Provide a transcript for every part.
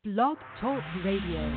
Blog Talk Radio.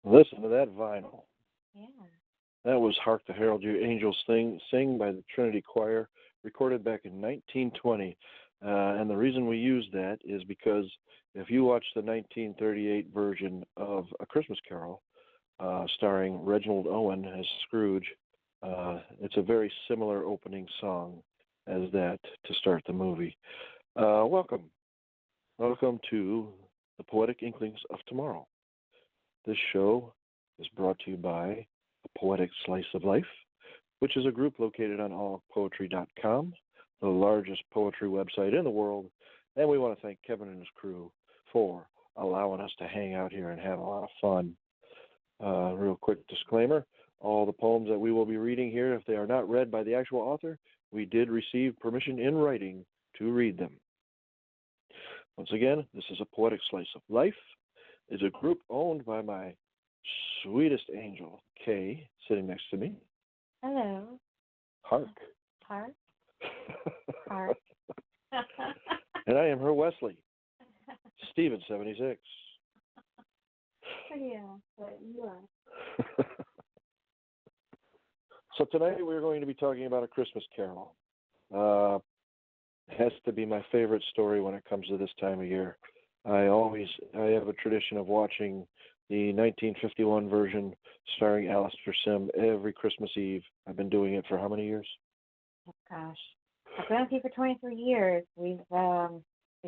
Listen to that vinyl. Yeah. That was Hark the Herald Your Angels Sing by the Trinity Choir, recorded back in 1920. And the reason we use that is because if you watch the 1938 version of A Christmas Carol, starring Reginald Owen as Scrooge, it's a very similar opening song as that to start the movie. Welcome. Welcome to the Poetic Inklings of Tomorrow. This show is brought to you by A Poetic Slice of Life, which is a group located on allpoetry.com, the largest poetry website in the world. And we want to thank Kevin and his crew for allowing us to hang out here and have a lot of fun. Real quick disclaimer, all the poems that we will be reading here, if they are not read by the actual author, we did receive permission in writing to read them. Once again, this is A Poetic Slice of Life. It's a group owned by my sweetest angel, Kay, sitting next to me. Hello. Hark. Hark. Hark. And I am her Wesley, Steven 76. Yeah, but you are. So tonight we're going to be talking about A Christmas Carol. It has to be my favorite story when it comes to this time of year. I have a tradition of watching the 1951 version starring Alistair Sim every Christmas Eve. I've been doing it for how many years? Oh, gosh. I've been with you for 23 years. Did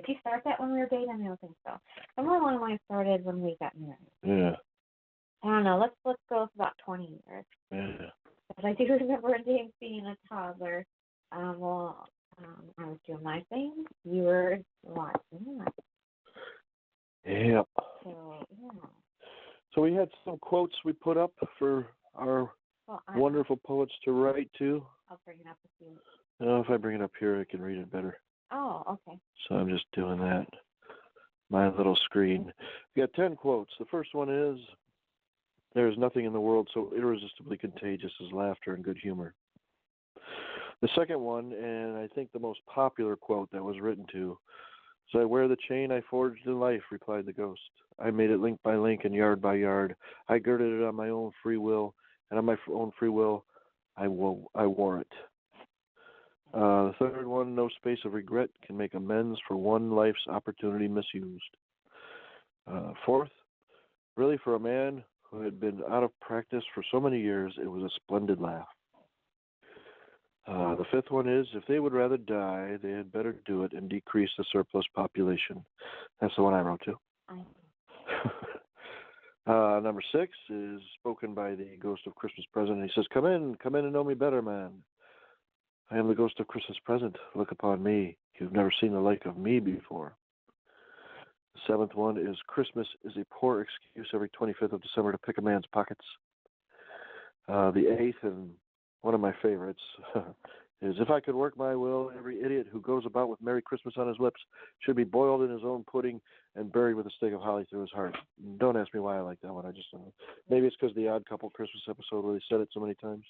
you start that when we were dating? I don't think so. Somewhere along the line started when we got married. Yeah. I don't know. Let's go with about 20 years. Yeah. But I do remember James being a toddler. I was doing my thing. You were watching. Yep. So, yeah. So we had some quotes we put up for our wonderful poets to write to. I'll bring it up with you. If I bring it up here, I can read it better. Oh, okay. So I'm just doing that. my little screen. We got 10 quotes. The first one is, "There is nothing in the world so irresistibly contagious as laughter and good humor." The second one, and I think the most popular quote that was written to, "So I wear the chain I forged in life," replied the ghost. "I made it link by link and yard by yard. I girded it on my own free will, and on my own free will, I wore it." The third one, "No space of regret can make amends for one life's opportunity misused." Fourth, "Really, for a man who had been out of practice for so many years, it was a splendid laugh." The fifth one is, "If they would rather die, they had better do it and decrease the surplus population." That's the one I wrote too. Number 6 is spoken by the Ghost of Christmas Present. He says, come in and know me better, man. I am the Ghost of Christmas Present. Look upon me. You've never seen the like of me before." The seventh one is, "Christmas is a poor excuse every 25th of December to pick a man's pockets." The eighth, and one of my favorites, is, "If I could work my will, every idiot who goes about with Merry Christmas on his lips should be boiled in his own pudding and buried with a stake of holly through his heart." Don't ask me why I like that one. I just maybe it's because the Odd Couple Christmas episode where they said it so many times.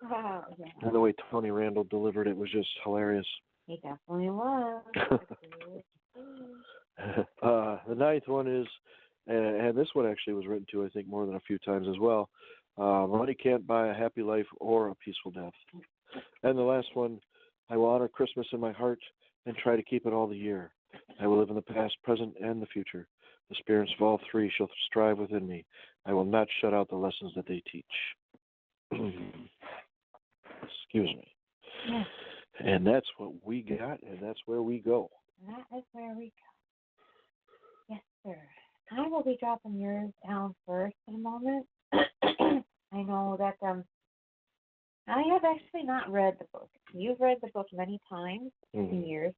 Yeah. And the way Tony Randall delivered it was just hilarious. He definitely was. The ninth one is, and this one actually was written to, I think, more than a few times as well. "Money can't buy a happy life or a peaceful death." And the last one, "I will honor Christmas in my heart and try to keep it all the year. I will live in the past, present, and the future. The spirits of all three shall strive within me. I will not shut out the lessons that they teach." Excuse me. Yes. And that's what we got, and that's where we go. That is where we go. Yes, sir. I will be dropping yours down first in a moment. I know that I have actually not read the book. You've read the book many times in years.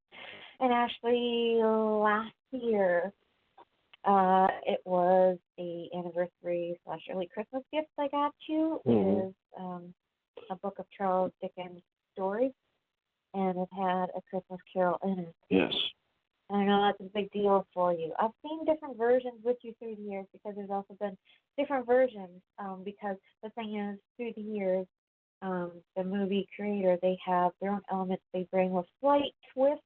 And actually last year, it was a anniversary / early Christmas gift I got you. It is a book of Charles Dickens stories, and it had A Christmas Carol in it. Yes. And I know that's a big deal for you. I've seen different versions with you through the years because there's also been different versions. Because the thing is, through the years, the movie creator, they have their own elements they bring with slight twists.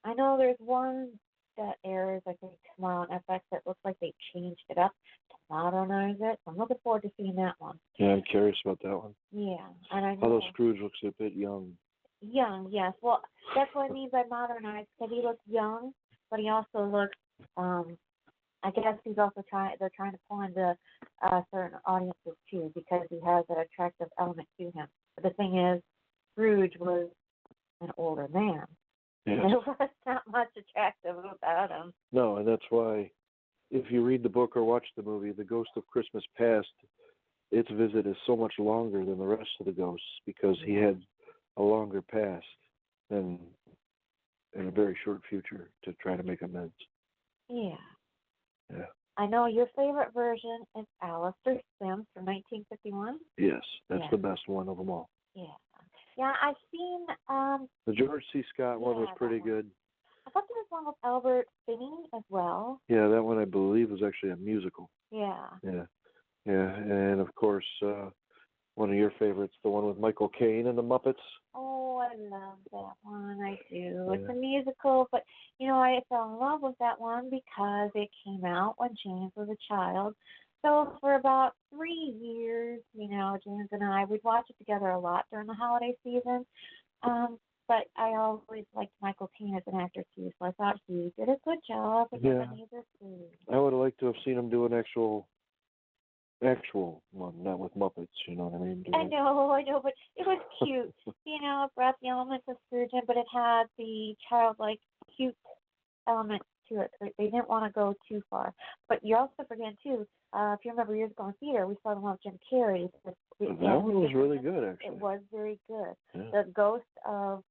I know there's one that airs, I think, tomorrow on FX that looks like they changed it up to modernize it. I'm looking forward to seeing that one. Yeah, I'm curious about that one. Yeah, and I know. Although Scrooge looks a bit young. Young, yes. Well, that's what I mean by modernized, because he looks young, but he also looks, I guess he's also they're trying to pull into certain audiences too, because he has that attractive element to him. But the thing is, Scrooge was an older man. Yes. There was not much attractive about him. No, and that's why if you read the book or watch the movie, The Ghost of Christmas Past, its visit is so much longer than the rest of the ghosts because he had a longer past than in a very short future to try to make amends. Yeah. Yeah. I know your favorite version is Alistair Sims from 1951. Yes, that's the best one of them all. Yeah. Yeah, I've seen the George C. Scott one was pretty good. I thought there was one with Albert Finney as well. Yeah, that one I believe was actually a musical. Yeah. Yeah. Yeah, and of course, one of your favorites, the one with Michael Caine and the Muppets. Oh, I love that one. I do. Yeah. It's a musical, but, I fell in love with that one because it came out when James was a child. So for about 3 years, James and I, we'd watch it together a lot during the holiday season. But I always liked Michael Caine as an actor, too, so I thought he did a good job. Yeah. I would have liked to have seen him do an actual one, not with Muppets, you know what I mean? I know, but it was cute. It brought the elements of Scrooge in, but it had the childlike, cute element to it. They didn't want to go too far. But you're also forgetting, too, if you remember years ago in theater, we saw the one with Jim Carrey. That one was really good, actually. It was very good. Yeah. The Ghost of,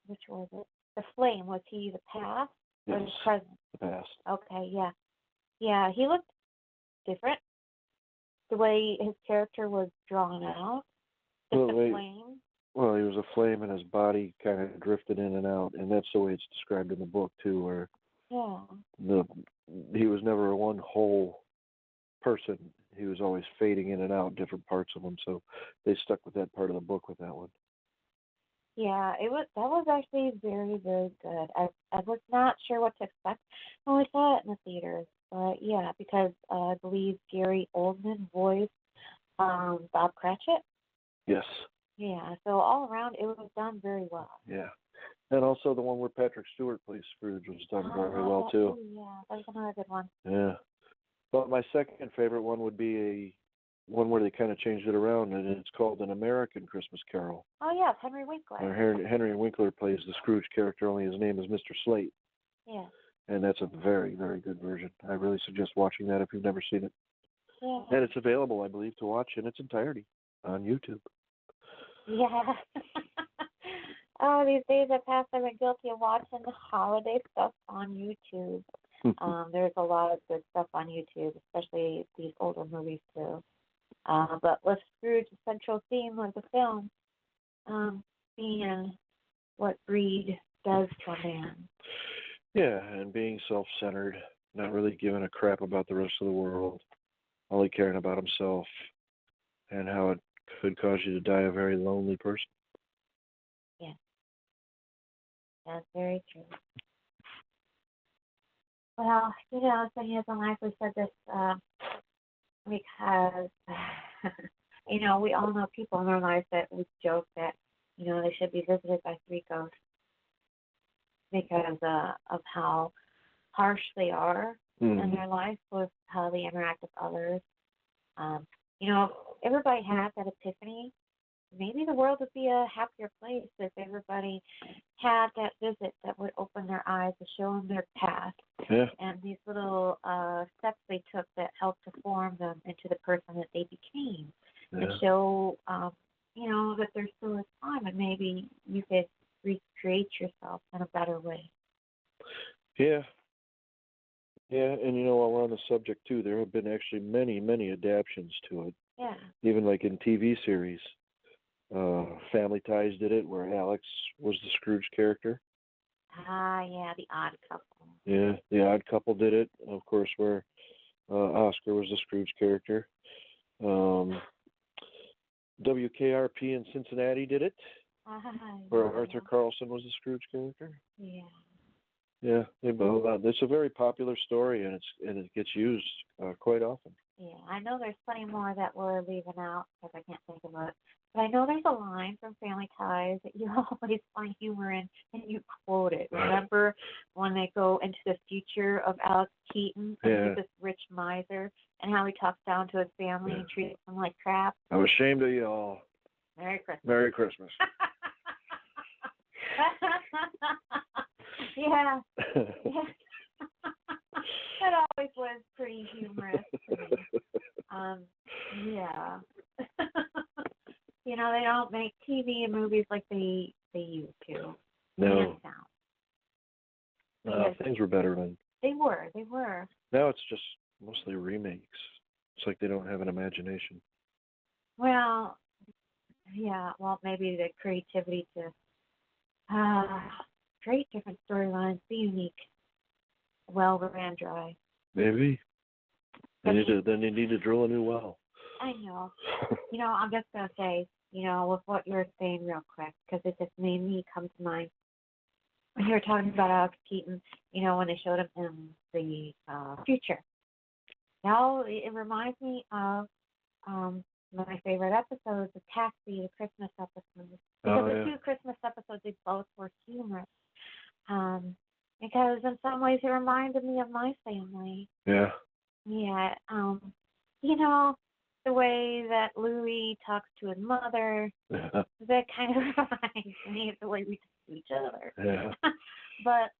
which was it? The Flame, was he the past or the present? The past. Okay, yeah. Yeah, he looked different. The way his character was drawn out. Just a flame. Well, he was a flame and his body kind of drifted in and out, and that's the way it's described in the book, too, where Yeah. He was never a one whole person. He was always fading in and out different parts of him. So they stuck with that part of the book with that one. Yeah, that was actually very, very good. I was not sure what to expect when we saw it in the theaters. But yeah, because I believe Gary Oldman voiced Bob Cratchit. Yes. Yeah, so all around it was done very well. Yeah. And also the one where Patrick Stewart plays Scrooge was done very well too. Oh, yeah, that was another good one. Yeah. But my second favorite one would be one where they kind of changed it around, and it's called An American Christmas Carol. Oh yes, Henry Winkler. Henry Winkler plays the Scrooge character, only his name is Mr. Slate. Yeah. And that's a very, very good version. I really suggest watching that if you've never seen it. Yeah. And it's available, I believe, to watch in its entirety on YouTube. Yeah. Oh, these days I pass, I've been guilty of watching the holiday stuff on YouTube. There's a lot of good stuff on YouTube, especially these older movies too. But with Scrooge, the central theme of the film being what greed does to a man. Yeah, and being self-centered, not really giving a crap about the rest of the world, only caring about himself, and how it could cause you to die a very lonely person. Yeah, that's very true. Well, so here's when I actually said this because, we all know people in our lives that we joke that, they should be visited by three ghosts because of how harsh they are in their life with how they interact with others. If everybody had that epiphany, maybe the world would be a happier place if everybody had that visit that would open their eyes to show them their path. Yeah. And these little steps they took that helped to form them into the person that they became. Yeah. And show, that there's still a time and maybe you could recreate yourself in a better way. Yeah. Yeah, and while we're on the subject too, there have been actually many, many adaptations to it. Yeah. Even like in TV series. Family Ties did it, where Alex was the Scrooge character. Yeah, The Odd Couple. Yeah, The Odd Couple did it, of course, where Oscar was the Scrooge character. WKRP in Cincinnati did it, where Arthur Carlson was the Scrooge character. Yeah. Yeah, it's a very popular story, and it gets used quite often. Yeah, I know there's plenty more that we're leaving out because I can't think of it. But I know there's a line from Family Ties that you always find humor in, and you quote it. Remember when they go into the future of Alex Keaton, and he's this rich miser, and how he talks down to his family and treats them like crap? I'm ashamed of you all. Merry Christmas. Merry Christmas. Yeah. That always was pretty humorous to me. Yeah. They don't make TV and movies like they used to. No. Things were better then. They were. Now it's just mostly remakes. It's like they don't have an imagination. Well, yeah. Well, maybe the creativity to create different storylines, be unique, well ran dry. Maybe. Then you need to drill a new well. I know. I'm just going to say, with what you're saying real quick, because it just made me come to mind. When you were talking about Alex Keaton, when they showed him in the future. Now, it reminds me of my favorite episodes, the Taxi, the Christmas episodes. Because the two Christmas episodes, they both were humorous. Because in some ways it reminded me of my family. Yeah. Yeah. The way that Louis talks to his mother, that kind of reminds me of the way we talk to each other. Yeah. But,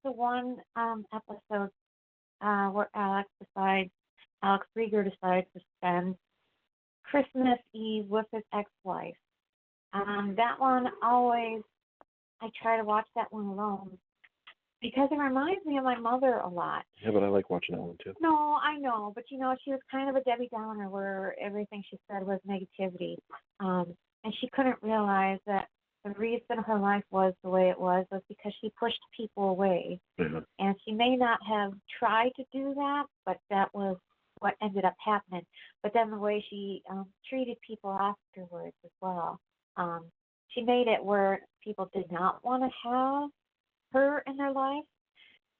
the one episode where Alex Rieger decides to spend Christmas Eve with his ex-wife. That one I try to watch that one alone because it reminds me of my mother a lot. Yeah, but I like watching that one too. No, I know, but she was kind of a Debbie Downer where everything she said was negativity. And she couldn't realize that the reason her life was the way it was because she pushed people away. And she may not have tried to do that, but that was what ended up happening. But then the way she treated people afterwards as well, she made it where people did not want to have her in their life.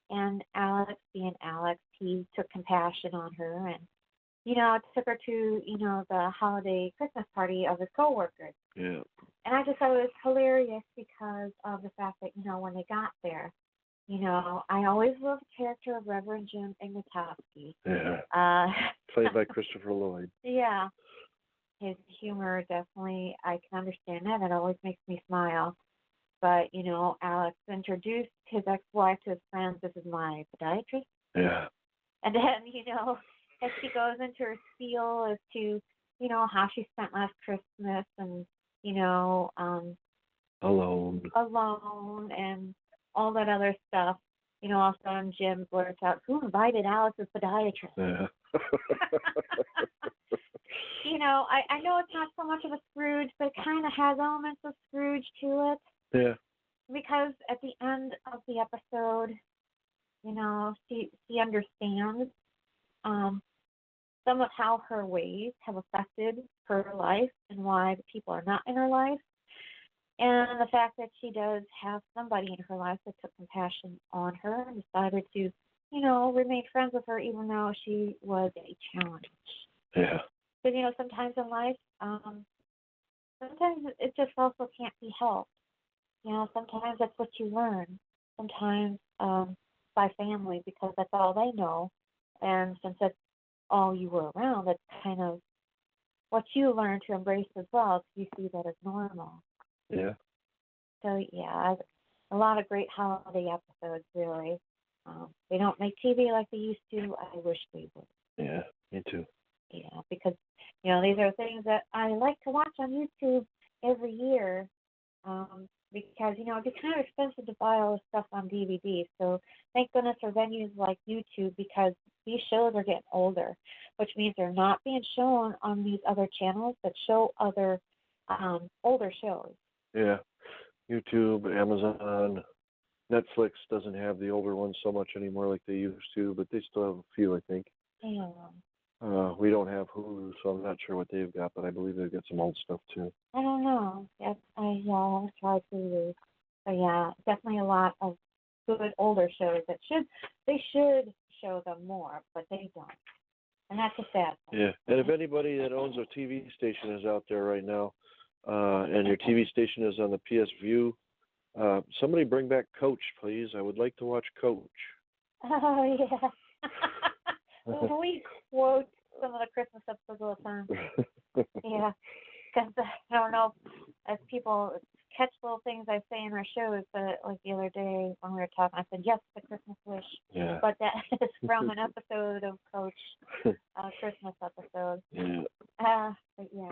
And Alex, being Alex, he took compassion on her and, took her to, the holiday Christmas party of his coworkers. Yeah. And I just thought it was hilarious because of the fact that, when they got there, I always loved the character of Reverend Jim Ignatowski. Yeah. Played by Christopher Lloyd. Yeah. His humor, definitely, I can understand that. It always makes me smile. But, Alex introduced his ex-wife to his friends. This is my podiatrist. Yeah. And then, as she goes into her spiel as to, how she spent last Christmas and, alone and all that other stuff, all of a sudden Jim blurts out, who invited Alex as podiatrist? Yeah. I know it's not so much of a Scrooge, but it kind of has elements of Scrooge to it. Yeah. Because at the end of the episode, she understands some of how her ways have affected her life and why the people are not in her life. And the fact that she does have somebody in her life that took compassion on her and decided to, remain friends with her even though she was a challenge. Yeah. Because, sometimes in life, sometimes it just also can't be helped. Sometimes that's what you learn. Sometimes by family because that's all they know. And since that's all you were around, that's kind of what you learn to embrace as well because you see that as normal. Yeah. So, yeah, a lot of great holiday episodes, really. They don't make TV like they used to. I wish they would. Yeah, me too. Yeah, because, these are things that I like to watch on YouTube every year because, it'd be kind of expensive to buy all this stuff on DVD. So thank goodness for venues like YouTube because these shows are getting older, which means they're not being shown on these other channels that show other older shows. Yeah, YouTube, Amazon, Netflix doesn't have the older ones so much anymore like they used to, but they still have a few, I think. Yeah. We don't have Hulu, so I'm not sure what they've got, but I believe they've got some old stuff too. I don't know. Yes, I tried Hulu. But yeah, definitely a lot of good older shows that they should show them more, but they don't. And that's a sad thing. Yeah, and if anybody that owns a TV station is out there right now, and your TV station is on the PS View, somebody bring back Coach, please. I would like to watch Coach. Oh, yeah. We quote some of the Christmas episodes all the time. Yeah, because I don't know as people catch little things I say in our shows, but like the other day when we were talking, I said, yes, the Christmas wish. Yeah. But that is from an episode of Coach, Christmas episode. Yeah. But yeah.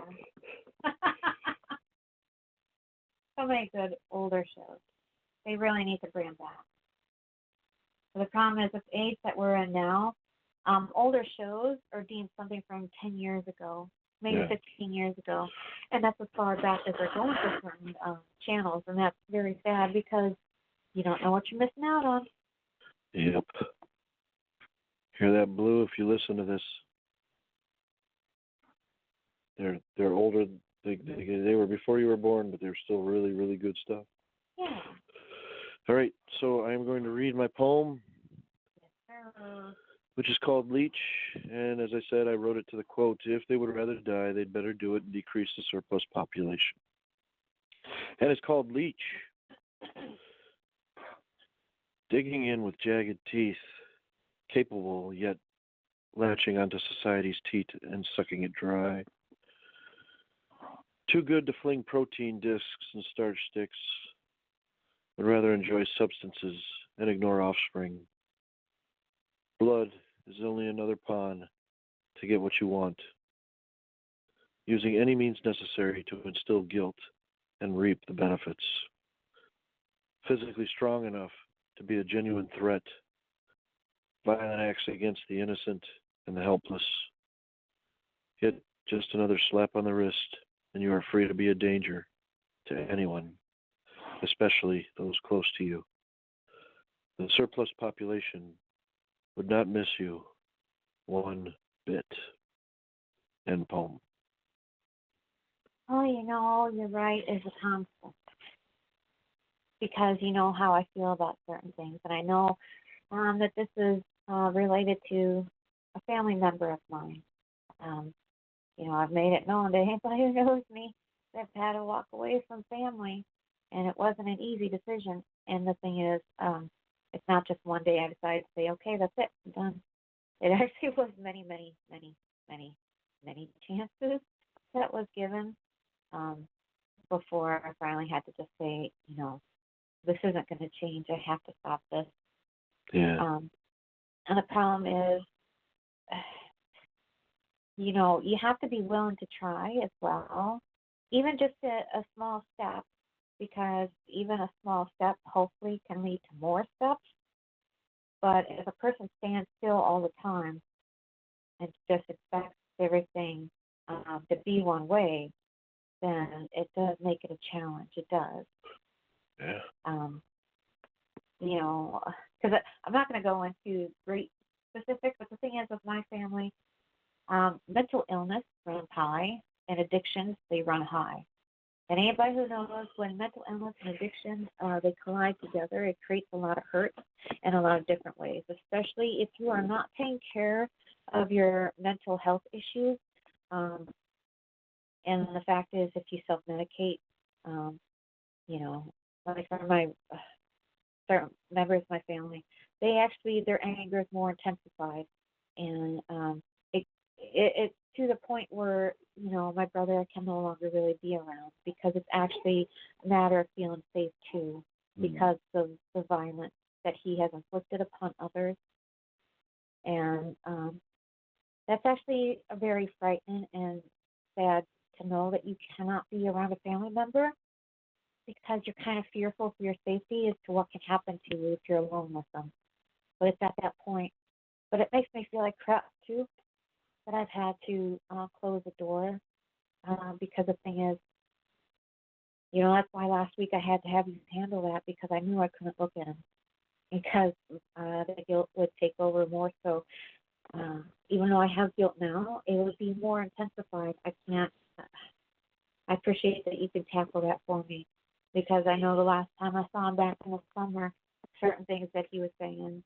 So many good older shows. They really need to bring them back. But the problem is, with the age that we're in now, older shows are deemed something from 10 years ago, maybe 15 years ago. And that's as far back as they're going for certain channels. And that's very sad because you don't know what you're missing out on. Yep. Hear that, Blue? If you listen to this, they're older. They were before you were born, but they're still really, really good stuff. Yeah. All right, so I'm going to read my poem, which is called Leech. And as I said, I wrote it to the quote, if they would rather die, they'd better do it and decrease the surplus population. And it's called Leech. Digging in with jagged teeth, capable yet latching onto society's teat and sucking it dry. Too good to fling protein discs and starch sticks, but rather enjoy substances and ignore offspring. Blood is only another pawn to get what you want, using any means necessary to instill guilt and reap the benefits. Physically strong enough to be a genuine threat, violent acts against the innocent and the helpless. Yet just another slap on the wrist, and you are free to be a danger to anyone especially those close to you. The surplus population would not miss you one bit. End poem. Oh, you're right as a conflict because you know how I feel about certain things, and I know that this is related to a family member of mine. Um, I've made it known to anybody who knows me that I've had to walk away from family, and it wasn't an easy decision. And the thing is, it's not just one day I decided to say, okay, that's it, I'm done. It actually was many, many, many, many, many chances that was given um, before I finally had to just say, this isn't going to change. I have to stop this. Yeah. And the problem is, you have to be willing to try as well, even just a small step, because even a small step hopefully can lead to more steps. But if a person stands still all the time and just expects everything to be one way, then it does make it a challenge. It does. Yeah. Because I'm not going to go into great specifics, but the thing is with my family, mental illness runs high, and addictions, they run high. And anybody who knows when mental illness and addiction, they collide together, it creates a lot of hurt in a lot of different ways, especially if you are not taking care of your mental health issues. And the fact is, if you self-medicate, like for my certain members of my family, their anger is more intensified. And it's to the point where my brother can no longer really be around because it's actually a matter of feeling safe too, because of the violence that he has inflicted upon others, and that's actually a very frightening and sad to know that you cannot be around a family member because you're kind of fearful for your safety as to what can happen to you if you're alone with them. But it's at that point. But it makes me feel like crap too, that I've had to close the door because the thing is, that's why last week I had to have you handle that because I knew I couldn't look at him because the guilt would take over more. So even though I have guilt now, it would be more intensified. I can't. I appreciate that you can tackle that for me because I know the last time I saw him back in the summer, certain things that he was saying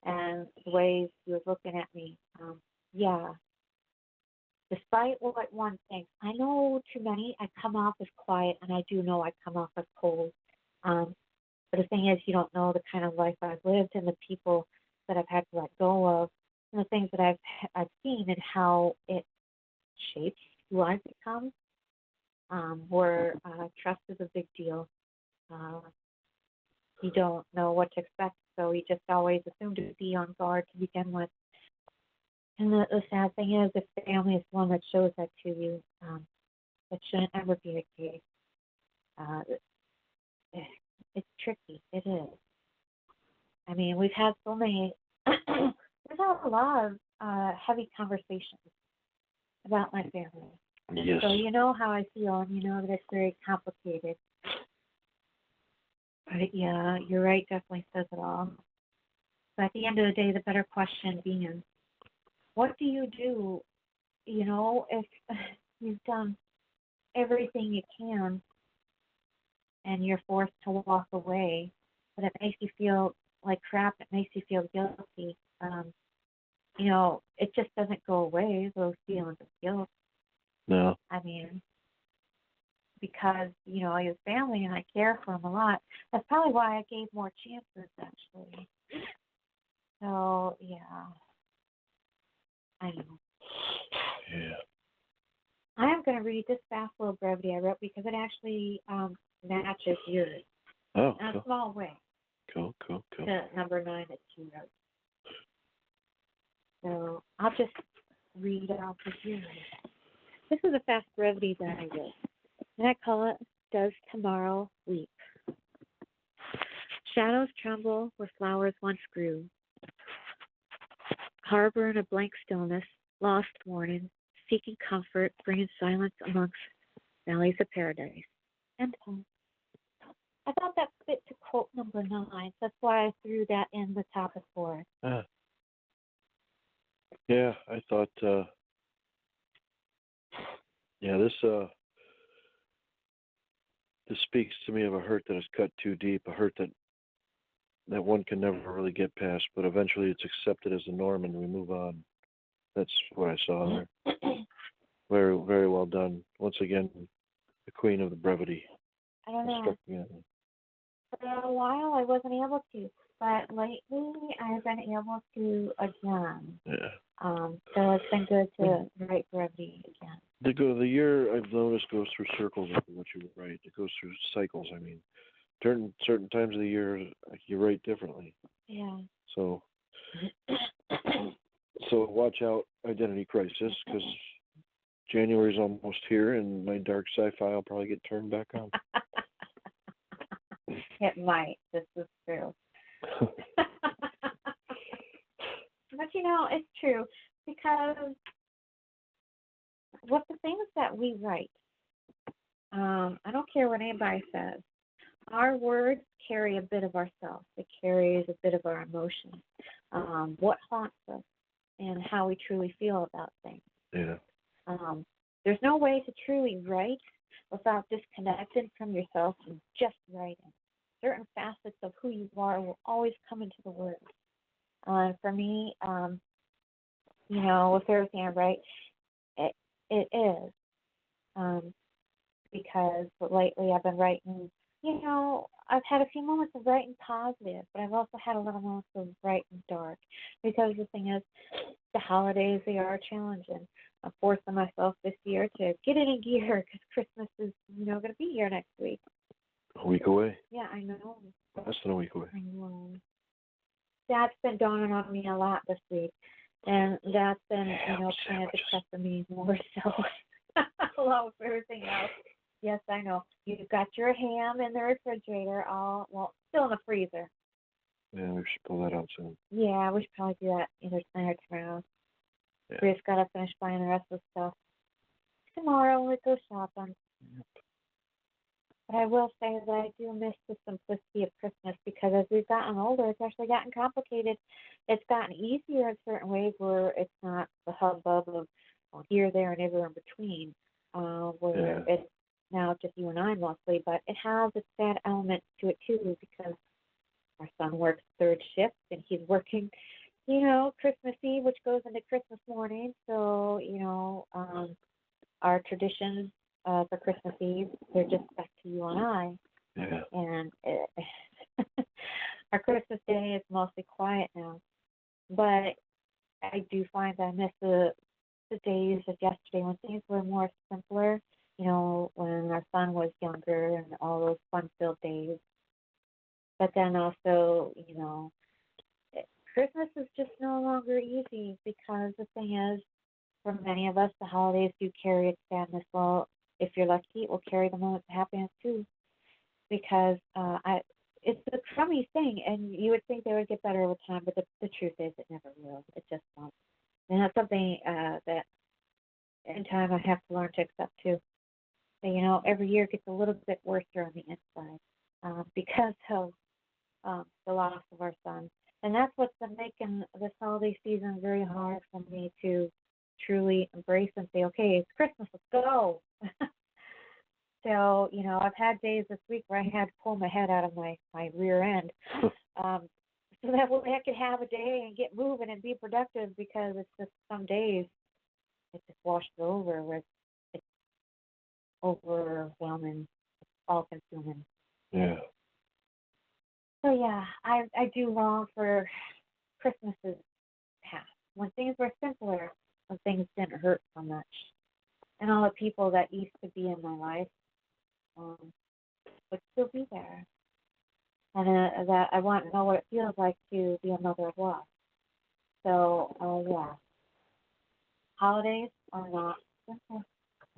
and the ways he was looking at me. Yeah. Despite what one thinks, I know to many I come off as quiet, and I do know I come off as cold. But the thing is, you don't know the kind of life I've lived and the people that I've had to let go of, and the things that I've seen and how it shapes who I've become. Where trust is a big deal. You don't know what to expect, so you just always assume to be on guard to begin with. And the sad thing is, if family is one that shows that to you, it shouldn't ever be the case. It's tricky. It is. I mean, we've had so many, we've had a lot of heavy conversations about my family. Yes. So you know how I feel, and you know that it's very complicated. But yeah, you're right, definitely says it all. But at the end of the day, the better question being, what do you do, if you've done everything you can and you're forced to walk away, but it makes you feel like crap, it makes you feel guilty. It just doesn't go away, those feelings of guilt. No. I mean, because, I have family and I care for them a lot. That's probably why I gave more chances, actually. So, yeah. I know. Yeah. I am going to read this fast little brevity I wrote because it actually matches yours Oh, in cool. a small way. Cool. To number 9 that you wrote. So I'll just read out the yours. This is a fast brevity that I wrote, and I call it "Does Tomorrow Weep?" Shadows tremble where flowers once grew, harbor in a blank stillness, lost warning, seeking comfort, bringing silence amongst valleys of paradise. End poem. I thought that fit to quote number 9. So that's why I threw that in the topic for it. Yeah, I thought, this speaks to me of a hurt that is cut too deep, a hurt that one can never really get past, but eventually it's accepted as the norm and we move on. That's what I saw there. Very, very well done. Once again, the queen of the brevity. I don't know. Struck me at me. For a while, I wasn't able to, but lately I've been able to again. Yeah. So it's been good to write brevity again. The year I've noticed goes through circles of what you write. It goes through cycles. I mean, during certain times of the year, you write differently. Yeah. So watch out, identity crisis, because January's almost here, and my dark sci-fi will probably get turned back on. It might. This is true. But it's true, because what the things that we write, I don't care what anybody says, our words carry a bit of ourselves. It carries a bit of our emotions, what haunts us, and how we truly feel about things. Yeah. There's no way to truly write without disconnecting from yourself and just writing. Certain facets of who you are will always come into the words. For me, with everything I write, it is. Because lately I've been writing, I've had a few moments of writing positive, but I've also had a little moments of writing dark. Because the thing is, the holidays, they are challenging. I'm forcing myself this year to get in gear because Christmas is, going to be here next week. A week away. Yeah, I know. Less than a week away. I know. That's been dawning on me a lot this week. And that's been, kind of depressing me more so. Along with everything else. Yes, I know. You've got your ham in the refrigerator, still in the freezer. Yeah, we should pull that out soon. Yeah, we should probably do that either tonight or tomorrow. Yeah. We just got to finish buying the rest of the stuff tomorrow when we go shopping. Yep. But I will say that I do miss the simplicity of Christmas, because as we've gotten older, it's actually gotten complicated. It's gotten easier in certain ways where it's not the hubbub of here, there, and everywhere in between, where it's now just you and I mostly, but it has a sad element to it too, because our son works third shift and he's working, Christmas Eve, which goes into Christmas morning. So, our traditions for Christmas Eve, they're just back to you and I. Yeah. And our Christmas Day is mostly quiet now. But I do find I miss the days of yesterday when things were more simpler, when our son was younger and all those fun-filled days. But then also, Christmas is just no longer easy, because the thing is, for many of us, the holidays do carry its sadness. Well, if you're lucky, it will carry the moments of happiness too, because it's a crummy thing, and you would think they would get better over time, but the truth is it never will. It just won't. And that's something that in time I have to learn to accept too. So, every year gets a little bit worse on the inside because of the loss of our son. And that's what's been making this holiday season very hard for me to truly embrace and say, okay, it's Christmas, let's go. So, I've had days this week where I had to pull my head out of my rear end so that way I could have a day and get moving and be productive, because it's just some days it just washes over with it's overwhelming, all consuming. Yeah. So yeah, I do long for Christmases past, when things were simpler, when things didn't hurt so much, and all the people that used to be in my life would still be there, and that I want to know what it feels like to be a mother of love. So yeah, holidays are not simple.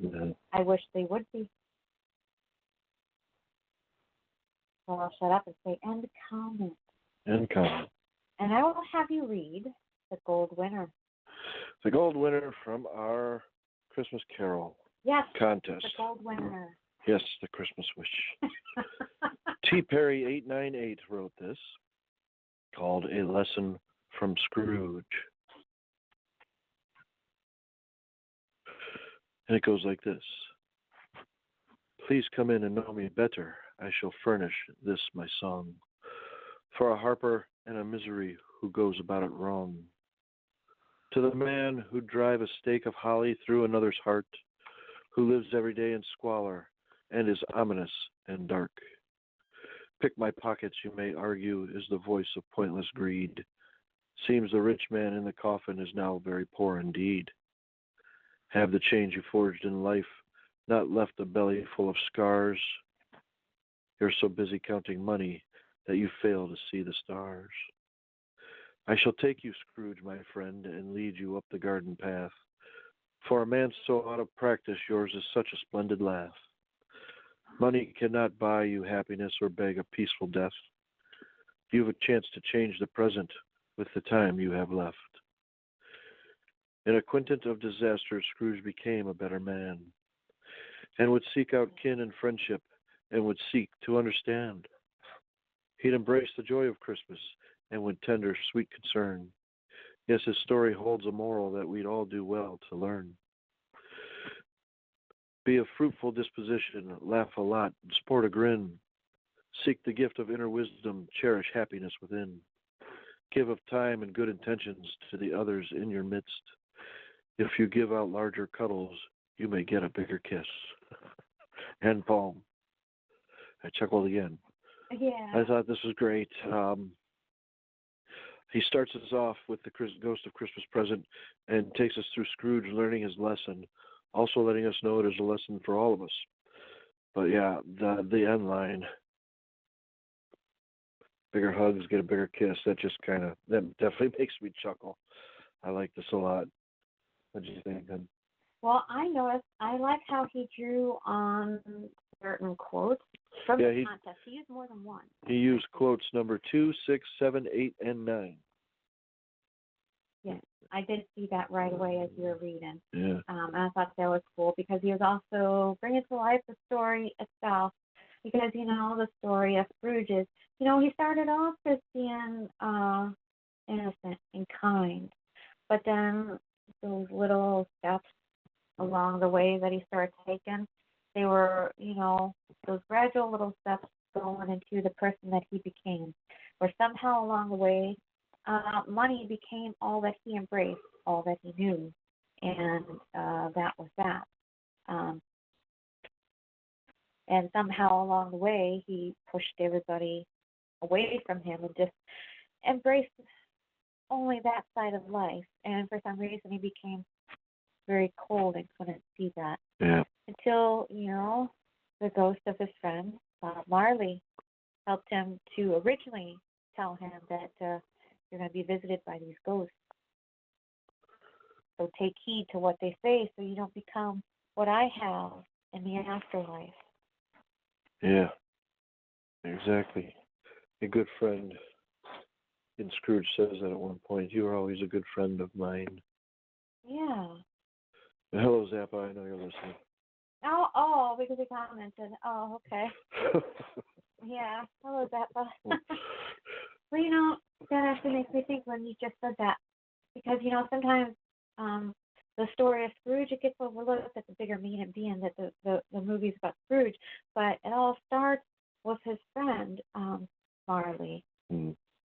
Mm-hmm. I wish they would be. So I'll shut up and say end comment. End comment. And I will have you read the gold winner. The gold winner from our Christmas Carol Yes, contest. the gold winner. Yes, the Christmas wish. T. Perry 898 wrote this, called A Lesson from Scrooge. And it goes like this. Please come in and know me better. I shall furnish this my song. For a harper and a misery who goes about it wrong. To the man who'd drive a stake of holly through another's heart, who lives every day in squalor and is ominous and dark. Pick my pockets, you may argue, is the voice of pointless greed. Seems the rich man in the coffin is now very poor indeed. Have the change you forged in life not left a belly full of scars? You're so busy counting money that you fail to see the stars. I shall take you, Scrooge, my friend, and lead you up the garden path. For a man so out of practice, yours is such a splendid laugh. Money cannot buy you happiness or beg a peaceful death. You have a chance to change the present with the time you have left. In a quintet of disasters, Scrooge became a better man, and would seek out kin and friendship, and would seek to understand. He'd embrace the joy of Christmas, and would tender sweet concern. Yes, his story holds a moral that we'd all do well to learn. Be of fruitful disposition, laugh a lot, sport a grin. Seek the gift of inner wisdom, cherish happiness within. Give of time and good intentions to the others in your midst. If you give out larger cuddles, you may get a bigger kiss. End poem. I chuckled again. Yeah. I thought this was great. He starts us off with the Ghost of Christmas Present and takes us through Scrooge learning his lesson, also letting us know it is a lesson for all of us. But yeah, the end line, bigger hugs, get a bigger kiss, that definitely makes me chuckle. I like this a lot. What do you think, hon? Well, I noticed, I like how he drew on certain quotes from the contest. He used more than one. He used quotes number 2, 6, 7, 8, and 9. Yes, I did see that right away as you were reading. Yeah. And I thought that was cool because he was also bringing to life the story itself. Because, the story of Scrooge is, he started off as being innocent and kind. But then those little steps along the way that he started taking, they were, those gradual little steps going into the person that he became. Where somehow along the way, money became all that he embraced, all that he knew, and that was that. And somehow along the way, he pushed everybody away from him and just embraced only that side of life. And for some reason, he became very cold and couldn't see that. Yeah. Until, the ghost of his friend, Bob Marley, helped him to originally tell him that you're going to be visited by these ghosts. So take heed to what they say so you don't become what I have in the afterlife. Yeah, exactly. A good friend. And Scrooge says that at one point, you are always a good friend of mine. Yeah. Hello, Zappa. I know you're listening. Oh, because he commented. Oh, okay. Yeah. Hello, Zappa. Well, that actually makes me think when you just said that. Because, sometimes the story of Scrooge, it gets overlooked at the bigger meaning being that the movie's about Scrooge. But it all starts with his friend, Marley,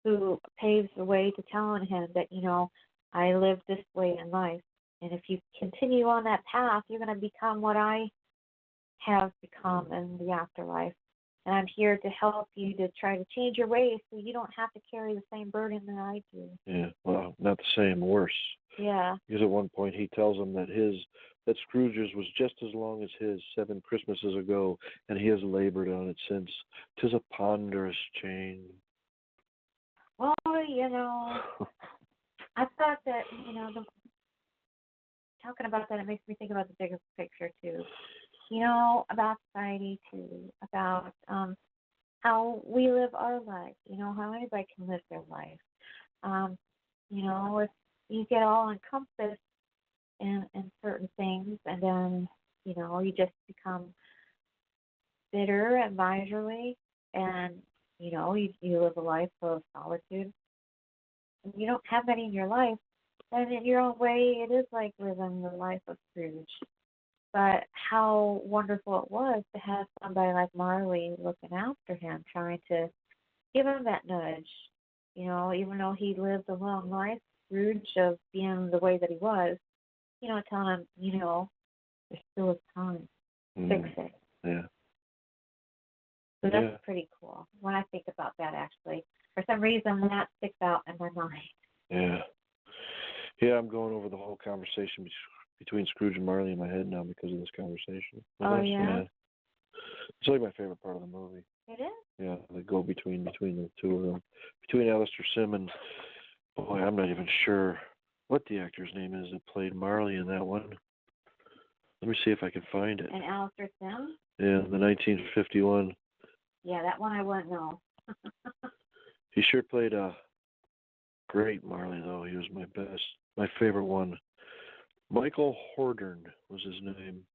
who paves the way to telling him that, I live this way in life. And if you continue on that path, you're going to become what I have become in the afterlife. And I'm here to help you to try to change your ways so you don't have to carry the same burden that I do. Yeah, well, not the same, worse. Yeah. Because at one point he tells him that Scrooge's was just as long as his 7 Christmases ago, and he has labored on it since. 'Tis a ponderous chain. Well, I thought that, talking about that, it makes me think about the bigger picture, too. About society, too, about how we live our life, how anybody can live their life. If you get all encompassed in certain things and then, you just become bitter and miserly, and you live a life of solitude, and you don't have any in your life, then in your own way, it is like living the life of Scrooge. But how wonderful it was to have somebody like Marley looking after him, trying to give him that nudge. Even though he lived a long life, Scrooge of being the way that he was, telling him, there still is time. Fix it. Yeah. So that's pretty cool. When I think about that, actually, for some reason that sticks out in my mind. Yeah. Yeah, I'm going over the whole conversation between Scrooge and Marley in my head now because of this conversation. Oh, yeah? It's like my favorite part of the movie. It is? Yeah, they go between the two of them. Between Alistair Sim and, boy, I'm not even sure what the actor's name is that played Marley in that one. Let me see if I can find it. And Alistair Sim? Yeah, the 1951. Yeah, that one I wouldn't know. He sure played a great Marley, though. He was my favorite one. Michael Hordern was his name.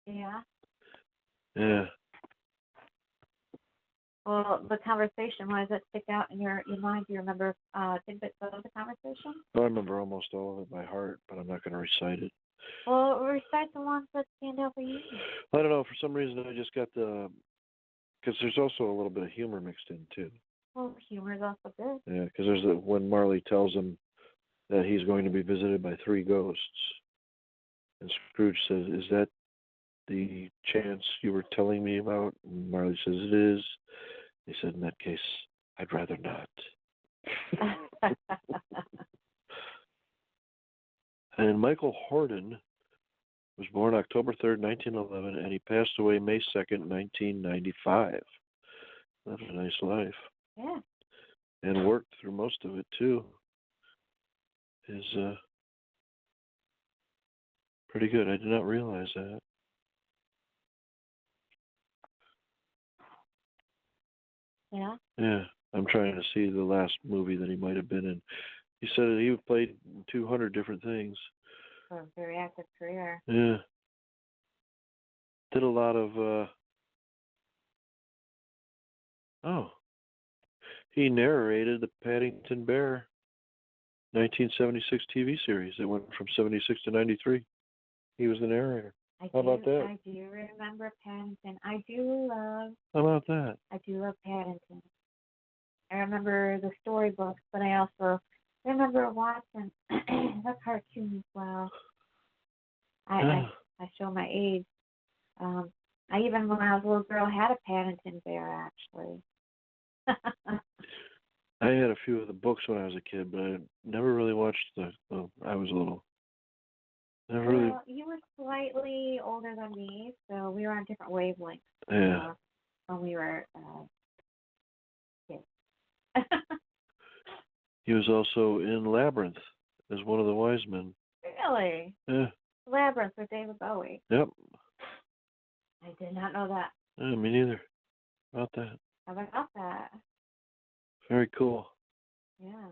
Yeah. Yeah. Well, the conversation, why does that stick out in your mind? Do you remember tidbits of the conversation? I remember almost all of it by heart, but I'm not going to recite it. Well, recite the ones that stand out for you. I don't know. For some reason, I just got because there's also a little bit of humor mixed in, too. Well, humor is also good. Yeah, because there's when Marley tells him that he's going to be visited by 3 ghosts. And Scrooge says, "Is that the chance you were telling me about?" And Marley says, "It is." He said, "In that case, I'd rather not." And Michael Hordern was born October 3rd, 1911, and he passed away May 2nd, 1995. Lived a nice life. Yeah. And worked through most of it, too. Is pretty good. I did not realize that. Yeah? Yeah. I'm trying to see the last movie that he might have been in. He said that he played 200 different things. For a very active career. Yeah. Did a lot of, he narrated the Paddington Bear 1976 TV series that went from 76 to 93. He was the narrator. How about that? I do remember Paddington. I do love. How about that? I do love Paddington. I remember the storybooks, but I also remember watching the cartoons. Wow. I show my age. I even, when I was a little girl, had a Paddington Bear, actually. I had a few of the books when I was a kid, but I never really watched I was little. Well, you were slightly older than me, so we were on different wavelengths. Yeah. When we were kids. He was also in Labyrinth as one of the wise men. Really? Yeah. Labyrinth with David Bowie. Yep. I did not know that. Yeah, me neither. How about that? How about that? Very cool. Yeah.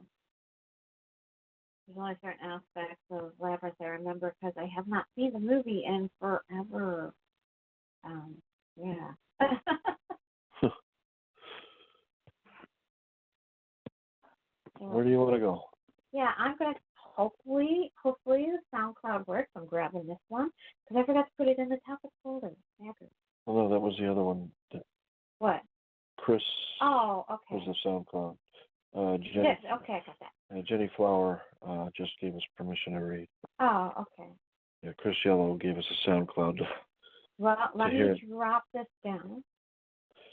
There's only certain aspects of Labyrinth I remember because I have not seen the movie in forever. Yeah. Where do you want to go? Yeah, I'm going to hopefully the SoundCloud works. I'm grabbing this one because I forgot to put it in the topic folder. Well, no, that was the other one. What? Chris. Oh, okay. Was the SoundCloud. Jenny, yes, okay, I got that. Jenny Flower just gave us permission to read. Oh, okay. Yeah, Chris Yellow gave us a SoundCloud. Well, let me drop this down.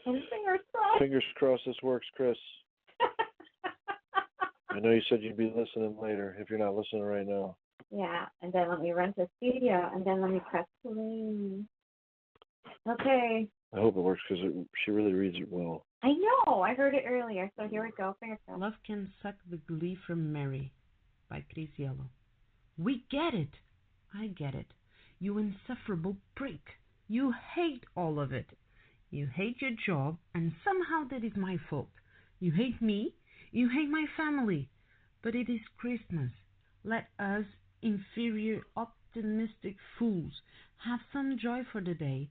And fingers crossed. Fingers crossed this works, Chris. I know you said you'd be listening later if you're not listening right now. Yeah, and then let me rent the studio, and then let me press play. Okay. I hope it works because she really reads it well. I know. I heard it earlier, so here we go. Fingers crossed. Love Can Suck the Glee from Mary by Chris Yellow. We get it. I get it. You insufferable prick. You hate all of it. You hate your job, and somehow that is my fault. You hate me. You hate my family. But it is Christmas. Let us inferior optimistic fools. Have some joy for the day,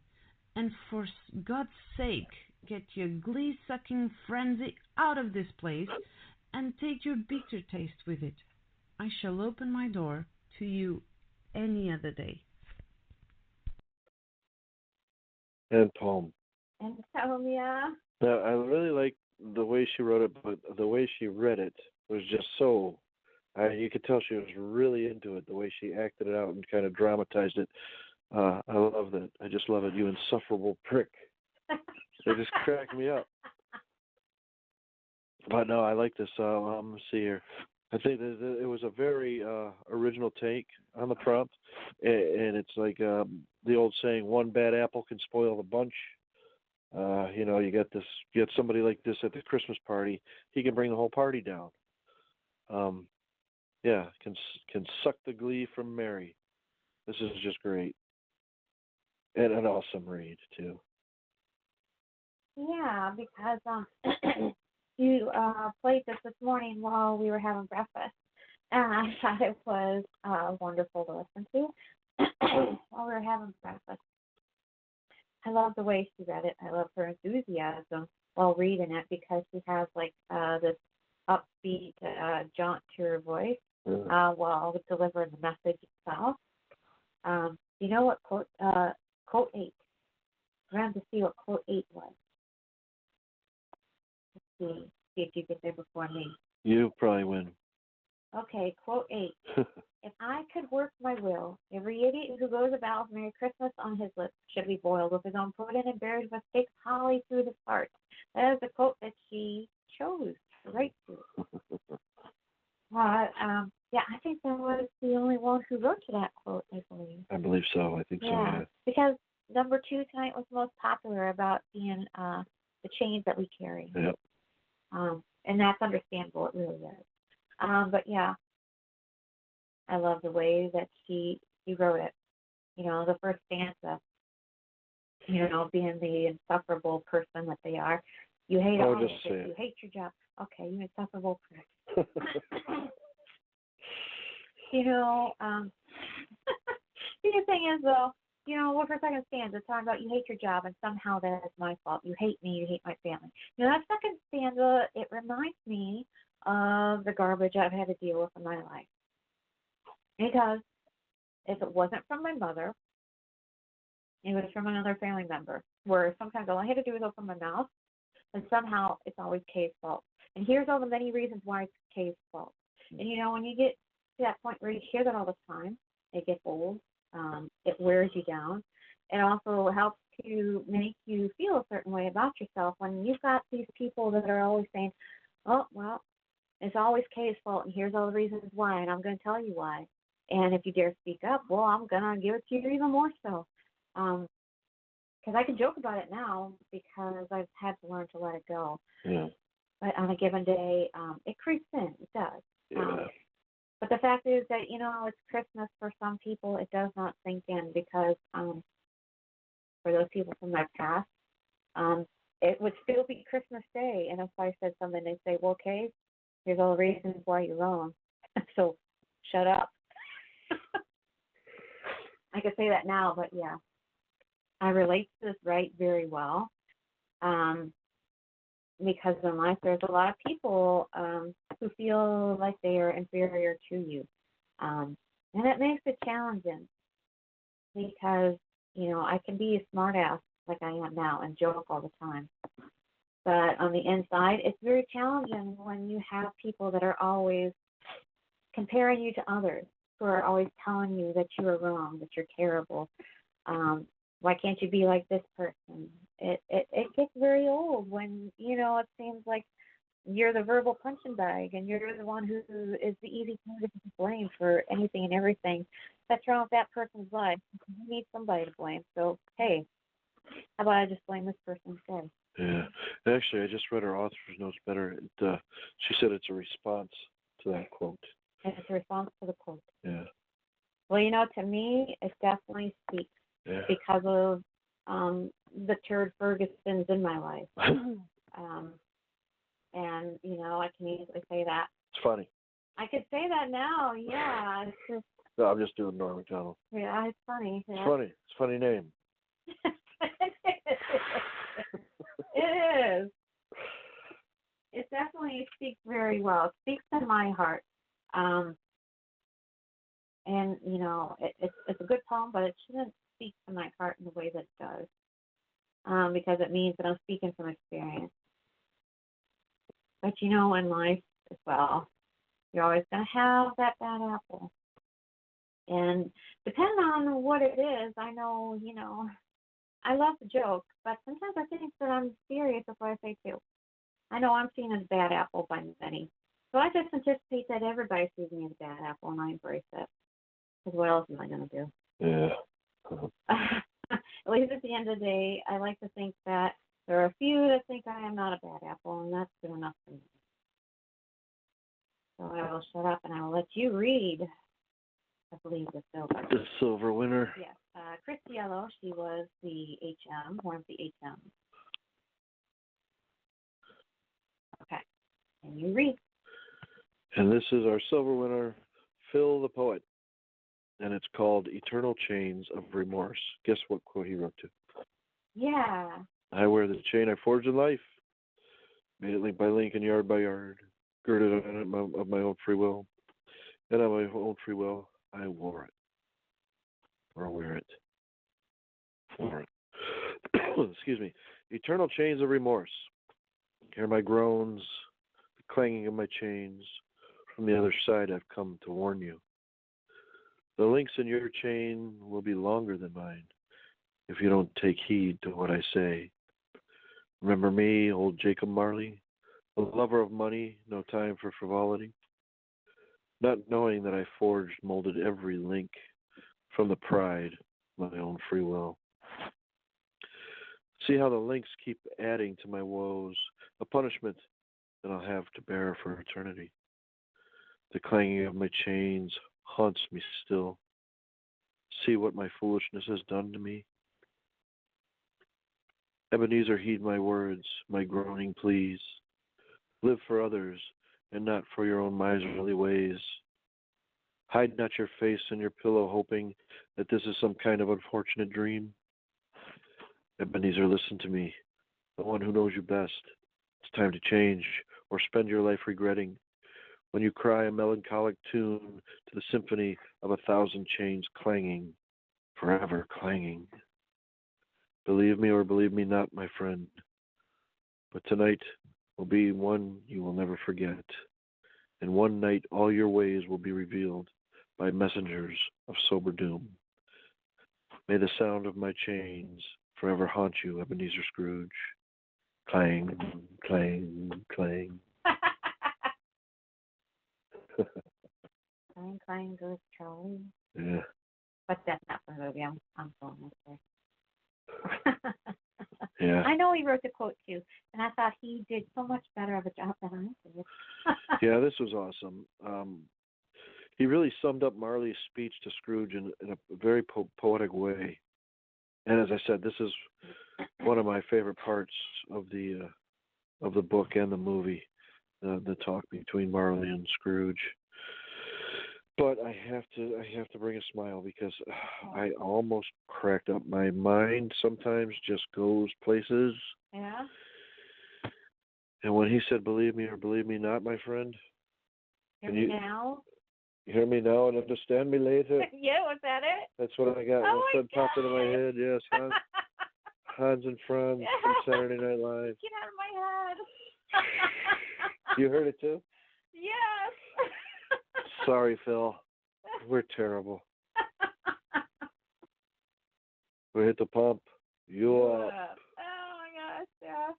and for God's sake, get your glee-sucking frenzy out of this place, and take your bitter taste with it. I shall open my door to you any other day. And poem. And so, yeah. Now, I really like the way she wrote it, but the way she read it was just so. You could tell she was really into it. The way she acted it out and kind of dramatized it. I love that. I just love it. You insufferable prick. They just crack me up. But no, I like this. Let's see here. I think that it was a very original take on the prompt, and it's like the old saying, "One bad apple can spoil the bunch." You get somebody like this at the Christmas party, he can bring the whole party down. Can suck the glee from Mary. This is just great, and an awesome read too. Yeah, because you played this morning while we were having breakfast, and I thought it was wonderful to listen to while we were having breakfast. I love the way she read it. I love her enthusiasm while reading it because she has like this upbeat jaunt to her voice while delivering the message itself. You know what quote 8? We're going to see what quote 8 was. Let's see if you get there before me. You probably win. Okay, quote 8. If I could work my will, every idiot who goes about with Merry Christmas on his lips should be boiled with his own pudding and buried with stakes holly through his heart. That is the quote that she chose to write to. I think that was the only one who wrote to that quote, I believe. I believe so. I think so, yeah. Because number 2 tonight was most popular about being the chains that we carry. Yep. And that's understandable. It really is. But yeah, I love the way that she wrote it. The first stanza, being the insufferable person that they are. You hate all of it. You hate your job. Okay, you insufferable prick. The thing is, though, what for second stanza talking about you hate your job and somehow that is my fault. You hate me, you hate my family. That second stanza, it reminds me of the garbage I've had to deal with in my life. Because if it wasn't from my mother, it was from another family member, where sometimes all I had to do was open my mouth, and somehow it's always Kay's fault. And here's all the many reasons why it's Kay's fault. And when you get to that point where you hear that all the time, it gets old. It wears you down. It also helps to make you feel a certain way about yourself when you've got these people that are always saying, "Oh, well, it's always Kay's fault, and here's all the reasons why, and I'm going to tell you why. And if you dare speak up, well, I'm going to give it to you even more so." Because I can joke about it now because I've had to learn to let it go. Yeah. But on a given day, it creeps in. It does. Yeah. But the fact is that, it's Christmas for some people. It does not sink in because for those people from my past, it would still be Christmas Day. And if I said something, they'd say, "Well, Kay, here's all the reasons why you're wrong. So shut up." I could say that now, but yeah. I relate to this right very well. Because in life there's a lot of people who feel like they are inferior to you. And it makes it challenging because, I can be a smart ass like I am now and joke all the time. But on the inside, it's very challenging when you have people that are always comparing you to others, who are always telling you that you are wrong, that you're terrible. Why can't you be like this person? It gets very old when, it seems like you're the verbal punching bag and you're the one who is the easy person to blame for anything and everything that's wrong with that person's life. You need somebody to blame. So, hey, how about I just blame this person instead? Yeah. Actually, I just read her author's notes better. She said it's a response to that quote. It's a response to the quote. Yeah. Well, to me, it definitely speaks. Yeah. Because of the turd Fergusons in my life. And, I can easily say that. It's funny. I could say that now, yeah. It's just, No, I'm just doing Norm Macdonald. Yeah, it's funny. It's Yeah. funny. It's a funny name. It is. It definitely speaks very well. It speaks to my heart. And, you know, it's a good poem, but it shouldn't speak to my heart in the way that it does. Because it means that I'm speaking from experience. But, you know, in life as well, you're always going to have that bad apple. And depending on what it is, I know, you know, I love the joke, but sometimes I think that I'm serious with what I say too. I know I'm seen as a bad apple by many. So I just anticipate that everybody sees me as a bad apple and I embrace it. Because what else am I going to do? Yeah. At least at the end of the day, I like to think that there are a few that think I am not a bad apple, and that's good enough for me. So I will shut up and I will let you read, I believe, the silver. The silver winner. Yes. Chris Yellow, she was the HM, one of the HMs. Okay. And you read. And this is our silver winner, Phil the Poet. And it's called Eternal Chains of Remorse. Guess what quote he wrote to? Yeah. I wear the chain I forged in life, made it link by link and yard by yard, girded on it of my own free will. And of my own free will, I wore it. Or wear it. For it. Excuse me. Eternal chains of remorse. Hear my groans, the clanging of my chains. From the other side I've come to warn you. The links in your chain will be longer than mine if you don't take heed to what I say. Remember me, old Jacob Marley, a lover of money, no time for frivolity, not knowing that I forged, molded every link from the pride of my own free will. See how the links keep adding to my woes, a punishment that I'll have to bear for eternity. The clanging of my chains haunts me still. See what my foolishness has done to me. Ebenezer, heed my words, my groaning pleas. Live for others and not for your own miserly ways. Hide not your face in your pillow, hoping that this is some kind of unfortunate dream. Ebenezer, listen to me, the one who knows you best. It's time to change or spend your life regretting. When you cry a melancholic tune to the symphony of 1,000 chains clanging, forever clanging. Believe me or believe me not, my friend, but tonight will be one you will never forget. And one night all your ways will be revealed by messengers of sober doom. May the sound of my chains forever haunt you, Ebenezer Scrooge. Clang, clang, clang. Clang, clang goes Charlie. Yeah. But that's not the movie. I'm going with it. Yeah. I know he wrote the quote too, and I thought he did so much better of a job than I did. Yeah, this was awesome. He really summed up Marley's speech to Scrooge in a very poetic way. And as I said, this is one of my favorite parts of the book and the movie, the talk between Marley and Scrooge. But I have to bring a smile because I almost cracked up. My mind sometimes just goes places. Yeah. And when he said, "Believe me or believe me not, my friend," Hear me now? You hear me now and understand me later. Yeah, was that it? That's what I got. Oh That's what popped into my head. Yes, Hans and Franz from Saturday Night Live. Get out of my head. You heard it too? Yes. Sorry, Phil. We're terrible. We hit the pump. You up. Oh my gosh, yeah.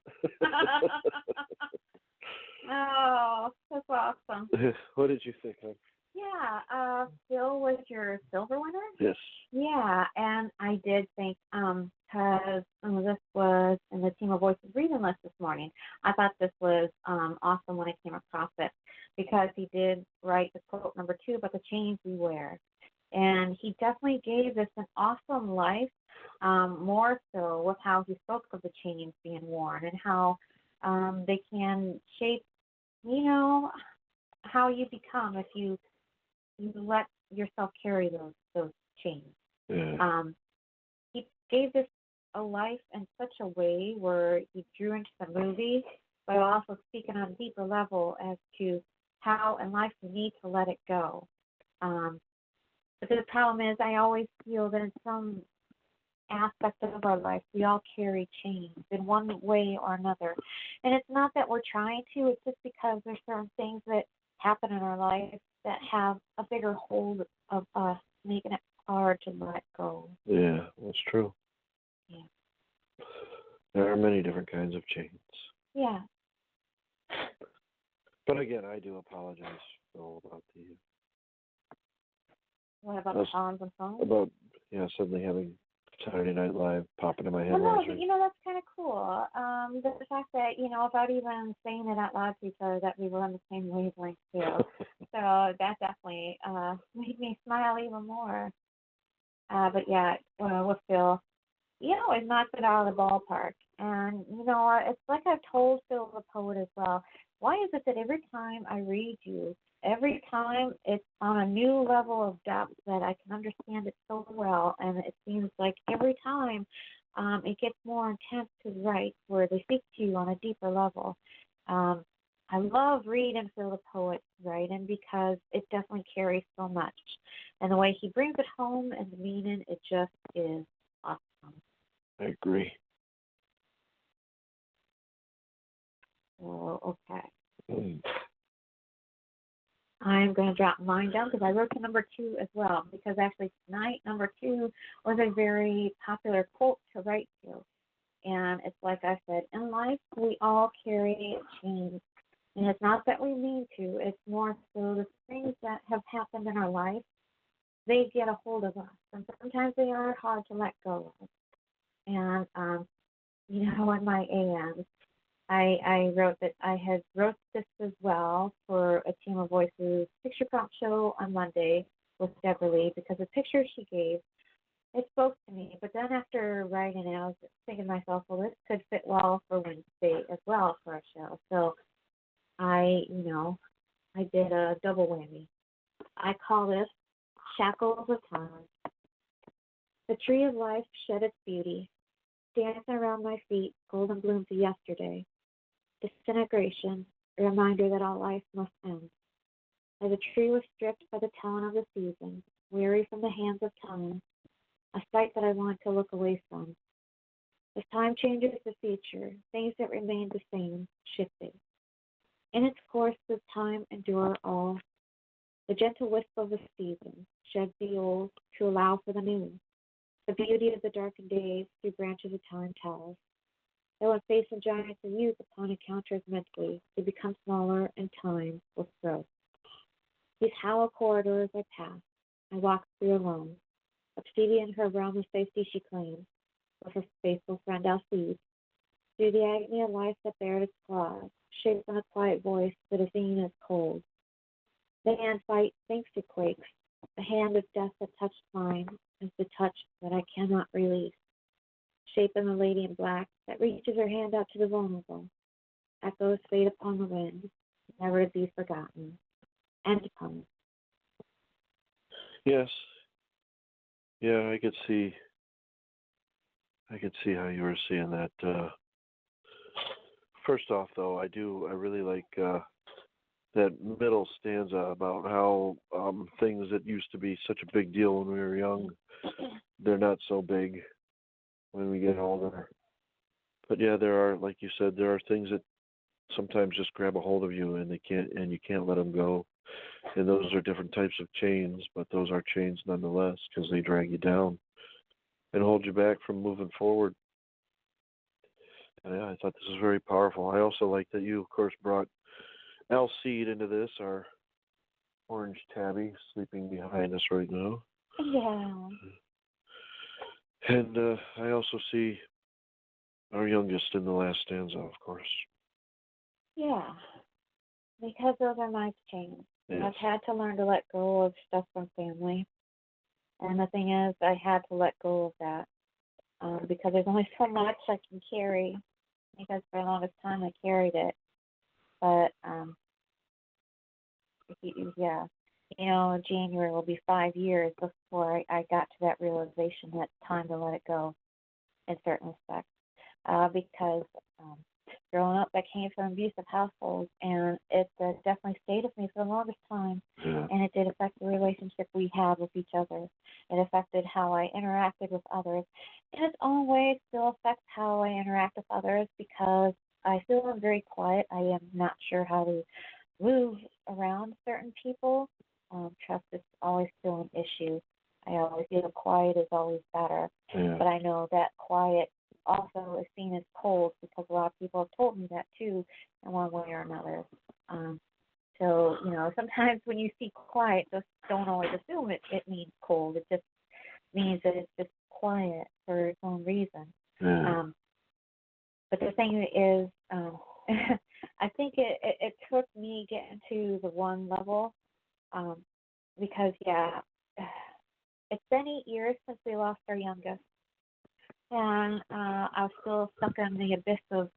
Oh, that's awesome. What did you think, hon? Yeah, Phil was your silver winner? Yes. Yeah, and I did think, because this was in the Team of Voices reading list this morning, I thought this was awesome when I came across it, because he did write the quote number 2 about the chains we wear. And he definitely gave this an awesome life, more so with how he spoke of the chains being worn and how they can shape, how you become if you you let yourself carry those chains. Yeah. He gave this a life in such a way where he drew into the movie, but also speaking on a deeper level as to how in life we need to let it go. Um, but the problem is, I always feel that in some aspect of our life, we all carry chains in one way or another. And it's not that we're trying to, it's just because there's certain things that happen in our life that have a bigger hold of us, making it hard to let go. Yeah, that's true. Yeah. There are many different kinds of chains. Yeah. But again, I do apologize Phil, about What about the songs and songs? about suddenly having Saturday Night Live pop into my head. Well, no, Right. that's kind of cool. The fact that, without even saying it out loud to each other, that we were on the same wavelength, too. So that definitely made me smile even more. But yeah, with Phil, he always knocks it out of the ballpark. And, it's like I've told Phil the poet as well. Why is it that every time I read you, every time it's on a new level of depth that I can understand it so well, and it seems like every time it gets more intense to write, where they speak to you on a deeper level. I love reading Phil the poet's writing because it definitely carries so much. And the way he brings it home and the meaning, it just is awesome. I agree. Oh, okay. Mm. I'm going to drop mine down because I wrote to number 2 as well. Because actually tonight, number 2 was a very popular quote to write to. And it's like I said, in life, we all carry chains. And it's not that we mean to. It's more so the things that have happened in our life, they get a hold of us. And sometimes they are hard to let go of. And, in my AMs, I wrote that I had wrote this as well for a Team of Voices picture prompt show on Monday with Deborah Lee because the picture she gave, it spoke to me. But then after writing it, I was thinking to myself, well, this could fit well for Wednesday as well for a show. So I did a double whammy. I call this Shackles of Time. The tree of life shed its beauty, dancing around my feet, golden blooms of yesterday. Disintegration, a reminder that all life must end. As a tree was stripped by the talon of the season, weary from the hands of time, a sight that I want to look away from. As time changes the future, things that remain the same, shifting. In its course does time endure all. The gentle wisp of the season sheds the old to allow for the new. The beauty of the darkened days through branches of time tells. That when facing giants of youth upon encounters mentally, they become smaller and time will grow. These hollow corridors I pass, I walk through alone. Obsidian her realm of safety she claims, with her faithful friend Alcide. Through the agony of life that bared its claws, shaped on a quiet voice that is seen as cold. The hand fight thinks it quakes. The hand of death that touched mine is the touch that I cannot release. Shaping the lady in black that reaches her hand out to the vulnerable. Echoes fade upon the wind, never to be forgotten. End poem. Yes. Yeah, I could see how you were seeing that. First off, though, I really like that middle stanza about how things that used to be such a big deal when we were young, they're not so big when we get older. But yeah, there are, like you said, there are things that sometimes just grab a hold of you and you can't let them go. And those are different types of chains, but those are chains nonetheless because they drag you down and hold you back from moving forward. And yeah, I thought this was very powerful. I also like that you, of course, brought Alcide into this, our orange tabby sleeping behind us right now. Yeah. And I also see our youngest in the last stanza, of course. Yeah. Because those are my chains. Yes. I've had to learn to let go of stuff from family. And the thing is, I had to let go of that because there's only so much I can carry. Because for the longest time I carried it. But, yeah. January will be 5 years before I got to that realization that it's time to let it go in certain respects. Because growing up, I came from abusive households, and it definitely stayed with me for the longest time. Yeah. And it did affect the relationship we had with each other. It affected how I interacted with others. In its own way, it still affects how I interact with others because I feel I'm very quiet. I am not sure how to move around certain people. Trust is always still an issue. I always feel quiet is always better. Yeah. But I know that quiet also is seen as cold because a lot of people have told me that too in one way or another. So, sometimes when you see quiet, just don't always assume it means cold. It just means that it's just quiet for its own reason. Yeah. But the thing is, I think it took me getting to the one level because, it's been 8 years since we lost our youngest. And I was still stuck in the abyss of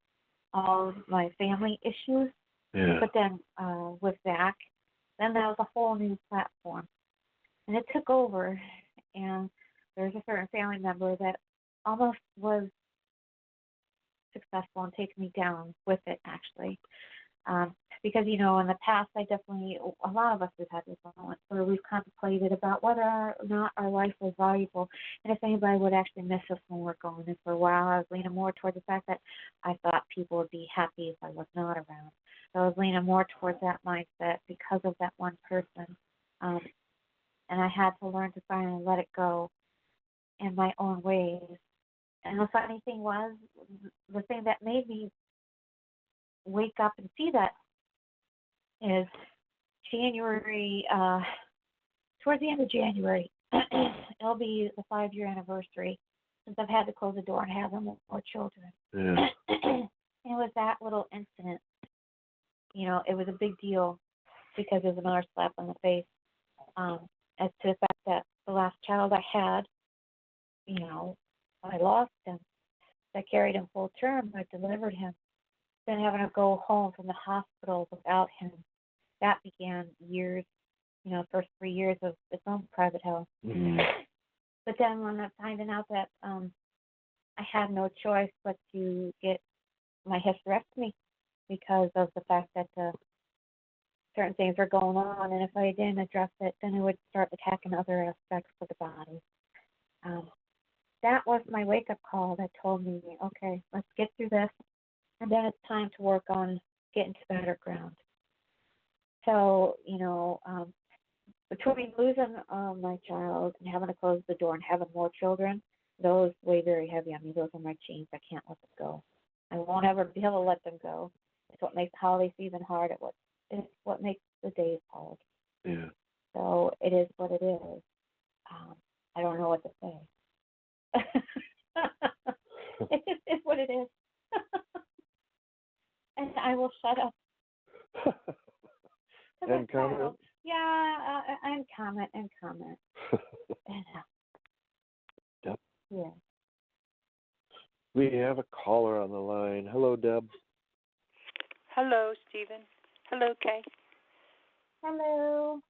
all of my family issues. Yeah. But then with Zach, then that was a whole new platform. And it took over. And there's a certain family member that almost was successful in taking me down with it, actually. Because, in the past, a lot of us have had this moment where we've contemplated about whether or not our life was valuable and if anybody would actually miss us when we're gone. And for a while, I was leaning more towards the fact that I thought people would be happy if I was not around. So I was leaning more towards that mindset because of that one person. And I had to learn to finally let it go in my own ways. And the funny thing was, the thing that made me wake up and see that is January, towards the end of January, it'll be the 5-year anniversary since I've had to close the door and have no more children. Yeah. And it was that little incident. It was a big deal because it was another slap in the face as to the fact that the last child I had, I lost him. I carried him full term. I delivered him. Then having to go home from the hospital without him, that began years, first 3 years of its own private hell. Mm-hmm. But then when I'm finding out that I had no choice but to get my hysterectomy because of the fact that certain things were going on, and if I didn't address it, then it would start attacking other aspects of the body. That was my wake-up call that told me, okay, let's get through this, and then it's time to work on getting to better ground. So, between losing my child and having to close the door and having more children, those weigh very heavy on me. Those are my chains. I can't let them go. I won't ever be able to let them go. It's what makes the holiday season hard. It's what makes the days hard. Yeah. So it is what it is. I don't know what to say. It just is what it is. And I will shut up. And comment? Yeah, and comment. And, Deb? yeah. We have a caller on the line. Hello, Deb. Hello, Stephen. Hello, Kay. Hello.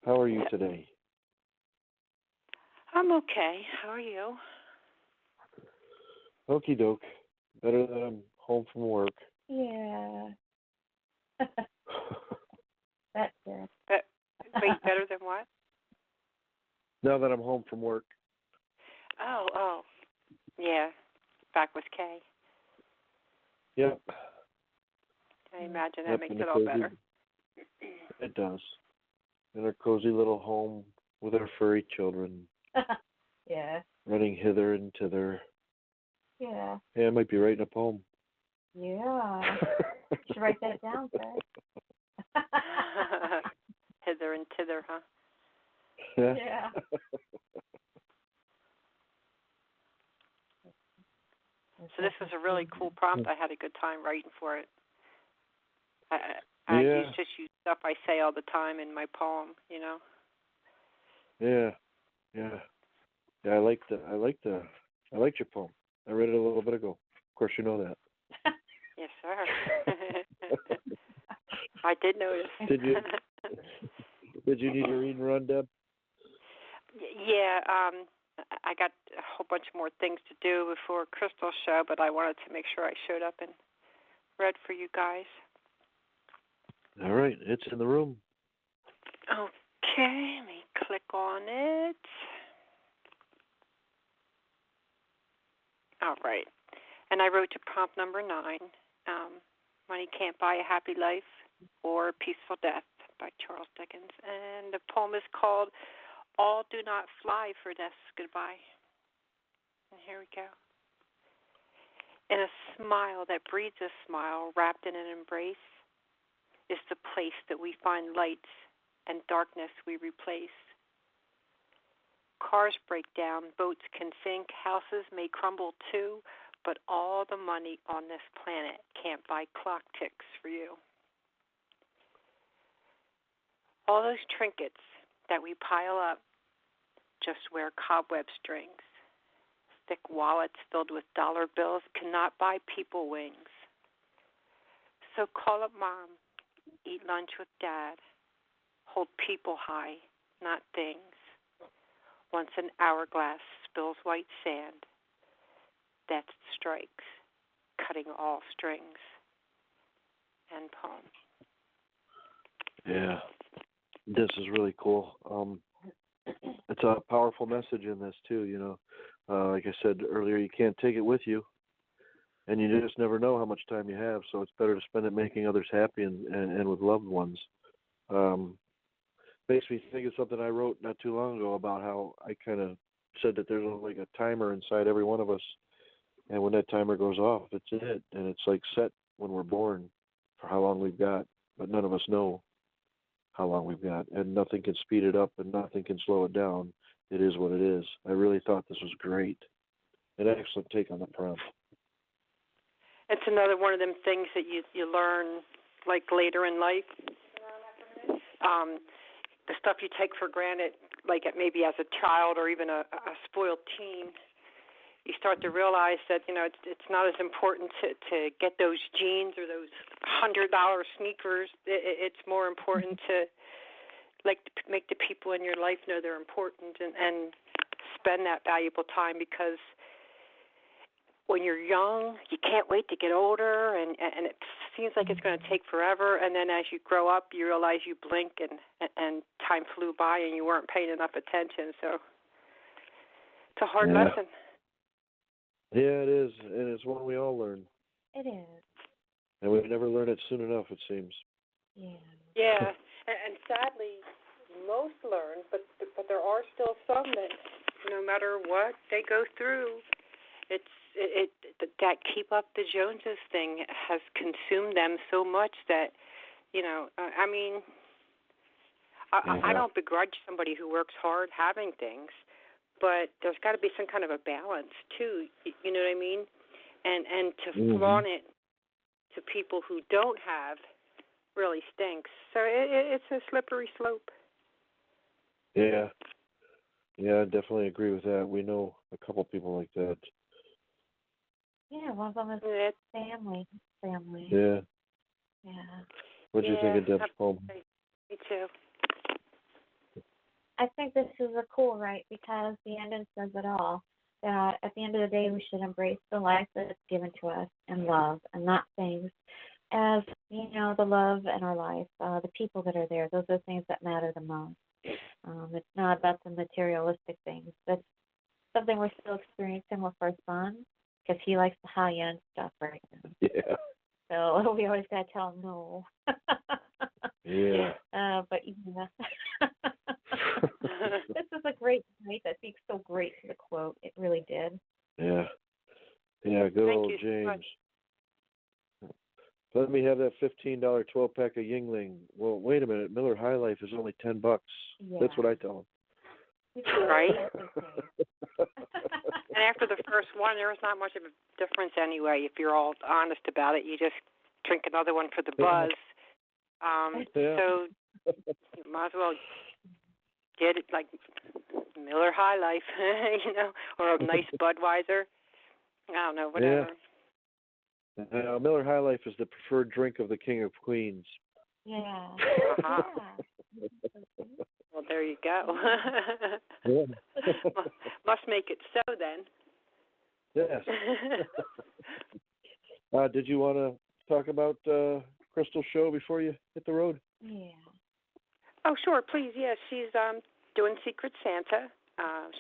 How are you today? I'm okay. How are you? Okie doke. Better than I'm home from work. Yeah. That's good. Wait, better than what? Now that I'm home from work. Oh. Yeah. Back with Kay. Yep. I imagine that Yep, makes in it a all cozy, better. It does. In our cozy little home with our furry children. Yeah. Running hither and thither. Yeah. Yeah, I might be writing a poem. Yeah. You should write that down, sir. Hither and thither, huh? Yeah. So this was a really cool prompt. I had a good time writing for it. I just use stuff I say all the time in my poem, Yeah. I liked your poem. I read it a little bit ago. Of course, you know that. Yes, sir. I did notice. Did you? Did you need to read and run, Deb? Yeah, I got a whole bunch more things to do before Crystal's show, but I wanted to make sure I showed up and read for you guys. All right, it's in the room. Okay, let me click on it. All right. And I wrote to prompt number 9, Money Can't Buy a Happy Life or Peaceful Death by Charles Dickens. And the poem is called All Do Not Fly for Death's Goodbye. And here we go. In a smile that breeds a smile, wrapped in an embrace, is the place that we find lights and darkness we replace. Cars break down, boats can sink, houses may crumble too, but all the money on this planet can't buy clock ticks for you. All those trinkets that we pile up just wear cobweb strings. Thick wallets filled with dollar bills cannot buy people wings. So call up Mom, eat lunch with Dad, hold people high, not things. Once an hourglass spills white sand, death strikes, cutting all strings. End poem. Yeah, this is really cool. It's a powerful message in this too. You know, like I said earlier, you can't take it with you, and you just never know how much time you have. So it's better to spend it making others happy and with loved ones. Makes me think of something I wrote not too long ago about how I kind of said that there's like a timer inside every one of us, and when that timer goes off, it's it, and it's like set when we're born for how long we've got, but none of us know how long we've got, and nothing can speed it up and nothing can slow it down. It is what it is. I really thought this was great. An excellent take on the prompt. It's another one of them things that you learn like later in life. The stuff you take for granted, like maybe as a child or even a spoiled teen, you start to realize that it's not as important to get those jeans or those $100 sneakers. It's more important to make the people in your life know they're important and spend that valuable time, because when you're young, you can't wait to get older, and it seems like it's going to take forever. And then as you grow up, you realize you blink and time flew by and you weren't paying enough attention. So it's a hard lesson. Yeah, it is, and it's one we all learn. It is. And we never learn it soon enough, it seems. Yeah. Yeah, and sadly, most learn, but there are still some that, no matter what they go through, that keep up the Joneses thing has consumed them so much that, I don't begrudge somebody who works hard having things, but there's got to be some kind of a balance too. You know what I mean? And to flaunt it to people who don't have really stinks. So it's a slippery slope. Yeah. Yeah, I definitely agree with that. We know a couple people like that. Yeah, one of them is family. Yeah. Yeah. What do you think of Deb's poem? Me too. I think this is a cool, right? Because the ending says it all. That at the end of the day, we should embrace the life that is given to us and love, and not things. As the love in our life, the people that are there, those are the things that matter the most. It's not about the materialistic things. That's something we're still experiencing with our son, because he likes the high-end stuff right now. Yeah. So we always got to tell him no. Yeah. But this is a great night. That speaks so great to the quote. It really did. Yeah. Yeah, good Thank old you James. so much. Let me have that $15 12-pack of Yingling. Well, wait a minute. Miller High Life is only $10. Yeah. That's what I tell him. Right? And after the first one, there was not much of a difference anyway. If you're all honest about it, you just drink another one for the buzz. So you might as well get it like Miller High Life, or a nice Budweiser. I don't know, whatever. Miller High Life is the preferred drink of the King of Queens. Yeah. Uh-huh. Well, there you go. Yeah. Must make it so then. Yes. Did you want to talk about Crystal's show before you hit the road? Yeah. Oh, sure, please. Yes, she's doing Secret Santa.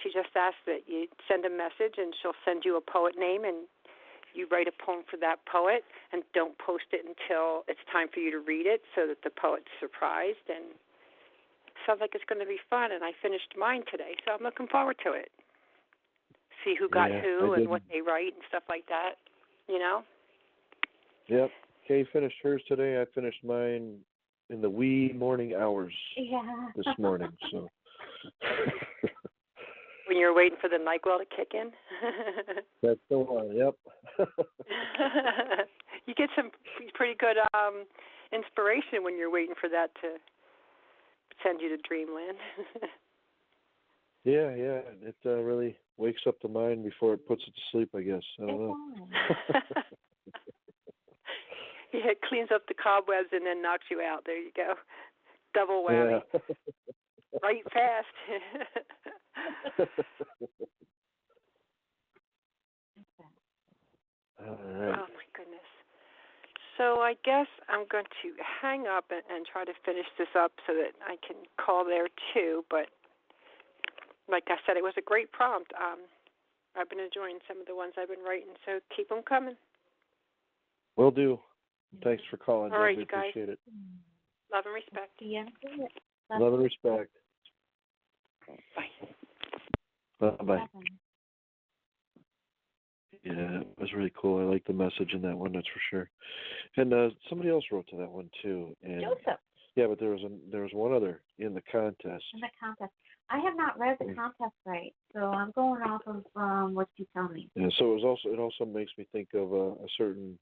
She just asked that you send a message, and she'll send you a poet name, and you write a poem for that poet, and don't post it until it's time for you to read it, so that the poet's surprised. And sounds like it's going to be fun. And I finished mine today, so I'm looking forward to it. See who got who and what they write and stuff like that. You know. Yep. Kay finished hers today. I finished mine in the wee morning hours this morning. So when you're waiting for the NyQuil to kick in. That's the one. Yep. You get some pretty good inspiration when you're waiting for that to send you to dreamland. Yeah. It really wakes up the mind before it puts it to sleep, I guess. I don't know. Yeah, it cleans up the cobwebs and then knocks you out. There you go. Double whammy. Yeah. Right fast. All right. Oh, my goodness. So I guess I'm going to hang up and try to finish this up so that I can call there too. But like I said, it was a great prompt. I've been enjoying some of the ones I've been writing, so keep them coming. Will do. Thanks for calling. All right, we you guys. appreciate it. Love and respect. Yeah. Love and respect. Bye. Bye. Yeah, it was really cool. I like the message in that one, that's for sure. And somebody else wrote to that one too. And Joseph. yeah, but there was one other in the contest. In the contest. I have not read the contest right, so I'm going off of what you tell me. Yeah, so it also makes me think of a certain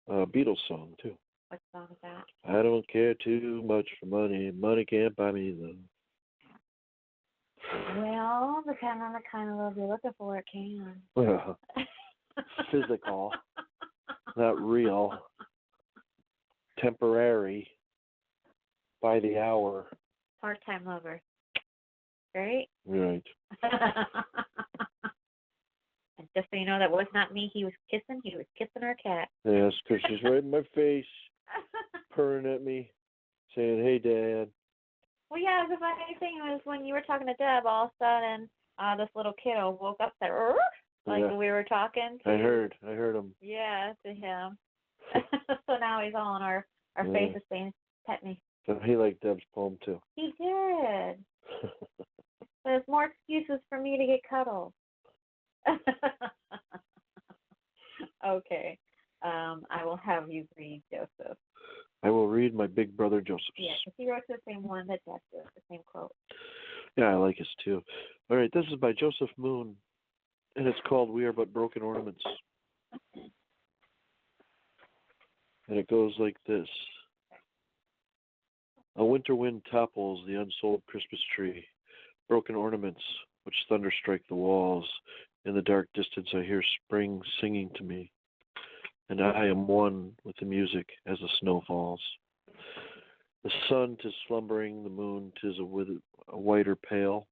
Beatles song too. What song is that? I don't care too much for money. Money can't buy me love. Well, depending on the kind of love you're looking for, it can. Well, physical, not real, temporary, by the hour. Part-time lover. Right? Right. And just so you know, that was not me he was kissing our cat. Yes, because she's right in my face, purring at me, saying, "Hey, Dad." Well, yeah, the funny thing was when you were talking to Deb, all of a sudden, this little kiddo woke up, said, like we were talking to. I heard him. Yeah, to him. So now he's all on our faces saying, "Pet me." So he liked Deb's poem too. He did. There's more excuses for me to get cuddled. Okay. I will have you read Joseph. I will read my big brother Joseph's. Yeah, because he wrote the same one that Deb did, the same quote. Yeah, I like his too. All right, this is by Joseph Moon, and it's called "We Are But Broken Ornaments." And it goes like this. A winter wind topples the unsold Christmas tree. Broken ornaments which thunder strike the walls. In the dark distance I hear spring singing to me. And I am one with the music as the snow falls. The sun 'tis slumbering, the moon 'tis a whiter pale.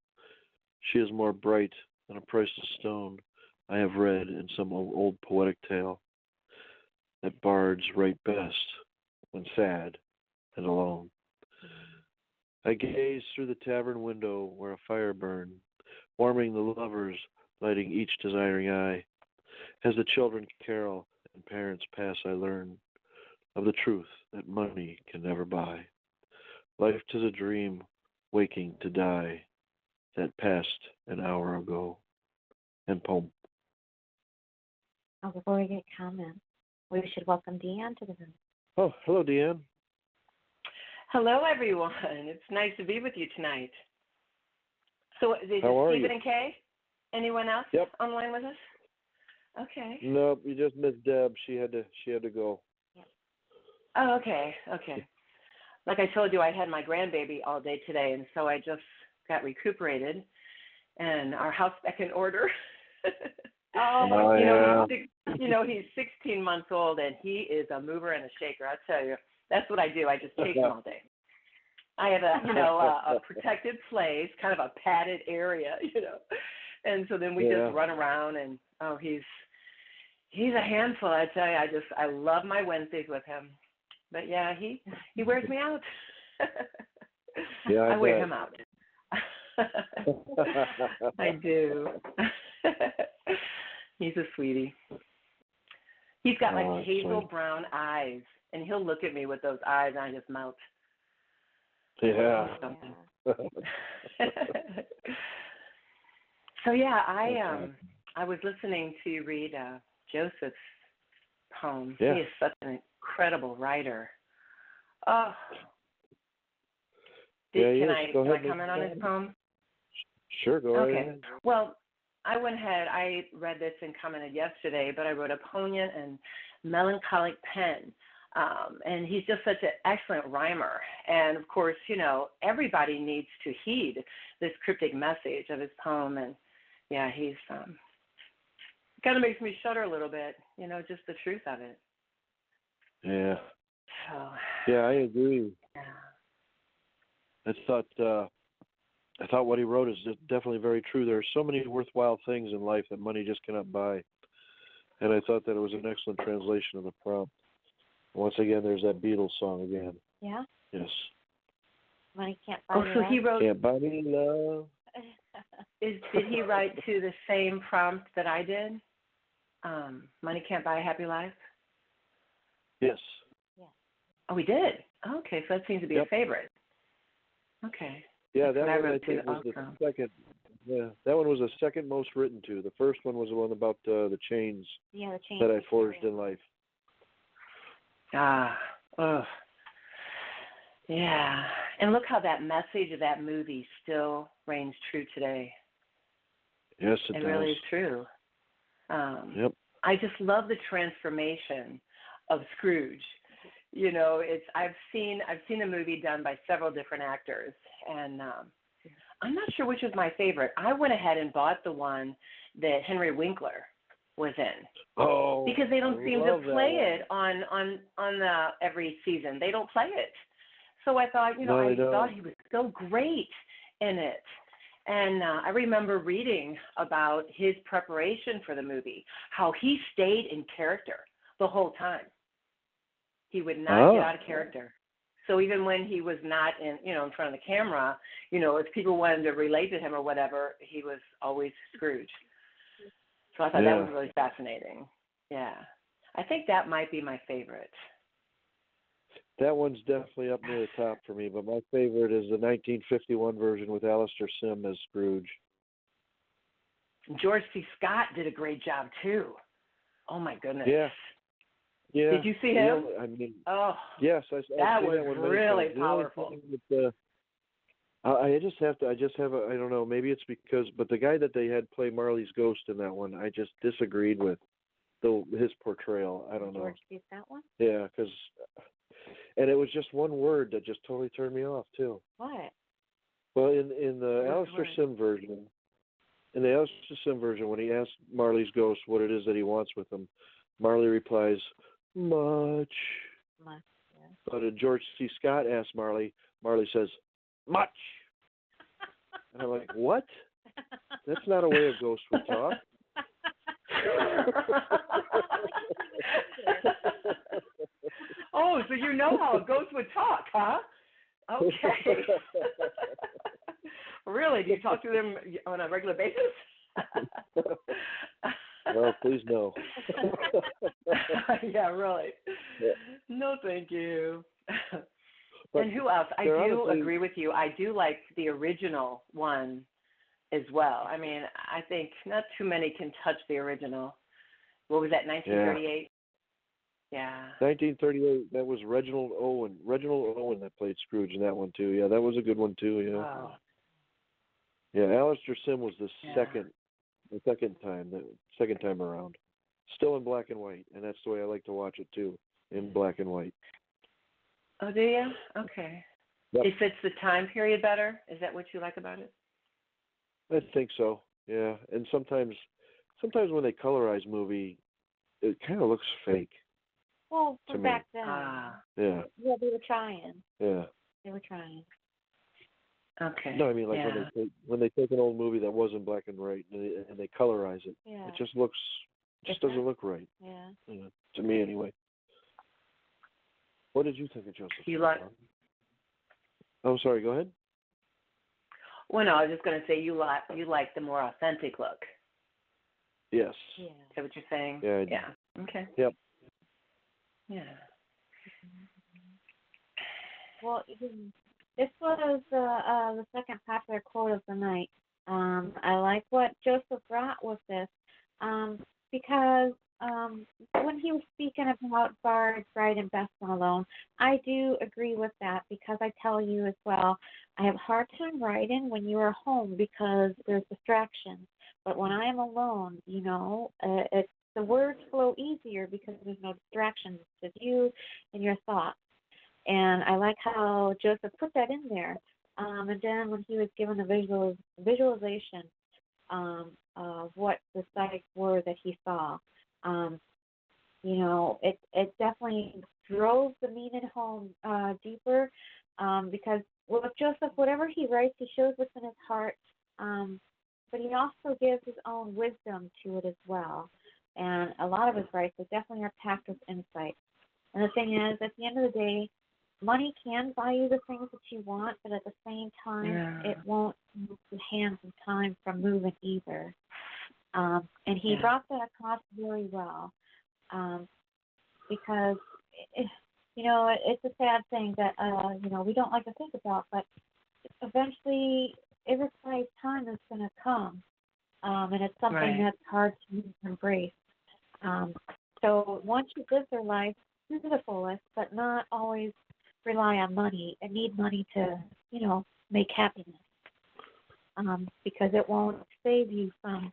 She is more bright than a priceless stone I have read in some old poetic tale, that bards write best when sad and alone. I gaze through the tavern window where a fire burned, warming the lovers, lighting each desiring eye. As the children carol and parents pass, I learn of the truth that money can never buy. Life 'tis a dream, waking to die, that passed an hour ago. And poem. Oh, before we get comments, we should welcome Deanne to the room. Oh, hello, Deanne. Hello, everyone. It's nice to be with you tonight. So, is it How are Stephen you? and Kay? Anyone else online with us? Okay. Nope, you just missed Deb. She had to go. Oh, okay. Like I told you, I had my grandbaby all day today, and so I just got recuperated, and our house back in order. He's 16 months old, and he is a mover and a shaker. I'll tell you, that's what I do. I just take him all day. I have a protected place, kind of a padded area, and so then we just run around, and he's a handful. I tell you, I love my Wednesdays with him, but yeah, he wears me out. Yeah, I wear him out. I do. He's a sweetie. He's got like hazel brown eyes, and he'll look at me with those eyes, and I just melt. Yeah. So yeah, I was listening to you read Joseph's poem. Yeah. He is such an incredible writer. Oh. Can I comment on his poem? Sure, go ahead. Okay. Well, I went ahead. I read this and commented yesterday, but I wrote a poignant and melancholic pen. And he's just such an excellent rhymer. And of course, everybody needs to heed this cryptic message of his poem. And yeah, he's kind of makes me shudder a little bit, just the truth of it. Yeah. So. Yeah, I agree. Yeah. I thought what he wrote is definitely very true. There are so many worthwhile things in life that money just cannot buy. And I thought that it was an excellent translation of the prompt. Once again, there's that Beatles song again. Yeah? Yes. Money can't buy me so love. he wrote... Can't buy me love. Did he write to the same prompt that I did? Money can't buy a happy life? Yes. Yeah. Oh, he did? Okay, so that seems to be a favorite. Okay. Yeah, That's that one I think was the second. Yeah, that one was the second most written to. The first one was the one about the chains. Yeah, the chains that I forged in life. Yeah. And look how that message of that movie still reigns true today. Yes, it does. It really is true. Yep. I just love the transformation of Scrooge. I've seen a movie done by several different actors, and I'm not sure which was my favorite. I went ahead and bought the one that Henry Winkler was in. Oh, because they don't seem to play it on every season. They don't play it. So I thought, I thought he was so great in it. And I remember reading about his preparation for the movie, how he stayed in character the whole time. He would not get out of character. So even when he was not in front of the camera, if people wanted to relate to him or whatever, he was always Scrooge. So I thought that was really fascinating. Yeah. I think that might be my favorite. That one's definitely up near the top for me, but my favorite is the 1951 version with Alistair Sim as Scrooge. George C. Scott did a great job, too. Oh, my goodness. Yeah. Yeah. Did you see him? Yes. That was really powerful. I just have I don't know, maybe it's because, but the guy that they had play Marley's ghost in that one, I just disagreed with his portrayal. I don't know. George C. Scott one? Yeah, and it was just one word that just totally turned me off too. What? Well, in the Alistair Sim version, when he asks Marley's ghost what it is that he wants with him, Marley replies, much. Yeah. But George C. Scott asks Marley says, much. And I'm like, what? That's not a way a ghost would talk. Oh, so you know how a ghost would talk, huh? Okay. Really? Do you talk to them on a regular basis? Well, please no. Yeah, really. Yeah. No, thank you. But and who else? I do agree with you. I do like the original one as well. I mean, I think not too many can touch the original. What was that, 1938? Yeah. 1938, that was Reginald Owen. Reginald Owen that played Scrooge in that one, too. Yeah, that was a good one, too, yeah. Wow. Yeah, Alistair Sim was the second time around. Still in black and white, and that's the way I like to watch it, too, in black and white. Oh, do you? Okay. Yep. It fits the time period better? Is that what you like about it? I think so, yeah. And sometimes when they colorize movie, it kind of looks fake. Well, from back then. Yeah. Yeah, they were trying. Yeah. They were trying. Okay. No, I mean like when they take an old movie that was in black and white and they colorize it. Yeah. It just doesn't look right. Yeah. To me anyway. What did you think of Joseph? You like? Oh, sorry. Go ahead. Well, no, I was just going to say you like the more authentic look. Yes. Yeah. Is that what you're saying? Yeah. Yeah. Okay. Yep. Yeah. Well, this was the second popular quote of the night. I like what Joseph brought with this because when he was speaking about Bard, Bride, and Best One Alone, I do agree with that because I tell you as well, I have a hard time writing when you are home because there's distractions. But when I am alone, the words flow easier because there's no distractions. It's just you and your thoughts. And I like how Joseph put that in there. And then when he was given the visualization of what the sights were that he saw, it definitely drove the meaning home deeper because with Joseph, whatever he writes, he shows what's in his heart, but he also gives his own wisdom to it as well. And a lot of his writes definitely are packed with insight. And the thing is, at the end of the day, money can buy you the things that you want, but at the same time, it won't move the hands and time from moving either. And he brought that across very well because, it's a sad thing that, we don't like to think about, but eventually everybody's time is going to come, and it's something that's hard to embrace. So once you live their life to the fullest, but not always rely on money and need money to, make happiness, because it won't save you from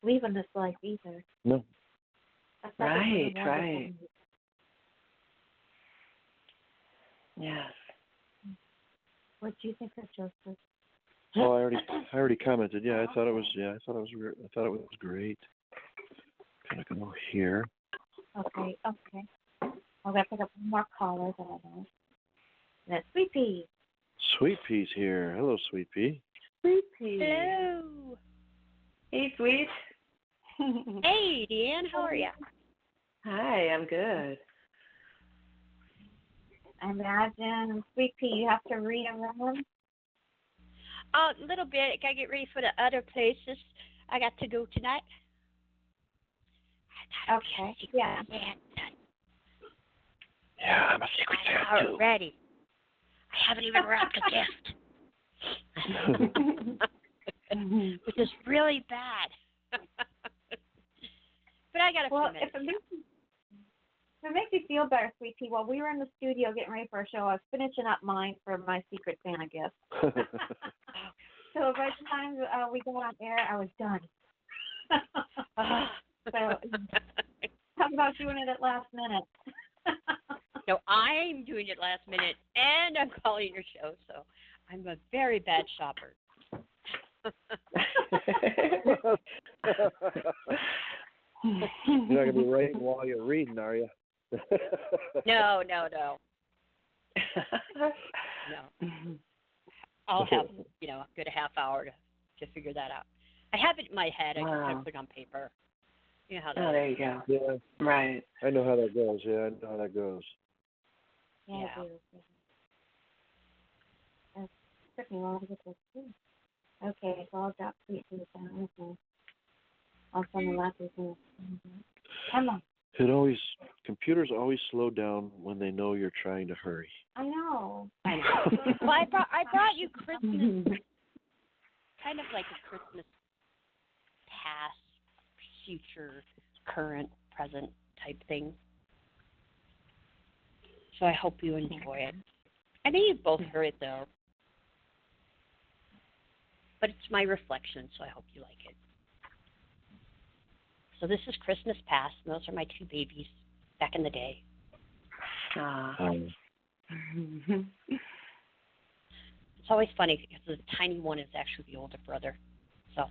leaving this life either. No. Right. Yes. What do you think of Joseph? Well, I already commented. Yeah, I thought it was great. Kind of go here. Okay. I'll gotta pick up one more caller that I know. That's Sweet Pea. Sweet Pea's here. Hello, Sweet Pea. Sweet Pea. Hello. Hey, Sweet. Hey, Deanne. How are you? Hi, I'm good. I imagine, Sweet Pea, you have to read a room. A little bit. I gotta get ready for the other places I got to go tonight. Okay. Yeah. Yeah, I'm a secret fan too. Already. I haven't even wrapped a gift, which is really bad. But I got a few minutes. If it makes you feel better, Sweet Pea, while we were in the studio getting ready for a show, I was finishing up mine for my Secret Santa gift. So by the time we got on air, I was done. So talk about doing it at last minute. No, I'm doing it last minute, and I'm calling your show, so I'm a very bad shopper. You're not going to be writing while you're reading, are you? No. I'll have, a good half hour to figure that out. I have it in my head. I just have to put it on paper. You know how that is. There you go. Yeah. Right. I know how that goes. Yeah, I know how that goes. Yeah. I do. It took me a while to get this too. Okay, so I'll drop Sweet Pea down. Okay. I'll send the last one. Come on. Computers always slow down when they know you're trying to hurry. I know. Well, I brought you Christmas, kind of like a Christmas past, future, current, present type thing. So I hope you enjoy it. I think you both heard it though, but it's my reflection, so I hope you like it. So this is Christmas past, and those are my two babies back in the day. It's always funny because the tiny one is actually the older brother. So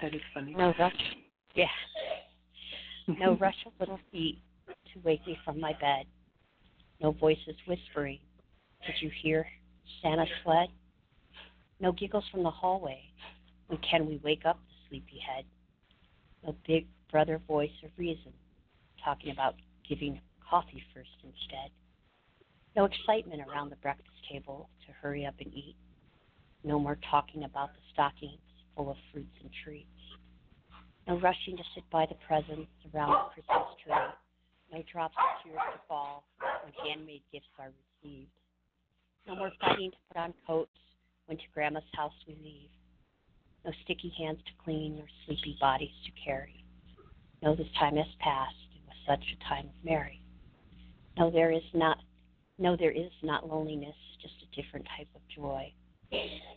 that is funny. No rush. Yeah. No rush of little feet to wake me from my bed. No voices whispering. Did you hear Santa sled. No giggles from the hallway. When can we wake up the sleepyhead? No big brother voice of reason, talking about giving coffee first instead. No excitement around the breakfast table to hurry up and eat. No more talking about the stockings full of fruits and treats. No rushing to sit by the presents around the Christmas tree. No drops of tears to fall when handmade gifts are received. No more fighting to put on coats when to Grandma's house we leave. No sticky hands to clean or sleepy bodies to carry. No, this time has passed. It was such a time of merry. No, there is not loneliness, just a different type of joy.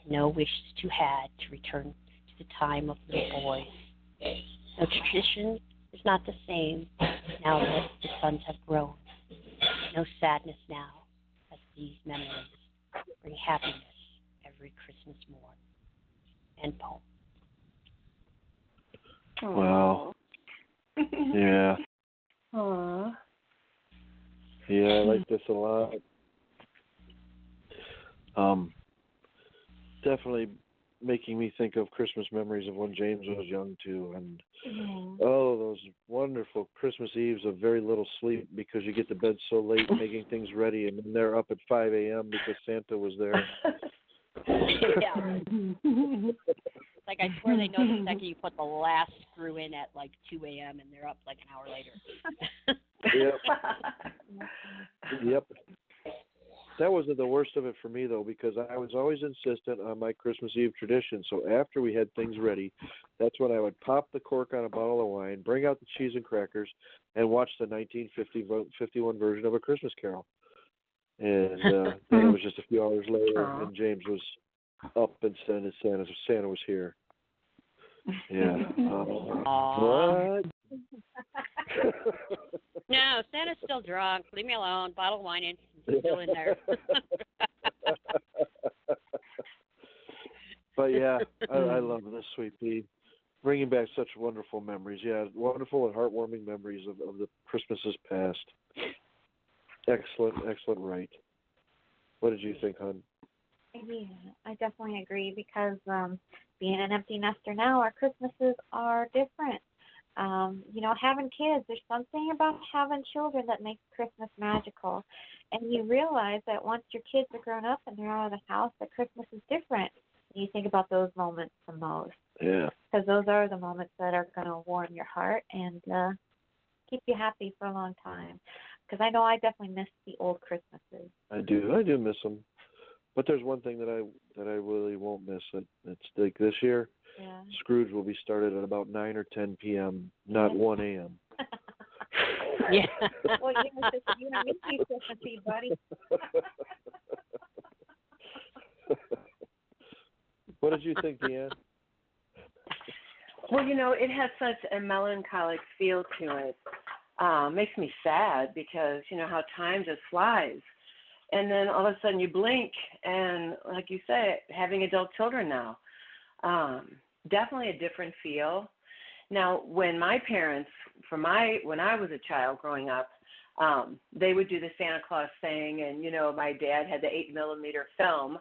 No wishes too had to return to the time of little boys. No, tradition is not the same now that the sons have grown. No sadness now, as these memories bring happiness every Christmas morn. End poem. Wow. Yeah. Aww. Yeah, I like this a lot. Definitely making me think of Christmas memories of when James was young too, and those wonderful Christmas Eves of very little sleep because you get to bed so late making things ready, and then they're up at 5 a.m. because Santa was there. Yeah. Like, I swear they know the second you put the last screw in at like 2 a.m. and they're up like an hour later. Yep. That wasn't the worst of it for me, though, because I was always insistent on my Christmas Eve tradition. So after we had things ready, that's when I would pop the cork on a bottle of wine, bring out the cheese and crackers, and watch the 1951 version of A Christmas Carol. And then it was just a few hours later, and James was up and Santa was here. Yeah. What? No, Santa's still drunk. Leave me alone. Bottle of wine in. He's still in there. But yeah, I love this, Sweet Pea. Bringing back such wonderful memories. Yeah, wonderful and heartwarming memories of the Christmases past. Excellent write. What did you think, hon? Yeah, I definitely agree because being an empty nester now, our Christmases are different. Having kids, there's something about having children that makes Christmas magical. And you realize that once your kids are grown up and they're out of the house, that Christmas is different. And you think about those moments the most. Yeah. Because those are the moments that are going to warm your heart and keep you happy for a long time. Because I know I definitely miss the old Christmases. I do miss them. But there's one thing that I really won't miss. It's like this year, Scrooge will be started at about 9 or 10 p.m., not 1 a.m. Yeah. Well, you and me keep Christmas Eve, buddy. What did you think, Deanne? Well, it has such a melancholic feel to it. Makes me sad because, how time just flies. And then all of a sudden you blink, and like you say, having adult children now, definitely a different feel. Now, when my parents, when I was a child growing up, they would do the Santa Claus thing, and my dad had the 8mm film,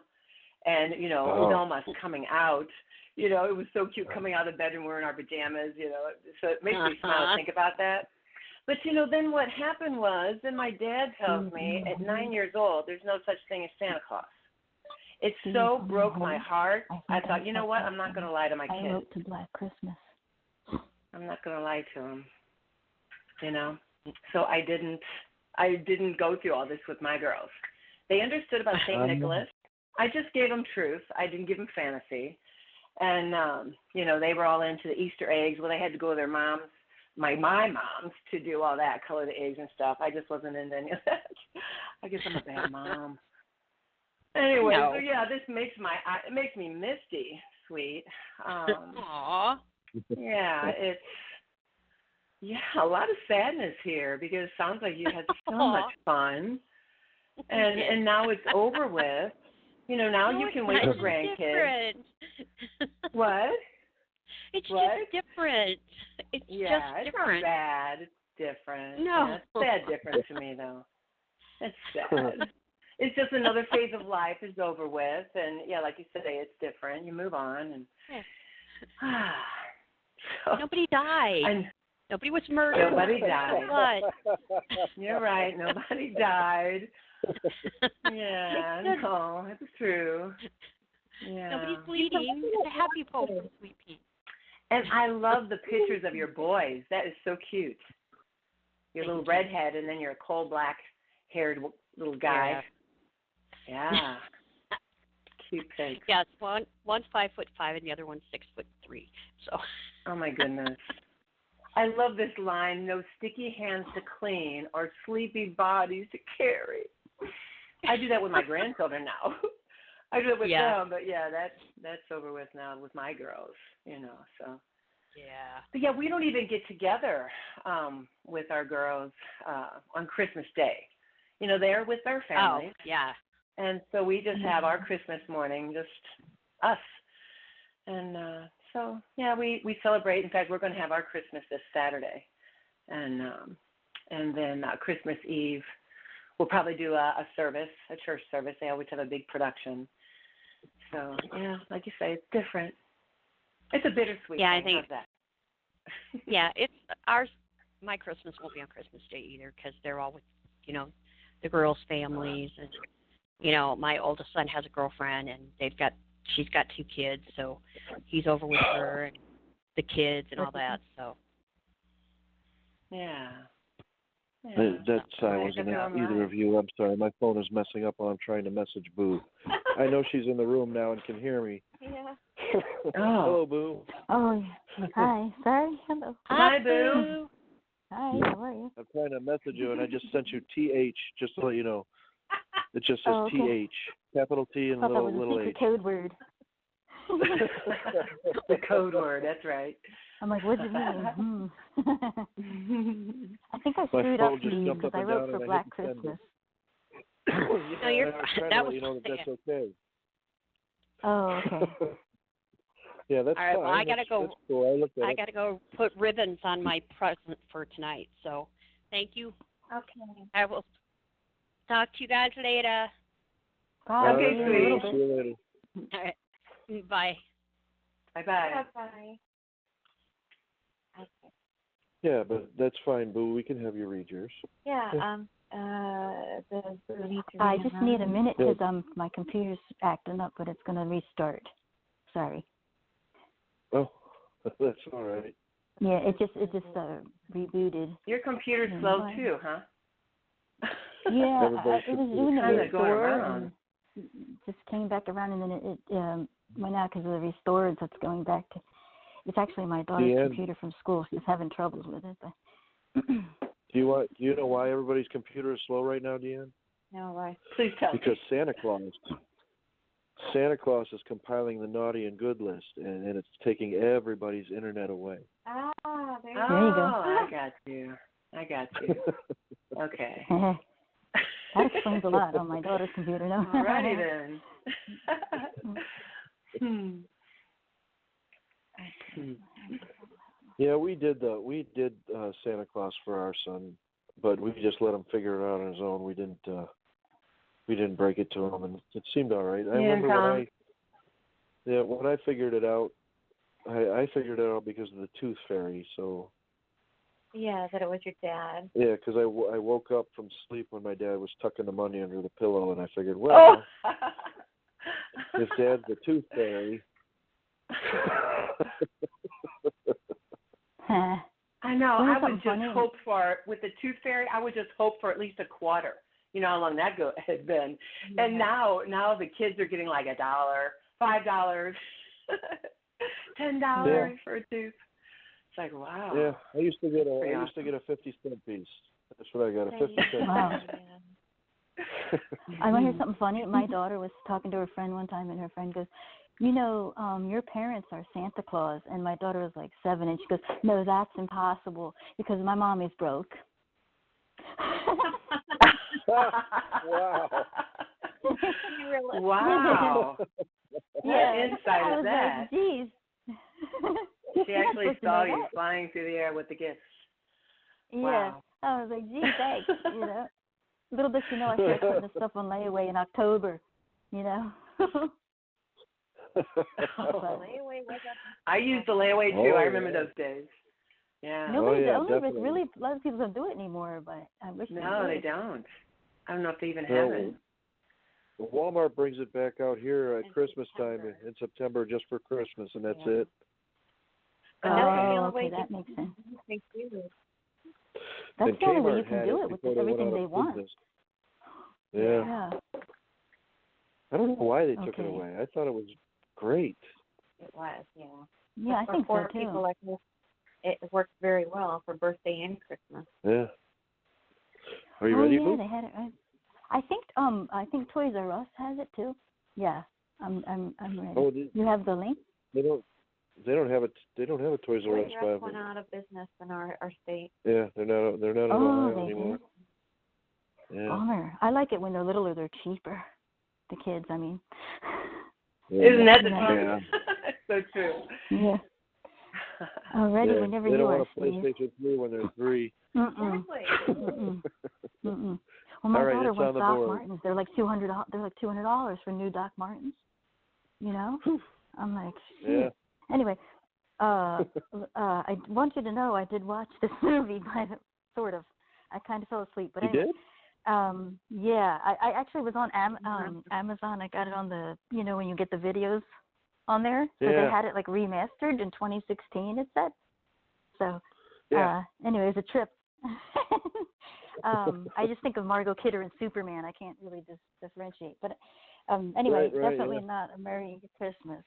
and it was almost coming out. It was so cute coming out of the bedroom wearing our pajamas. So it makes me smile to think about that. But, then what happened was, then my dad tells me at 9 years old, there's no such thing as Santa Claus. It so broke my heart. I thought, you know what, I'm not going to lie to my kids. I wrote to Black Christmas. I'm not going to lie to them, So I didn't go through all this with my girls. They understood about St. Nicholas. I just gave them truth. I didn't give them fantasy. And, they were all into the Easter eggs. Well, they had to go to their moms. My moms to do all that, color the eggs and stuff. I just wasn't into any of that. I guess I'm a bad mom. Anyway, so yeah, this makes it makes me misty, sweet. Aww. Yeah, it's a lot of sadness here because it sounds like you had so much fun, and now it's over with. Now you can wait for grandkids. What? It's just different. It's just different. It's not bad. It's different. No. Yeah, it's sad different to me, though. It's sad. it's just another phase of life is over with, and yeah, like you say, it's different. You move on, and so, nobody died. Nobody was murdered. Nobody died. Blood. You're right. Nobody died. Yeah, no, it's true. Yeah. Nobody's bleeding. It's a happy post from Sweet Pea. And I love the pictures of your boys. That is so cute. Your little redhead, and then your coal black-haired little guy. Yeah. Cute pics. Yes, one's 5'5" and the other one's 6'3". So. Oh my goodness. I love this line: "No sticky hands to clean or sleepy bodies to carry." I do that with my grandchildren now. I do it with them, but yeah, that's over with now with my girls, so. Yeah. But yeah, we don't even get together with our girls on Christmas Day. They're with their families. Oh, yeah. And so we just have our Christmas morning, just us. And so, yeah, we celebrate. In fact, we're going to have our Christmas this Saturday. And then Christmas Eve, we'll probably do a service, a church service. They always have a big production. So, yeah, like you say, it's different. It's a bittersweet thing. I think. How's that? Yeah, it's ours. My Christmas won't be on Christmas Day either because they're all with, the girls' families. And, my oldest son has a girlfriend, and she's got 2 kids, so he's over with her and the kids and all that. So. Yeah. That's I wasn't at either of you. I'm sorry. My phone is messing up while I'm trying to message Boo. I know she's in the room now and can hear me. Yeah. Hello, Boo. Oh, hi. Sorry. Hello. Hi, Boo. Hi. How are you? I'm trying to message you, and I just sent you TH just to let you know. It just says TH, capital T and little H. Code word. The code word. That's right. I'm like, what does it mean? I think I screwed up because I wrote for Black Christmas. No, that was that's okay. Oh, okay. Yeah, that's all right. fine. Well, I gotta go. Cool. I gotta go put ribbons on my present for tonight. So, thank you. Okay. I will talk to you guys later. Bye. Okay, sweetie. See you later. All right. Bye. Bye-bye. Bye. Okay. Yeah, but that's fine, Boo. We can have you read yours. Yeah. I just need a minute because my computer's acting up, but it's going to restart. Sorry. Oh, that's all right. Yeah, it just rebooted. Your computer's slow too, huh? Yeah, it was doing it restore around. and just came back around, and then it went out because of the restore, and so it's going back to. It's actually my daughter's computer from school. She's having troubles with it. But Do you know why everybody's computer is slow right now, Deanne? No, why? Please tell me. Because Santa Claus is compiling the naughty and good list, and it's taking everybody's internet away. Ah, there you go. I got you. Okay. That explains a lot on my daughter's computer now. Alrighty then. Yeah, we did Santa Claus for our son, but we just let him figure it out on his own. We didn't break it to him, and it seemed all right. I remember when I figured it out. I figured it out because of the Tooth Fairy. So. Yeah, that it was your dad. Yeah, because I woke up from sleep when my dad was tucking the money under the pillow, and I figured, well, if Dad's the Tooth Fairy. I know. I would just hope for, with the Tooth Fairy, I would just hope for at least a quarter. You know how long that had been. Yeah. And now the kids are getting like $1, $5, $10 for a tooth. It's like, wow. Yeah, I used to get a 50-cent piece. That's what I got, a 50-cent wow. piece. I want to hear something funny. My daughter was talking to her friend one time, and her friend goes, your parents are Santa Claus. And my daughter was like 7, and she goes, no, that's impossible because my mom is broke. Wow. Wow. What insight is that? Like, geez. She actually saw you flying through the air with the gifts. Yeah. Wow. I was like, gee, thanks, Little does she know I started putting this stuff on layaway in October, you know. I used the layaway too. I remember those days. Yeah. Nobody, really, a lot of people don't do it anymore, but I wish they did. No, they don't. I don't know if they even have it. Walmart brings it back out here at Christmas time in September just for Christmas, and that's it. Okay, that makes sense. That's the only way you can do it with everything they want. Yeah. I don't know why they took it away. I thought it was great. It was, yeah. Yeah, I think so too. People like this, it works very well for birthday and Christmas. Yeah. Are you ready? Yeah, they had it. I think Toys R Us has it too. Yeah, I'm ready. Oh, you have the link? They don't have it. They don't have a Toys R Us. Toys R Us went out of business in our state. Yeah, they're not in Ohio anymore. Yeah. Bummer. I like it when they're littler. They're cheaper. The kids, I mean. Yeah. Isn't that the truth? Yeah. So true. Yeah. Already, whenever you are. They don't want a PlayStation 3 when they're 3. Well, my daughter wants Doc Martens. They're like $200. They're like $200 for new Doc Martens. You know, I'm like, shit. Yeah. Anyway, I want you to know I did watch this movie, sort of. I kind of fell asleep, but anyway. You did? Yeah, I actually was on Amazon. I got it on the, when you get the videos on there. So they had it like remastered in 2016. It said. So, anyway, it's a trip. I just think of Margot Kidder and Superman. I can't really differentiate. But anyway, definitely not a Merry Christmas.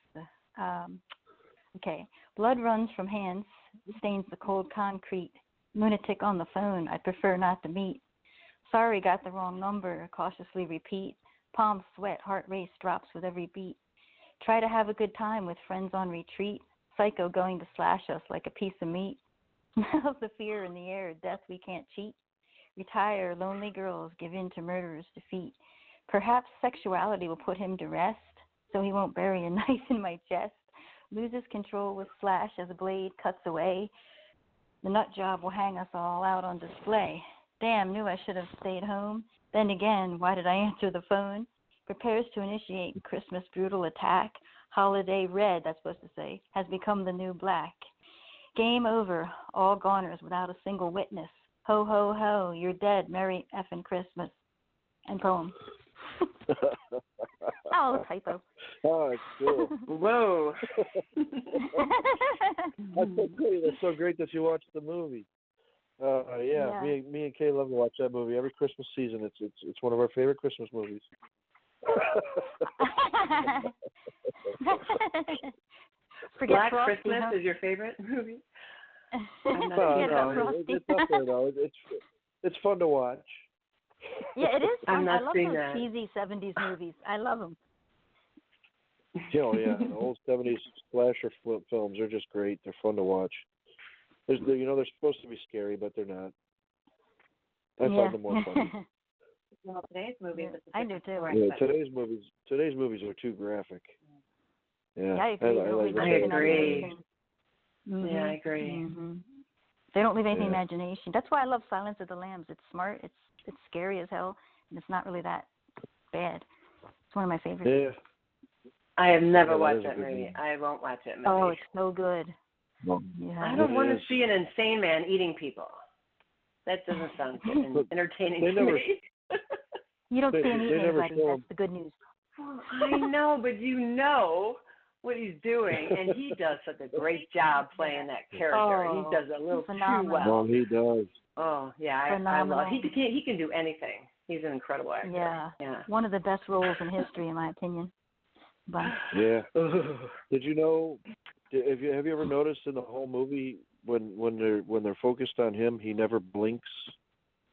Okay. Blood runs from hands, stains the cold concrete. Lunatic on the phone, I'd prefer not to meet. Sorry, got the wrong number, cautiously repeat. Palms sweat, heart race drops with every beat. Try to have a good time with friends on retreat. Psycho going to slash us like a piece of meat. Now's the fear in the air, death we can't cheat. Retire, lonely girls give in to murderer's defeat. Perhaps sexuality will put him to rest, so he won't bury a knife in my chest. Loses control with slash as a blade cuts away. The nut job will hang us all out on display. Damn, knew I should have stayed home. Then again, why did I answer the phone? Prepares to initiate Christmas brutal attack. Holiday red, that's supposed to say, has become the new black. Game over, all goners without a single witness. Ho, ho, ho, you're dead, Merry effing Christmas. And poem. Oh, typo. Oh, it's cool. Whoa. That's so great that you watched the movie. Yeah. Me and Kay love to watch that movie every Christmas season. It's one of our favorite Christmas movies. Black Christmas is your favorite movie? It's up there though. It's fun to watch. Yeah, it is fun. I love those cheesy 70s movies. I love them. Oh yeah, the old 70s slasher films are just great. They're fun to watch. They're supposed to be scary, but they're not. I find them more funny. Well, today's movies. I do too. Yeah, today's movies are too graphic. Yeah, I agree. I agree. Mm-hmm. Yeah, I agree. Mm-hmm. They don't leave anything imagination. That's why I love Silence of the Lambs. It's smart. It's scary as hell, and it's not really that bad. It's one of my favorites. Yeah. I have never watched that movie. I won't watch it. Oh, it's so good. Well, I don't want to see an insane man eating people. That doesn't sound good entertaining to me. You don't see him eating anybody. That's the good news. Well, I know, but you know what he's doing, and he does such a great job playing that character. He does it a little too well. Oh, he does. Oh, yeah, I love it. He can do anything. He's an incredible actor. Yeah. One of the best roles in history, in my opinion. But yeah. Did you know? Have you ever noticed in the whole movie when they're focused on him, he never blinks?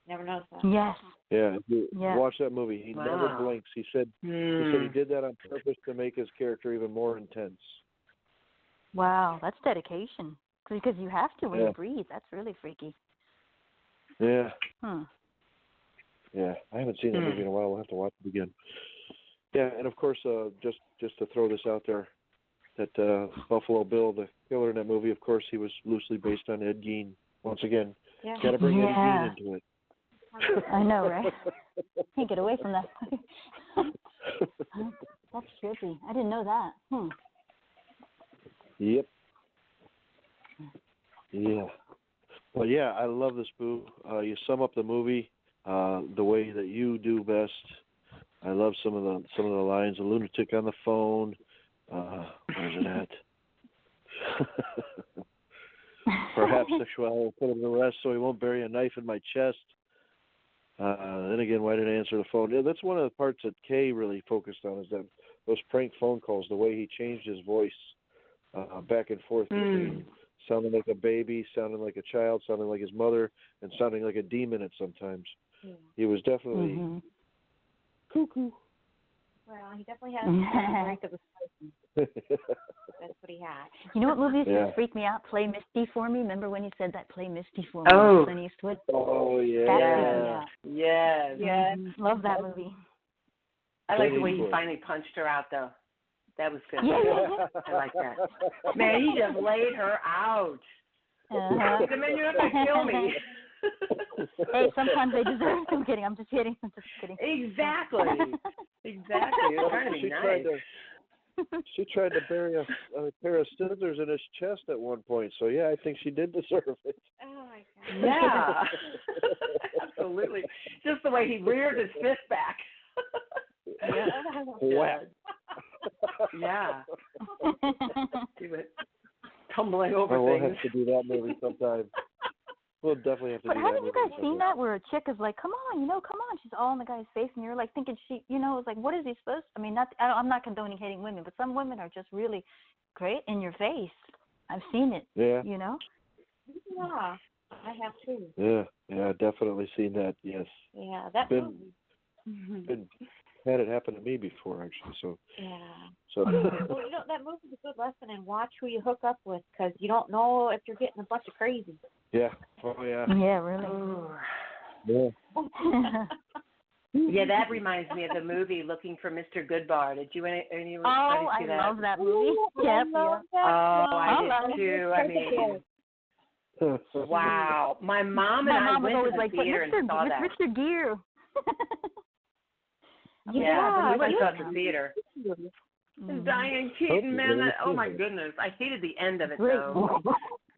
Never noticed that. Yes. Yeah. If you watch that movie, he never blinks. He said he did that on purpose to make his character even more intense. Wow, that's dedication. Because you have to when you breathe. That's really freaky. Yeah. Yeah, I haven't seen that movie in a while. We'll have to watch it again. Yeah, and of course, just to throw this out there, that Buffalo Bill, the killer in that movie, of course, he was loosely based on Ed Gein. Once again, got to bring Ed Gein into it. I know, right? Can't get away from that. That's trippy. I didn't know that. Yep. Yeah. Well, yeah, I love this, Boo. You sum up the movie the way that you do best. I love some of the lines. A lunatic on the phone. Where's it at? Perhaps sexuality will put him to rest so he won't bury a knife in my chest. Then again, why didn't I answer the phone? Yeah, that's one of the parts that Kay really focused on, is that those prank phone calls, the way he changed his voice back and forth between sounding like a baby, sounding like a child, sounding like his mother, and sounding like a demon at sometimes. Yeah. He was definitely cuckoo. Well, he definitely has a break of the spicy. That's what he had. You know what movies just freak me out? Play Misty for me. Remember when you said that? Play Misty for me. Oh. Clint Eastwood. Oh, yeah. That Yes. Yes. Love that movie. I like the way he finally punched her out, though. That was good. Yeah. I like that. Man, he just laid her out. Uh-huh. Man, you're not going to kill me. Hey, sometimes they deserve it. I'm kidding. I'm just kidding. Exactly. You're trying to be nice. She tried to bury a pair of scissors in his chest at one point. So, yeah, I think she did deserve it. Oh, my God. Yeah. Absolutely. Just the way he reared his fist back. Wow. Yeah. He went tumbling over we'll things. have to do that movie sometime. We'll definitely have to do that. Haven't you guys seen that where a chick is like, come on, she's all in the guy's face, and you're like thinking it's like, what is he supposed to, I mean, I'm not condoning hating women, but some women are just really great in your face. I've seen it. Yeah. Yeah, I have too. Yeah, I've definitely seen that, yes. Yeah, that movie. Had it happen to me before, actually, so. Yeah. So. Well, that movie's a good lesson in watch who you hook up with, because you don't know if you're getting a bunch of crazy. Yeah. Oh, yeah. Yeah, really. Yeah. Yeah, that reminds me of the movie Looking for Mr. Goodbar. Did you anyone see that? I love that movie. Yep. I did too. I mean, wow. My mom and I went to the theater and saw that. Mr. Gere. Yeah, we went to the theater. Diane Keaton, man, oh my goodness. I hated the end of it, though.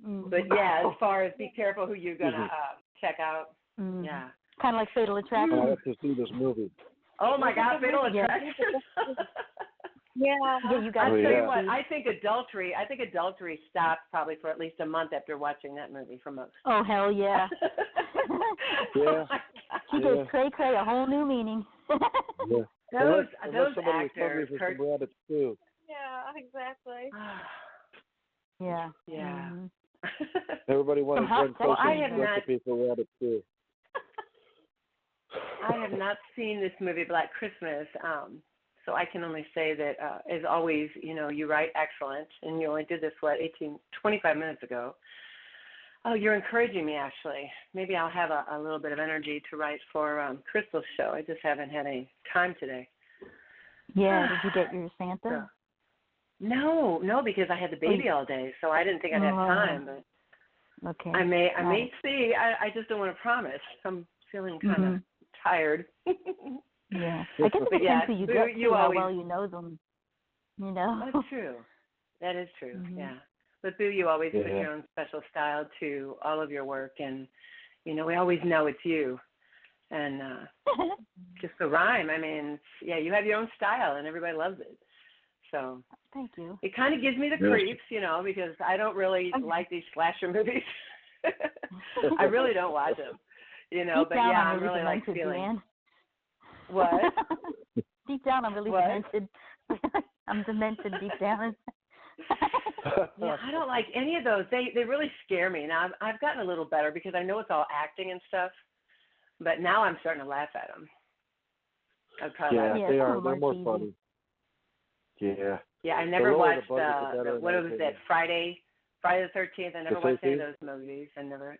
But yeah, as far as be careful who you're going to check out. Yeah. Kind of like Fatal Attraction. I have to see this movie. Oh my God, Fatal Attraction. Yeah, you guys. I'll tell you what, I think adultery stopped probably for at least a month after watching that movie for most. Oh, hell yeah. Yeah. She gave cray-cray a whole new meaning. Yeah. Those actors. Some rabbits too. Yeah, exactly. Yeah. Yeah. Everybody wants one person recipe for rabbits too. I have not seen this movie Black Christmas, so I can only say that, as always, you write excellent, and you only did this, 25 minutes ago. Oh, you're encouraging me, actually. Maybe I'll have a little bit of energy to write for Crystal's show. I just haven't had any time today. Yeah, did you get your Santa? No, because I had the baby all day, so I didn't think I'd have time. But okay. I may see. I just don't want to promise. I'm feeling kind of tired. Yeah, I guess it depends who you get to, how well you know them. That's true. That is true. Yeah. But Boo, you always put your own special style to all of your work, and we always know it's you. And just the rhyme. I mean, you have your own style, and everybody loves it. So thank you. It kind of gives me the creeps, because I don't really like these slasher movies. I really don't watch them, Deep but down, I'm really like feeling. Deanne. What? Deep down, I'm really demented. I'm demented deep down. Yeah, I don't like any of those. They really scare me. Now I've gotten a little better because I know it's all acting and stuff, but now I'm starting to laugh at them. They are. They're more funny. Yeah. Yeah, I never watched what was that Friday the 13th. I never watched any of those movies. I never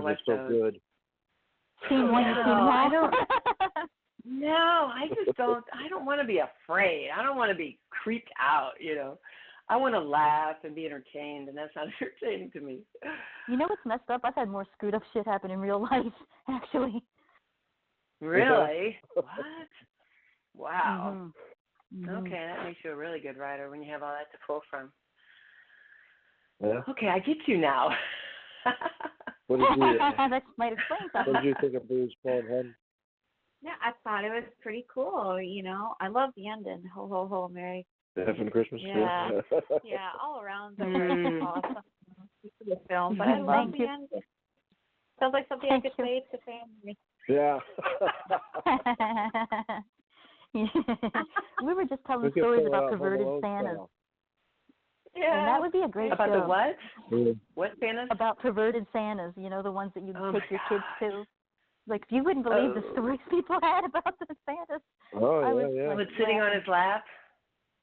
watched those. Good. No, I just don't. I don't want to be afraid. I don't want to be creeped out. I want to laugh and be entertained, and that's not entertaining to me. You know what's messed up? I've had more screwed up shit happen in real life, actually. Really? What? Wow. Mm-hmm. Mm-hmm. Okay, that makes you a really good writer when you have all that to pull from. Yeah. Okay, I get you now. What did you? That might explain something. What did you think of Boo's poem, Hen? Yeah, I thought it was pretty cool. You know, I love the ending. Ho ho ho, Merry. Effing Christmas. Yeah. Yeah, all around the world, awesome. The film, but I love the ending. Sounds like something I could say to family. Yeah. We were just telling stories about perverted Santas. Yeah. And that would be a great about show. the what? Yeah. What Santas? About perverted Santas, you know, the ones that you take your kids to. Like, you wouldn't Oh. believe the stories people had about the Santas. Oh, yeah. Was sitting on his lap?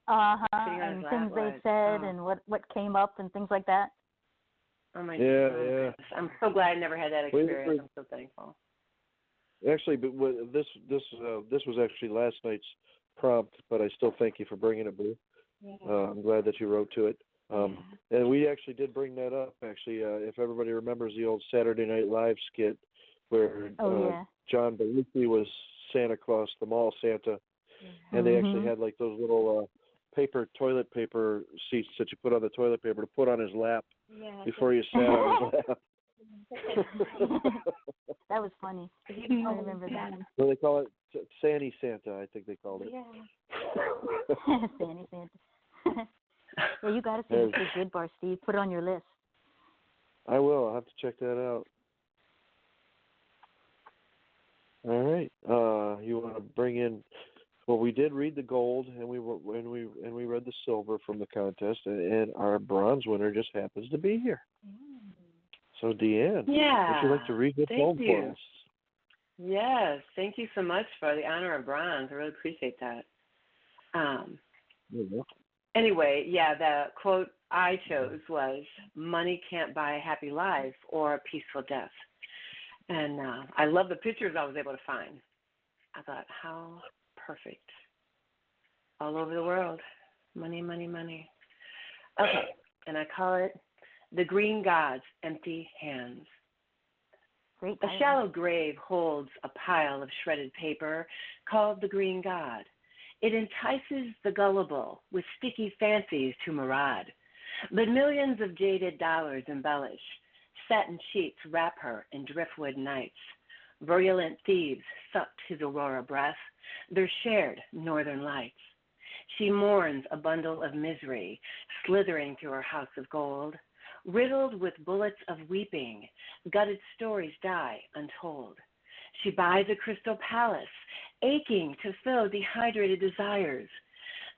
And things they said and what came up and things like that. Oh, my Yeah. I'm so glad I never had that experience. I'm so thankful. Actually, but this was actually last night's prompt, but I still thank you for bringing it, Boo. Yeah. I'm glad that you wrote to it. And we actually did bring that up, actually, if everybody remembers the old Saturday Night Live skit where John Belushi was Santa Claus, the mall Santa, and they actually had like those little toilet paper seats that you put on the toilet paper to put on his lap before you sat on his lap. That was funny. I remember that. Well, they call it Sandy Santa, I think they called it. Yeah. Sandy Santa. Yeah, you got to see the Good Bar, Steve. Put it on your list. I will. I'll have to check that out. All right. You want to bring in? Well, we did read the gold, and we read the silver from the contest, and our bronze winner just happens to be here. So, Deanne, would you like to read the poem for us? Yes, thank you so much for the honor of bronze. I really appreciate that. Anyway, the quote I chose was, "Money can't buy a happy life or a peaceful death." And I love the pictures I was able to find. I thought, how perfect. All over the world. Money, money, money. Okay, and I call it The Green God's Empty Hands. Great. A shallow grave holds a pile of shredded paper called the Green God. It entices the gullible with sticky fancies to maraud. But millions of jaded dollars embellish. Satin sheets wrap her in driftwood nights. Virulent thieves sucked his aurora breath, their shared northern lights. She mourns a bundle of misery, slithering through her house of gold. Riddled with bullets of weeping, gutted stories die untold. She buys a crystal palace, aching to fill dehydrated desires.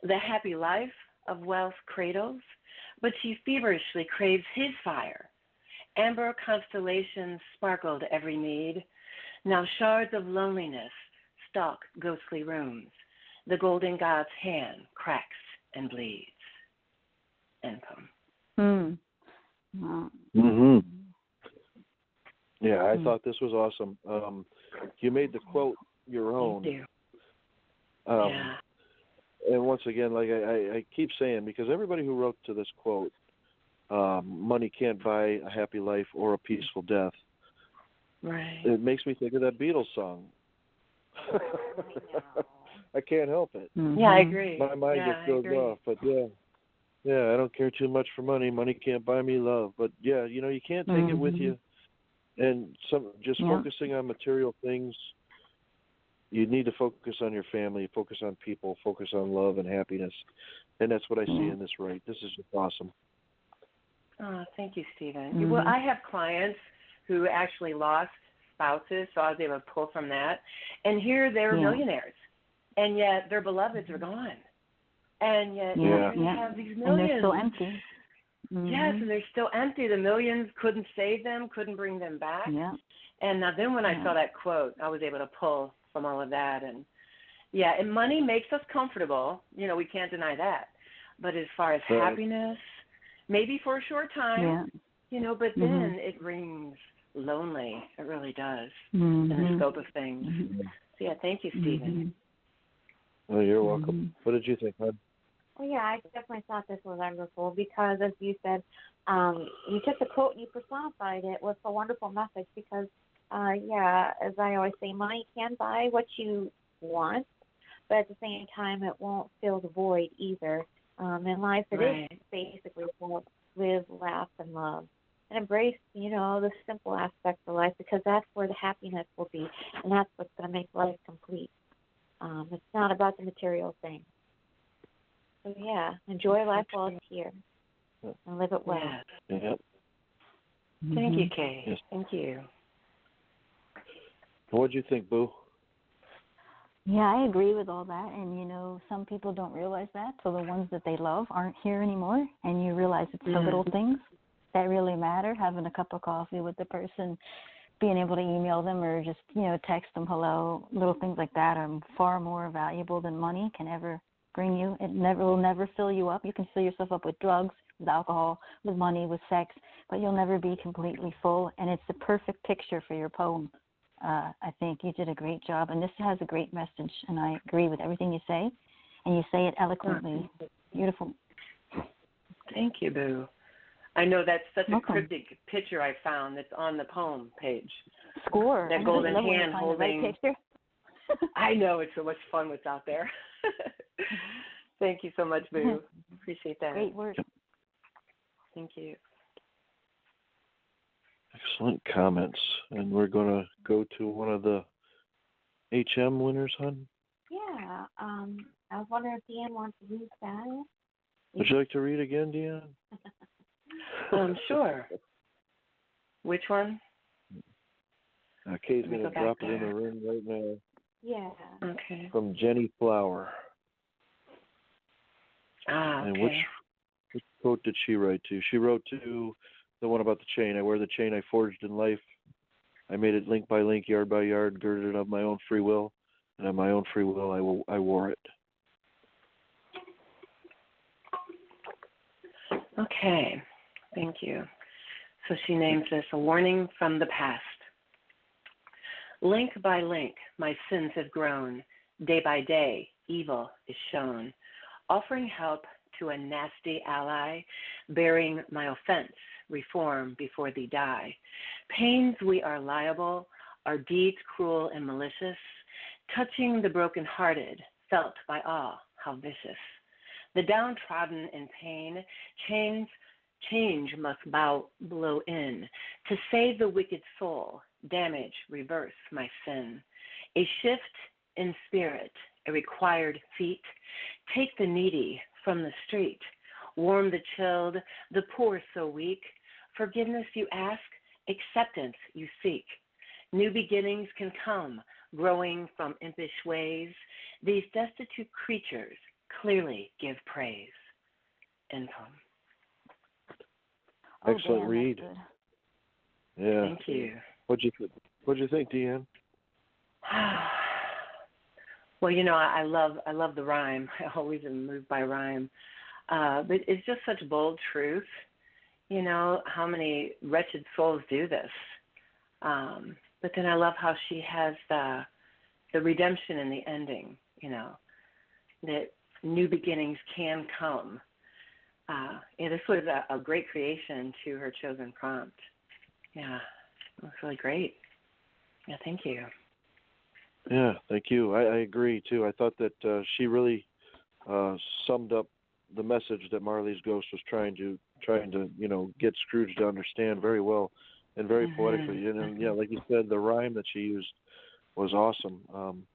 The happy life of wealth cradles, but she feverishly craves his fire. Amber constellations sparkled every need. Now shards of loneliness stalk ghostly rooms. The golden god's hand cracks and bleeds. End poem. Yeah, I thought this was awesome. You made the quote your own. Thank you. And once again, like I keep saying, because everybody who wrote to this quote, money can't buy a happy life or a peaceful death. Right. It makes me think of that Beatles song. I can't help it. Yeah, I agree. My mind just goes off, but yeah, I don't care too much for money. Money can't buy me love. But yeah, you know, you can't take it with you. And focusing on material things, you need to focus on your family, focus on people, focus on love and happiness. And that's what I see in this right. This is just awesome. Oh, thank you, Stephen. Well, I have clients who actually lost spouses, so I was able to pull from that. And here they're millionaires, and yet their beloveds are gone. And yet they have these millions. And they're still empty. Yes, and they're still empty. The millions couldn't save them, couldn't bring them back. Yeah. And then when I saw that quote, I was able to pull from all of that. And and money makes us comfortable. You know, we can't deny that. But as far as happiness, maybe for a short time, you know, but then it rings lonely. It really does in the scope of things. So, thank you, Stephen. Oh, you're welcome. What did you think, hon? Well, yeah, I definitely thought this was wonderful because, as you said, you took the quote and you personified it with a wonderful message because Yeah, as I always say, money can buy what you want, but at the same time, it won't fill the void either. In life, it is basically about live, laugh, and love, and embrace, the simple aspects of life, because that's where the happiness will be, and that's what's going to make life complete. It's not about the material things. So yeah, enjoy life while it's here, and live it well. Yeah. Yep. Thank you, Kay. Yes. Thank you. What do you think, Boo? Yeah, I agree with all that. And, some people don't realize that. So the ones that they love aren't here anymore. And you realize it's the little things that really matter. Having a cup of coffee with the person, being able to email them or just, text them hello. Little things like that are far more valuable than money can ever bring you. It will never fill you up. You can fill yourself up with drugs, with alcohol, with money, with sex, but you'll never be completely full. And it's the perfect picture for your poem. I think you did a great job, and this has a great message, and I agree with everything you say, and you say it eloquently. Beautiful. Thank you, Boo. I know that's such a cryptic picture I found that's on the poem page. Score. That golden hand holding. The right picture. I know, it's so much fun what's out there. Thank you so much, Boo. Appreciate that. Great work. Thank you. Excellent comments. And we're going to go to one of the HM winners, hon. Yeah. I was wondering if Deanne wants to read that. Would you like to read again, Deanne? Sure. Which one? Kay's going to drop it in the room right now. Yeah. Okay. From Jenny Flower. Okay. And which quote did she write to? She wrote to the one about the chain. I wear the chain I forged in life. I made it link by link, yard by yard, girded of my own free will, and of my own free will I wore it. Okay, thank you. So she names this A Warning from the Past. Link by link, my sins have grown. Day by day, evil is shown. Offering help to a nasty ally, bearing my offense, reform before thee die. Pains we are liable, our deeds cruel and malicious, touching the broken-hearted, felt by all, how vicious. The downtrodden in pain, change must blow in, to save the wicked soul, damage, reverse my sin. A shift in spirit, a required feat, take the needy from the street, warm the chilled, the poor so weak, forgiveness you ask, acceptance you seek. New beginnings can come, growing from impish ways. These destitute creatures clearly give praise. End poem. Excellent read. Yeah. Thank you. What'd you think, Deanne? Well, I love the rhyme. I always am moved by rhyme. But it's just such bold truth. How many wretched souls do this. But then I love how she has the redemption in the ending, that new beginnings can come. This was a great creation to her chosen prompt. Yeah, it was really great. Yeah, thank you. Yeah, thank you. I agree, too. I thought that she really summed up the message that Marley's ghost was trying to get Scrooge to understand very well and very poetically. And yeah, like you said, the rhyme that she used was awesome.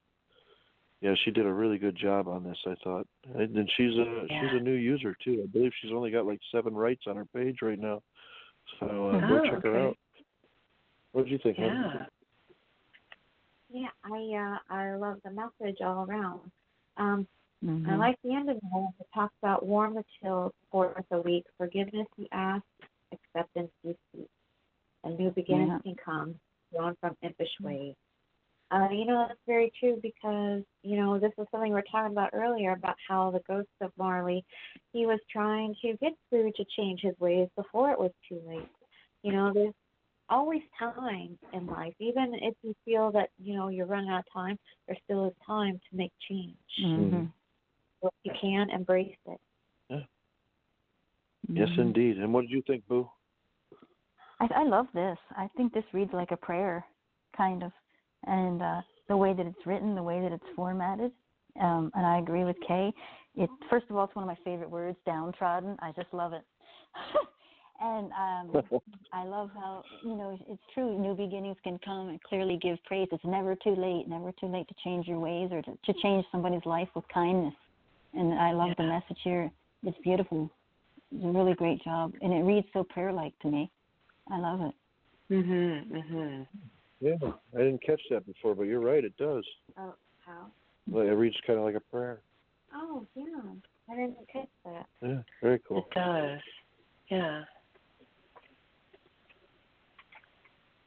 Yeah, she did a really good job on this, I thought. And she's a new user too. I believe she's only got like 7 writes on her page right now. So go check her out. What did you think, honey? Yeah, I love the message all around. I like the end of the poem. It talks about warm the chills, forth a week, forgiveness you ask, acceptance you seek, and new beginnings can come, drawn from impish ways. That's very true because, this is something we were talking about earlier about how the ghost of Marley, he was trying to get Scrooge to change his ways before it was too late. There's always time in life. Even if you feel that, you're running out of time, there still is time to make change. Mm-hmm. So if you can, embrace it. Yeah. Yes, indeed. And what did you think, Boo? I love this. I think this reads like a prayer. kind of. And the way that it's written, the way that it's formatted, and I agree with Kay. First of all, it's one of my favorite words, downtrodden. I just love it. And I love how, it's true, new beginnings can come and clearly give praise. It's never too late to change your ways or to change somebody's life with kindness. And I love the message here. It's beautiful. It's a really great job. And it reads so prayer-like to me. I love it. Yeah, I didn't catch that before, but you're right, it does. Oh, how? Well, it reads kind of like a prayer. Oh, yeah. I didn't catch that. Yeah, very cool. It does. Yeah.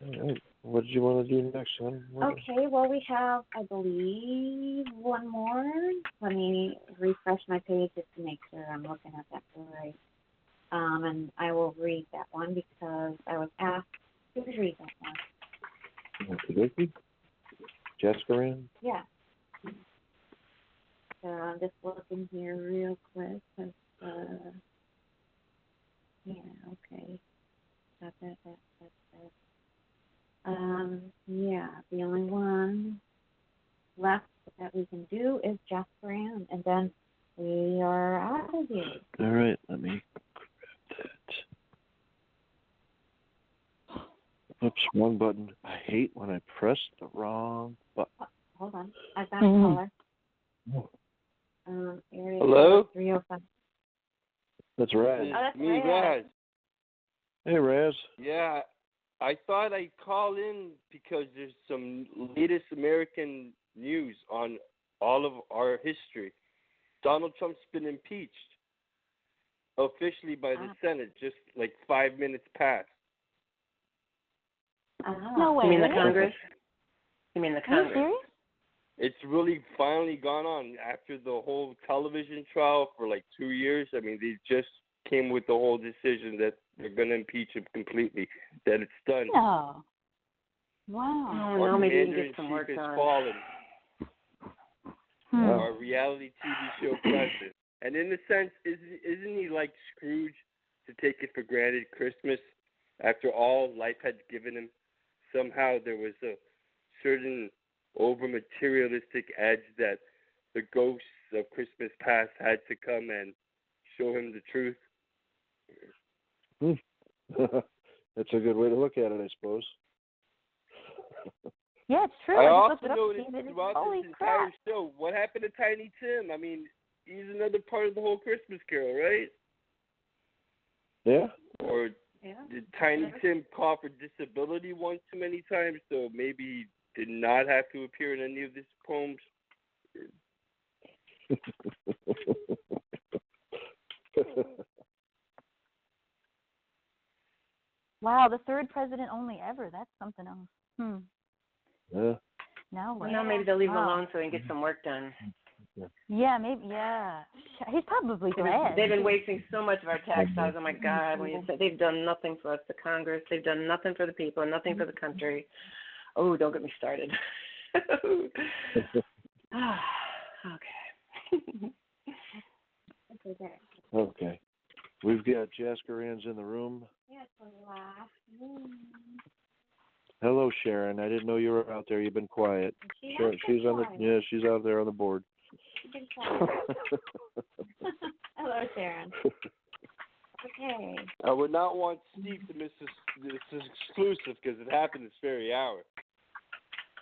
All right. What did you want to do next, hon? Okay, well, we have, I believe, one more. Let me refresh my page just to make sure I'm looking at that right. And I will read that one because I was asked to read that one. Okay. Jascaran? Yeah. So I'm just looking here real quick. Yeah, okay. That. Yeah, the only one left that we can do is Jascaran, and then we are out of here. All right, let me grab that. Oops, wrong button. I hate when I press the wrong button. Oh, hold on. I've got a caller. Hello? 305. That's Raz. Oh, that's Me, Raz. Hey, Raz. Yeah, I thought I'd call in because there's some latest American news on all of our history. Donald Trump's been impeached officially by the Senate just like 5 minutes past. No way. You mean the Congress? Are you serious? It's really finally gone on after the whole television trial for like 2 years. I mean, they just came with the whole decision that they're going to impeach him completely, that it's done. No. Wow. Oh, now maybe you can get some work has done. fallen. Our reality TV show president. And in a sense, isn't he like Scrooge to take it for granted Christmas after all life had given him? Somehow there was a certain over-materialistic edge that the ghosts of Christmas past had to come and show him the truth. That's a good way to look at it, I suppose. Yeah, it's true. I just also noticed throughout this entire show, what happened to Tiny Tim? I mean, he's another part of the whole Christmas Carol, right? Yeah. Or did Tiny Tim call for disability one too many times, so maybe he did not have to appear in any of his poems? Wow, the third president only ever. That's something else. Yeah. Now maybe they'll leave him alone so he can get some work done. Yeah, maybe. Yeah, he's probably glad. They've been wasting so much of our tax dollars. Oh my God! When you said they've done nothing for us, the Congress, they've done nothing for the people, nothing for the country. Oh, don't get me started. Okay. Okay. We've got Jascaran's in the room. Yes, last. Hello, Sharon. I didn't know you were out there. You've been quiet. She's on the. Yeah, she's out there on the board. Hello, Sharon. Okay. I would not want Steve to miss this exclusive because it happened this very hour.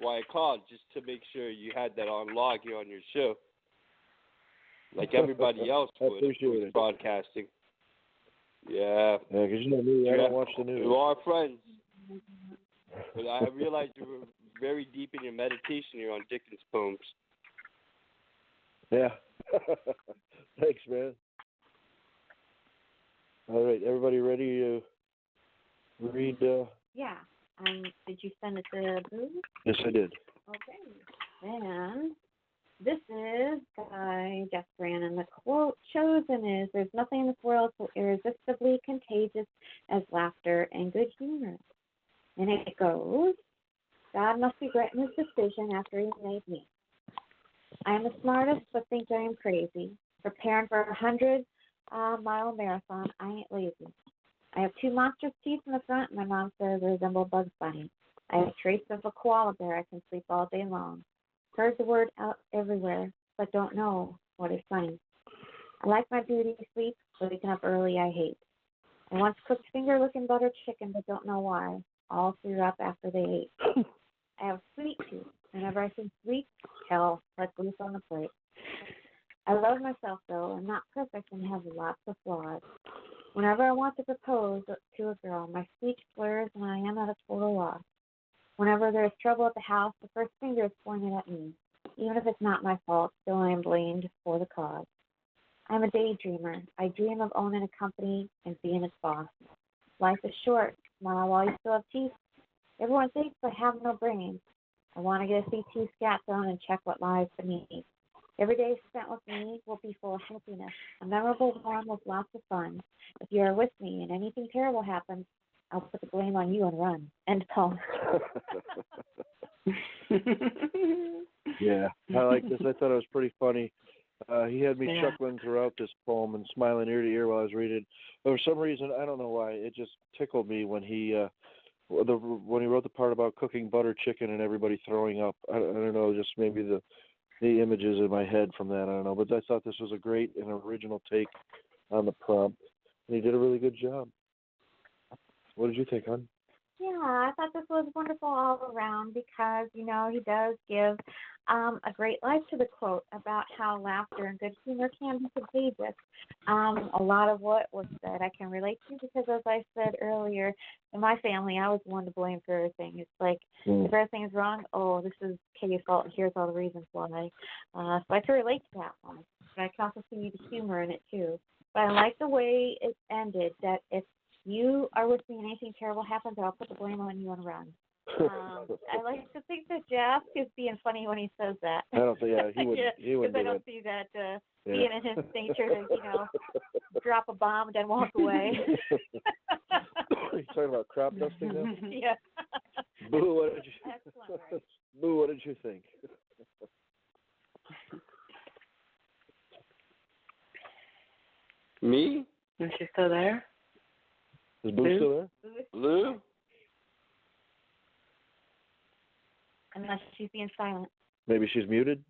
Why I called, just to make sure you had that on log here on your show, like everybody else would who's broadcasting. Yeah. Yeah, because you know me, I don't watch the news. You are friends. But I realized you were very deep in your meditation here on Dickens' poems. Yeah. Thanks, man. All right, everybody ready to read? Yeah. Did you send it to Boo? Yes, I did. Okay. Then this is by Jascaran, and the quote chosen is, "There's nothing in this world so irresistibly contagious as laughter and good humor." And it goes, "God must regret his decision after he made me. I am the smartest, but think I am crazy. Preparing for a 100-mile marathon, I ain't lazy. I have 2 monstrous teeth in the front, and my mom says I resemble Bugs Bunny. I have traits of a koala bear. I can sleep all day long. Heard the word out everywhere, but don't know what is funny. I like my beauty sleep, waking up early I hate. I once cooked finger-licking butter chicken, but don't know why. All threw up after they ate. I have sweet tooth. Whenever I think sweet, hell, let loose on the plate. I love myself, though. I'm not perfect and have lots of flaws. Whenever I want to propose to a girl, my speech slurs and I am at a total loss. Whenever there is trouble at the house, the first finger is pointed at me. Even if it's not my fault, still I am blamed for the cause. I'm a daydreamer. I dream of owning a company and being its boss. Life is short. Smile while you still have teeth. Everyone thinks I have no brains. I want to get a CT scat done and check what lies beneath. Every day spent with me will be full of happiness, a memorable one with lots of fun. If you are with me and anything terrible happens, I'll put the blame on you and run. End poem. Yeah, I like this. I thought it was pretty funny. He had me chuckling throughout this poem and smiling ear to ear while I was reading. But for some reason, I don't know why, it just tickled me when he wrote the part about cooking butter chicken and everybody throwing up. I don't know, just maybe the images in my head from that. I don't know, but I thought this was a great and original take on the prompt, and he did a really good job. What did you think, hon? Yeah, I thought this was wonderful all around because, he does give a great life to the quote about how laughter and good humor can be contagious. A lot of what was said I can relate to because, as I said earlier, in my family, I was one to blame for everything. It's like, if everything is wrong, oh, this is Kay's fault, and here's all the reasons why. So I can relate to that one. But I can also see the humor in it, too. But I like the way it ended, that if you are with me and anything terrible happens, I'll put the blame on you and run. I like to think that Jeff is being funny when he says that. I don't think, he wouldn't. He wouldn't. Because I don't see that being in his nature to, drop a bomb and then walk away. Are you talking about crop dusting now? Yeah. Boo, what did you? Excellent, right? Boo, what did you think? Me? Is she still there? Is Boo still there? Lou? Unless she's being silent. Maybe she's muted?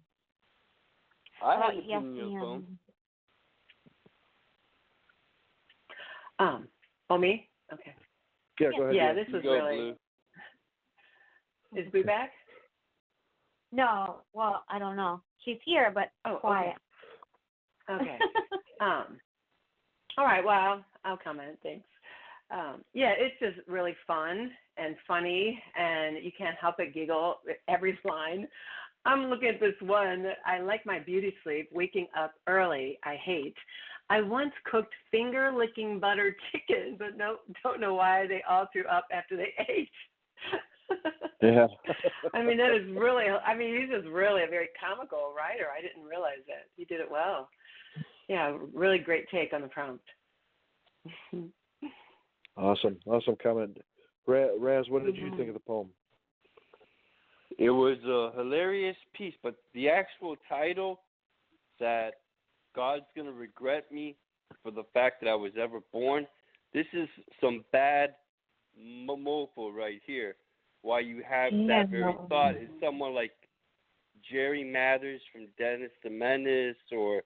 I haven't yes, seen your phone. Oh, me? Okay. Yeah, go ahead. Yeah, this was really... Blue. Is Boo back? No, well, I don't know. She's here, but quiet. Okay. All right, well, I'll comment. Thanks. It's just really fun and funny, and you can't help but giggle at every line. I'm looking at this one. I like my beauty sleep, waking up early, I hate. I once cooked finger-licking butter chicken, but don't know why they all threw up after they ate. Yeah. that is really, he's just really a very comical writer. I didn't realize that. He did it well. Yeah, really great take on the prompt. Awesome comment. Raz, what did you think of the poem? It was a hilarious piece, but the actual title, that God's going to regret me for the fact that I was ever born, this is some bad mofo right here. Why you have that very thought is someone like Jerry Mathers from Dennis the Menace, or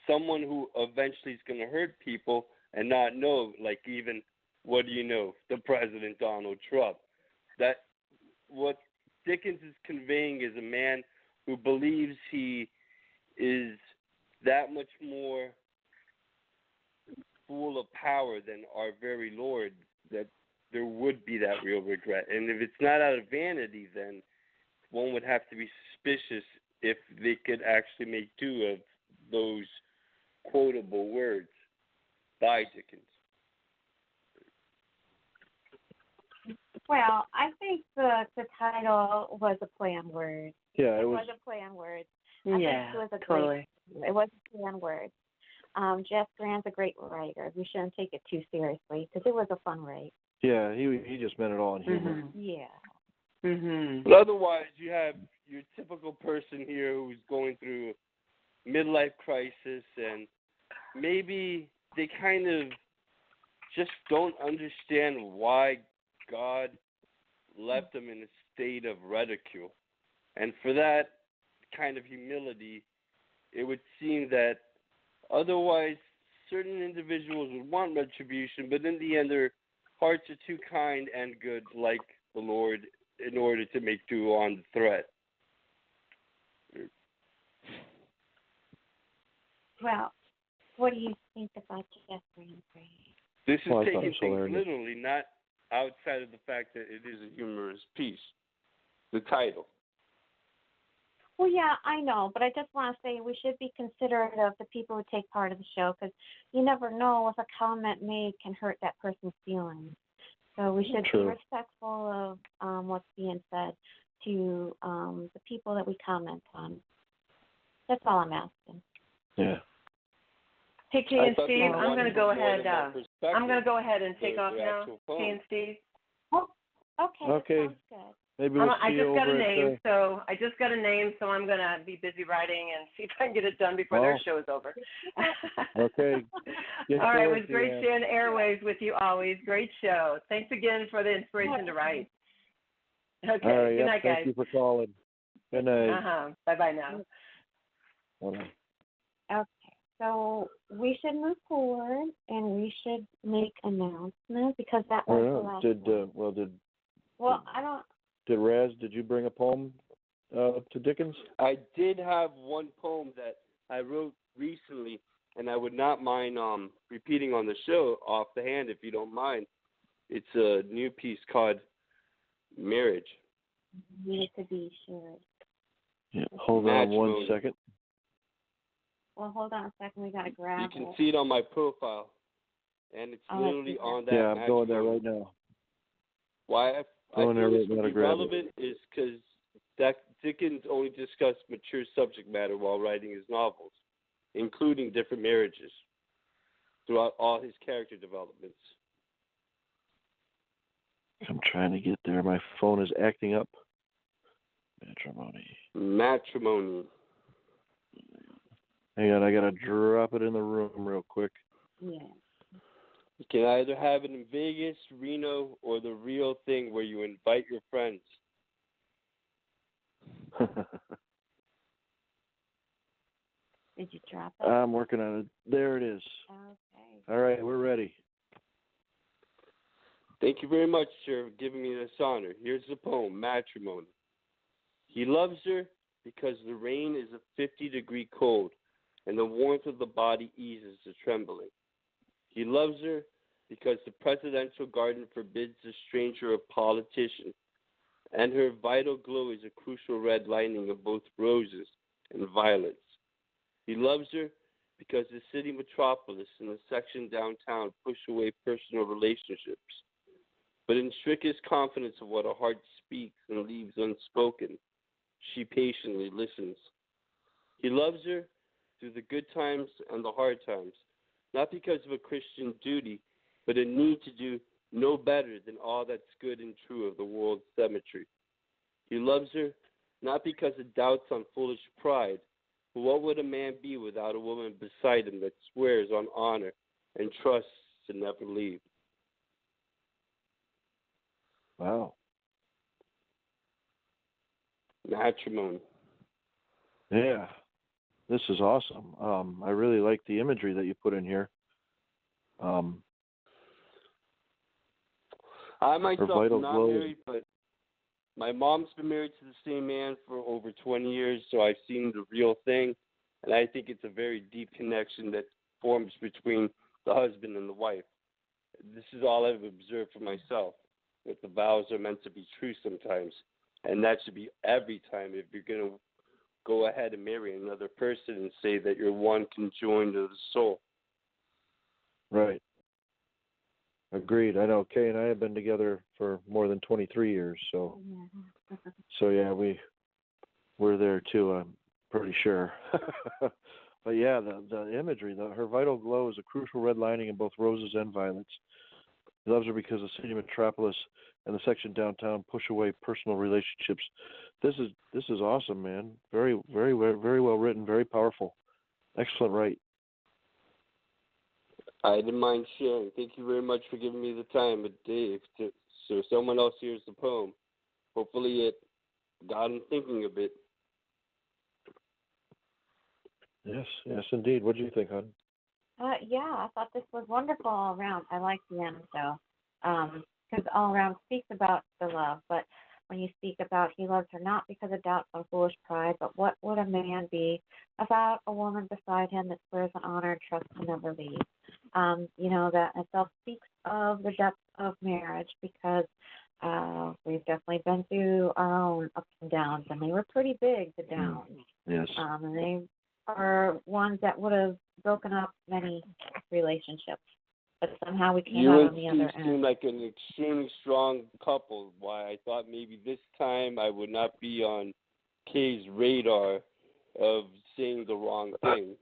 someone who eventually is going to hurt people and not know, like even, what do you know, the President Donald Trump. That what Dickens is conveying is a man who believes he is that much more full of power than our very Lord, that there would be that real regret. And if it's not out of vanity, then one would have to be suspicious if they could actually make do of those quotable words by Dickens. Well, I think the title was a play on words. Yeah, it was a play on words. I think it was totally. It was a play on words. Jeff Grant's a great writer. We shouldn't take it too seriously because it was a fun write. Yeah, he just meant it all in humor. Mm-hmm. Yeah. Mm-hmm. But otherwise, you have your typical person here who's going through a midlife crisis, and maybe they kind of just don't understand why God left him in a state of ridicule. And for that kind of humility, it would seem that otherwise certain individuals would want retribution, but in the end their hearts are too kind and good, like the Lord, in order to make due on the threat. Well, what do you think about Jeffrey and Grace? This is taking things literally, not outside of the fact that it is a humorous piece. The title. Well, yeah, I know, but I just want to say we should be considerate of the people who take part of the show, because you never know if a comment made can hurt that person's feelings. So we should be respectful of what's being said to the people that we comment on. That's all I'm asking. Yeah. Hey, Kay and Steve, I'm going to go ahead. I'm going to go ahead and take off now. Kay and Steve. Oh, okay. Okay. Sounds good. Maybe we'll I see just you got over a name, at, so I just got a name, so I'm going to be busy writing and see if I can get it done before their show is over. Okay. All right, it was great sharing the airwaves with you always. Great show. Thanks again for the inspiration to write. Okay. All right, Good night, guys. Thank you for calling. Good night. Bye-bye now. Bye. Okay, so we should move forward and we should make announcements because that was the last one. Did Raz, did you bring a poem to Dickens? I did have one poem that I wrote recently, and I would not mind repeating on the show off the hand if you don't mind. It's a new piece called Marriage. Need to be sure. Yeah, hold on one second. Well, hold on a second. We got to grab it. You can see it on my profile, and it's literally on that. Yeah, I'm going there right now. Why I feel this would be relevant is because Dickens only discussed mature subject matter while writing his novels, including different marriages throughout all his character developments. I'm trying to get there. My phone is acting up. Matrimony. Hang on, I got to drop it in the room real quick. Yeah. You can either have it in Vegas, Reno, or the real thing where you invite your friends. Did you drop it? I'm working on it. There it is. Okay. All right, we're ready. Thank you very much, sir, for giving me this honor. Here's the poem, Matrimony. He loves her because the rain is a 50-degree cold, and the warmth of the body eases the trembling. He loves her because the presidential garden forbids the stranger a politician, and her vital glow is a crucial red lining of both roses and violets. He loves her because the city metropolis and the section downtown push away personal relationships. But in strictest confidence of what a heart speaks and leaves unspoken, she patiently listens. He loves her through the good times and the hard times, not because of a Christian duty, but a need to do no better than all that's good and true of the world's symmetry. He loves her not because of doubts on foolish pride, but what would a man be without a woman beside him that swears on honor and trusts to never leave? Wow. Matrimony. Yeah, this is awesome. I really like the imagery that you put in here. I myself am not married, but my mom's been married to the same man for over 20 years, so I've seen the real thing, and I think it's a very deep connection that forms between the husband and the wife. This is all I've observed for myself, that the vows are meant to be true sometimes, and that should be every time if you're going to go ahead and marry another person and say that you're one conjoined to the soul. Right. Agreed. I know Kay and I have been together for more than 23 years, so yeah, we're there too. I'm pretty sure. But yeah, the imagery, her vital glow is a crucial red lining in both roses and violets. He loves her because the city metropolis and the section downtown push away personal relationships. This is awesome, man. Very, very, very well written. Very powerful. Excellent write. I didn't mind sharing. Thank you very much for giving me the time of day so someone else hears the poem. hopefully it got him thinking a bit. Yes, indeed. What do you think, hon? Yeah, I thought this was wonderful all around. I like the end, though, because all around speaks about the love. But when you speak about he loves her not because of doubts or foolish pride, but what would a man be without a woman beside him that swears an honor and trust to never leave? That itself speaks of the depth of marriage because we've definitely been through our own ups and downs, and they were pretty big, the downs. Yes. And they are ones that would have broken up many relationships. But somehow we came out on the other end. You seem like an extremely strong couple. Why I thought maybe this time I would not be on Kay's radar of saying the wrong thing.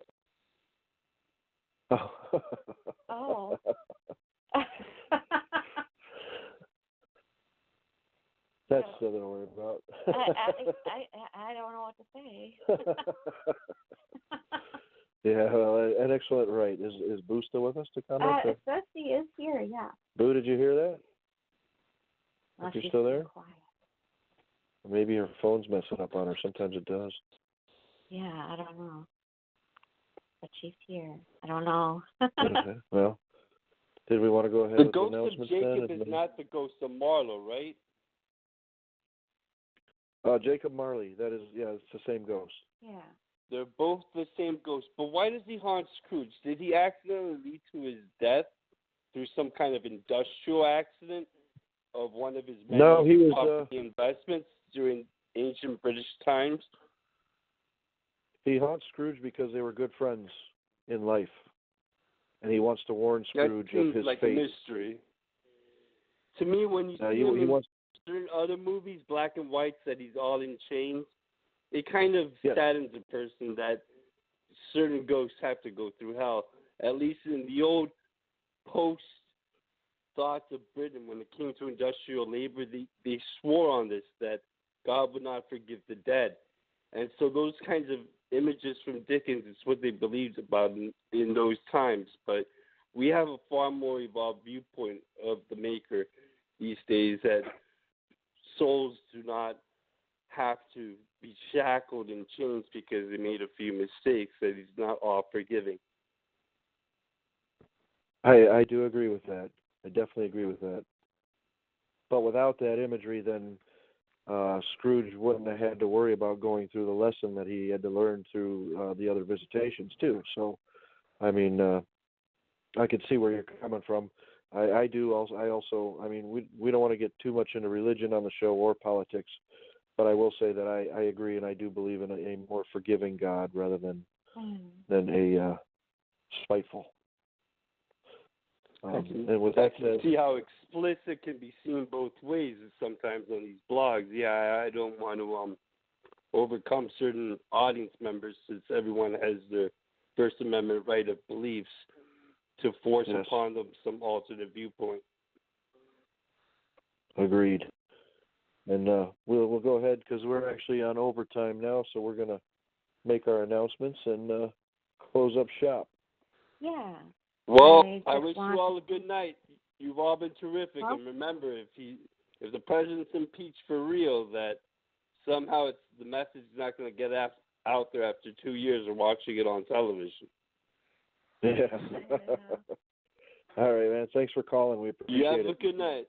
Oh. That's something to worry about. I don't know what to say. Yeah, well, an excellent right. Is Boo still with us to comment? It says she is here, yeah. Boo, did you hear that? Well, you still there? Quiet. Maybe her phone's messing up on her. Sometimes it does. Yeah, I don't know. But she's here. I don't know. Okay. Well, did we want to go ahead with the announcements then? The ghost of Jacob is not the ghost of Marlowe, right? Jacob Marley. That is, it's the same ghost. Yeah. They're both the same ghost. But why does he haunt Scrooge? Did he accidentally lead to his death through some kind of industrial accident of one of his many property investments during ancient British times? He haunts Scrooge because they were good friends in life. And he wants to warn Scrooge of his like fate. A mystery. To me, when you see him in certain other movies, black and white, that he's all in chains, it kind of saddens a person that certain ghosts have to go through hell. At least in the old post-thoughts of Britain, when it came to industrial labor, they swore on this, that God would not forgive the dead. And so those kinds of images from Dickens is what they believed about in those times. But we have a far more evolved viewpoint of the Maker these days, that souls do not have to be shackled in chains because they made a few mistakes, that he's not all forgiving. I do agree with that. I definitely agree with that. But without that imagery, then Scrooge wouldn't have had to worry about going through the lesson that he had to learn through the other visitations too. So, I mean, I could see where you're coming from. I do also. I mean, we don't want to get too much into religion on the show or politics, but I will say that I agree, and I do believe in a more forgiving God rather than a spiteful. And with that said, see how explicit can be seen both ways sometimes on these blogs. Yeah, I don't want to overcome certain audience members, since everyone has their First Amendment right of beliefs, to force upon them some alternate viewpoint. Agreed. And we'll go ahead, because we're actually on overtime now, so we're going to make our announcements and close up shop. Yeah. Well, I wish you all a good night. You've all been terrific. And remember, if the president's impeached for real, that somehow the message is not going to get out there after 2 years of watching it on television. Yeah. All right, man. Thanks for calling. We appreciate it. You have a good night.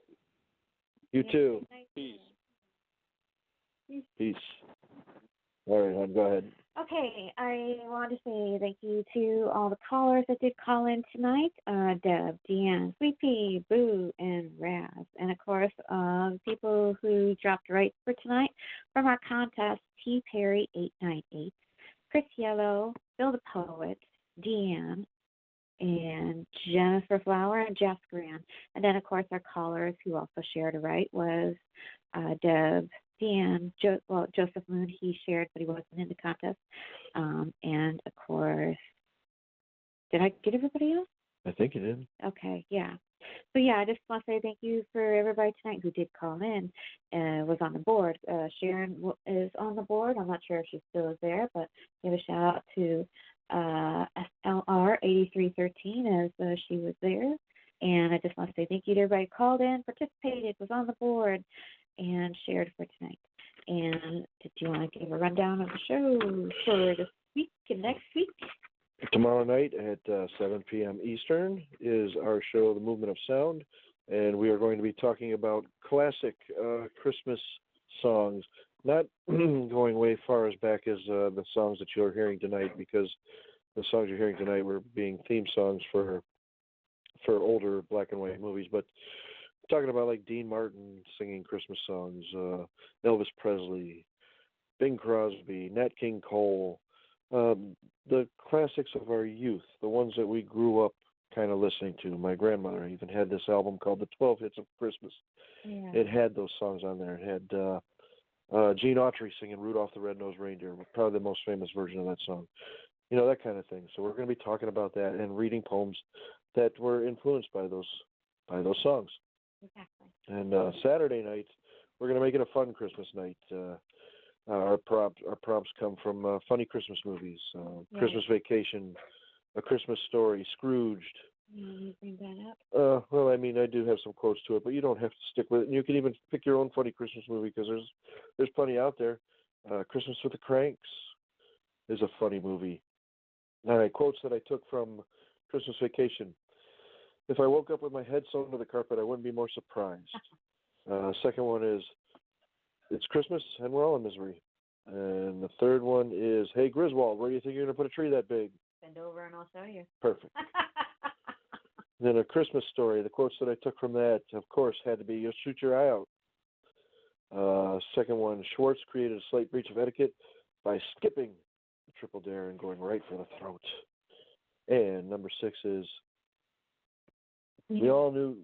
You too. Peace. Peace. All right, hon, go ahead. Okay, I want to say thank you to all the callers that did call in tonight. Deb, Deanne, Sweet Pea, Boo, and Raz. And, of course, people who dropped right for tonight from our contest, T. Perry 898, Chris Yellow, Bill the Poet, Deanne, and Jennifer Flower, and Jeff Grant. And then, of course, our callers who also shared a right was Deb, Deanne, Joseph Moon, he shared, but he wasn't in the contest. And, of course, did I get everybody else? I think you did. Okay, yeah. So, yeah, I just want to say thank you for everybody tonight who did call in, was on the board. Sharon is on the board. I'm not sure if she still is there, but give a shout-out to SLR 8313 as she was there. And I just want to say thank you to everybody who called in, participated, was on the board. and shared for tonight. And did you want to give a rundown of the show for this week and next week? Tomorrow night at 7 p.m. Eastern is our show, The Movement of Sound, and we are going to be talking about classic Christmas songs, not going way far as back as the songs that you're hearing tonight, because the songs you're hearing tonight were being theme songs for older black and white movies, but talking about like Dean Martin singing Christmas songs, Elvis Presley, Bing Crosby, Nat King Cole, the classics of our youth, the ones that we grew up kind of listening to. My grandmother even had this album called The 12 Hits of Christmas. Yeah. It had those songs on there. It had Gene Autry singing Rudolph the Red-Nosed Reindeer, probably the most famous version of that song. You know, that kind of thing. So we're going to be talking about that and reading poems that were influenced by those songs. Exactly. And Saturday night, we're going to make it a fun Christmas night. Our prompts come from funny Christmas movies, Christmas Vacation, A Christmas Story, Scrooged. You bring that up? Well, I mean, I do have some quotes to it, but you don't have to stick with it. And you can even pick your own funny Christmas movie, because there's plenty out there. Christmas with the Cranks is a funny movie. All right, quotes that I took from Christmas Vacation. If I woke up with my head sewn to the carpet, I wouldn't be more surprised. Second one is, it's Christmas and we're all in misery. And the third one is, hey, Griswold, where do you think you're going to put a tree that big? Bend over and I'll show you. Perfect. Then A Christmas Story. The quotes that I took from that, of course, had to be, you'll shoot your eye out. Second one, Schwartz created a slight breach of etiquette by skipping the triple dare and going right for the throat. And number 6 is, we all knew,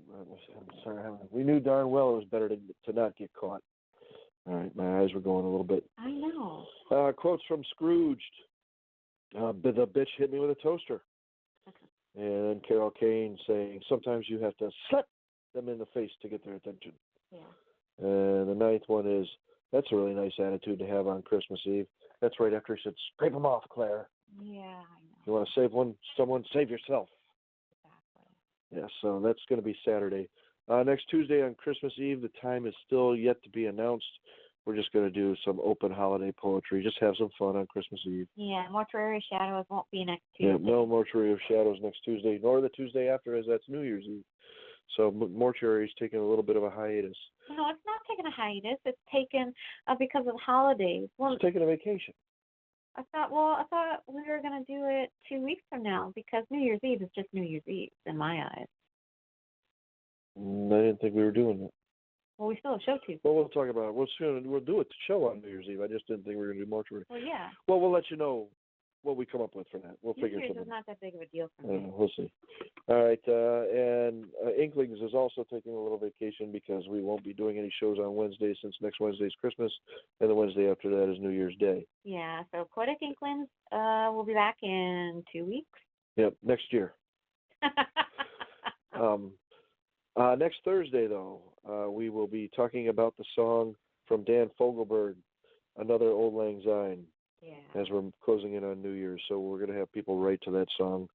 we knew darn well it was better to not get caught. All right, my eyes were going a little bit. I know. Quotes from Scrooged. The bitch hit me with a toaster. And then Carol Kane saying, sometimes you have to slap them in the face to get their attention. Yeah. And the 9th one is, that's a really nice attitude to have on Christmas Eve. That's right after he said, scrape them off, Claire. Yeah, I know. If you want to save someone, save yourself. Exactly. Yeah, so that's going to be Saturday. Next Tuesday on Christmas Eve, the time is still yet to be announced. We're just going to do some open holiday poetry, just have some fun on Christmas Eve. Yeah, Mortuary Shadows won't be next Tuesday. Yeah, no Mortuary of Shadows next Tuesday, nor the Tuesday after, as that's New Year's Eve. So Mortuary is taking a little bit of a hiatus. No, it's not taking a hiatus. It's taken because of holidays. Well, it's taking a vacation. I thought we were going to do it 2 weeks from now, because New Year's Eve is just New Year's Eve in my eyes. I didn't think we were doing that. Well, we still have show Tuesday. Well, we'll talk about it. We'll do it to show on New Year's Eve. I just didn't think we were going to do Mortuary. Well, yeah. Well, we'll let you know what we come up with for that. We'll New figure Year's something. is not that big of a deal for me. We'll see. All right, and Inklings is also taking a little vacation, because we won't be doing any shows on Wednesday, since next Wednesday is Christmas, and the Wednesday after that is New Year's Day. Yeah, so Poetic Inklings will be back in 2 weeks. Yep, next year. Next Thursday, though, we will be talking about the song from Dan Fogelberg, Another Old Lang Syne, as we're closing in on New Year's. So we're going to have people write to that song.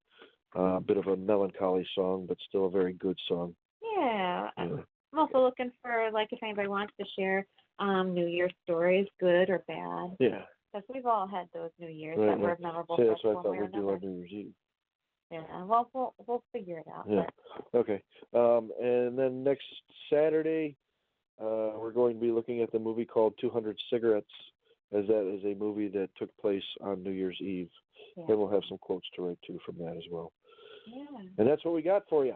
A bit of a melancholy song, but still a very good song. Yeah. I'm also looking for, if anybody wants to share New Year's stories, good or bad. Yeah. Because we've all had those New Years Right, that were memorable. See, that's what I thought we'd do on New Year's Eve. Yeah, well, we'll figure it out. Yeah. Okay. And then next Saturday, we're going to be looking at the movie called 200 Cigarettes, as that is a movie that took place on New Year's Eve. Yeah. Then we'll have some quotes to write too from that as well. Yeah. And that's what we got for you.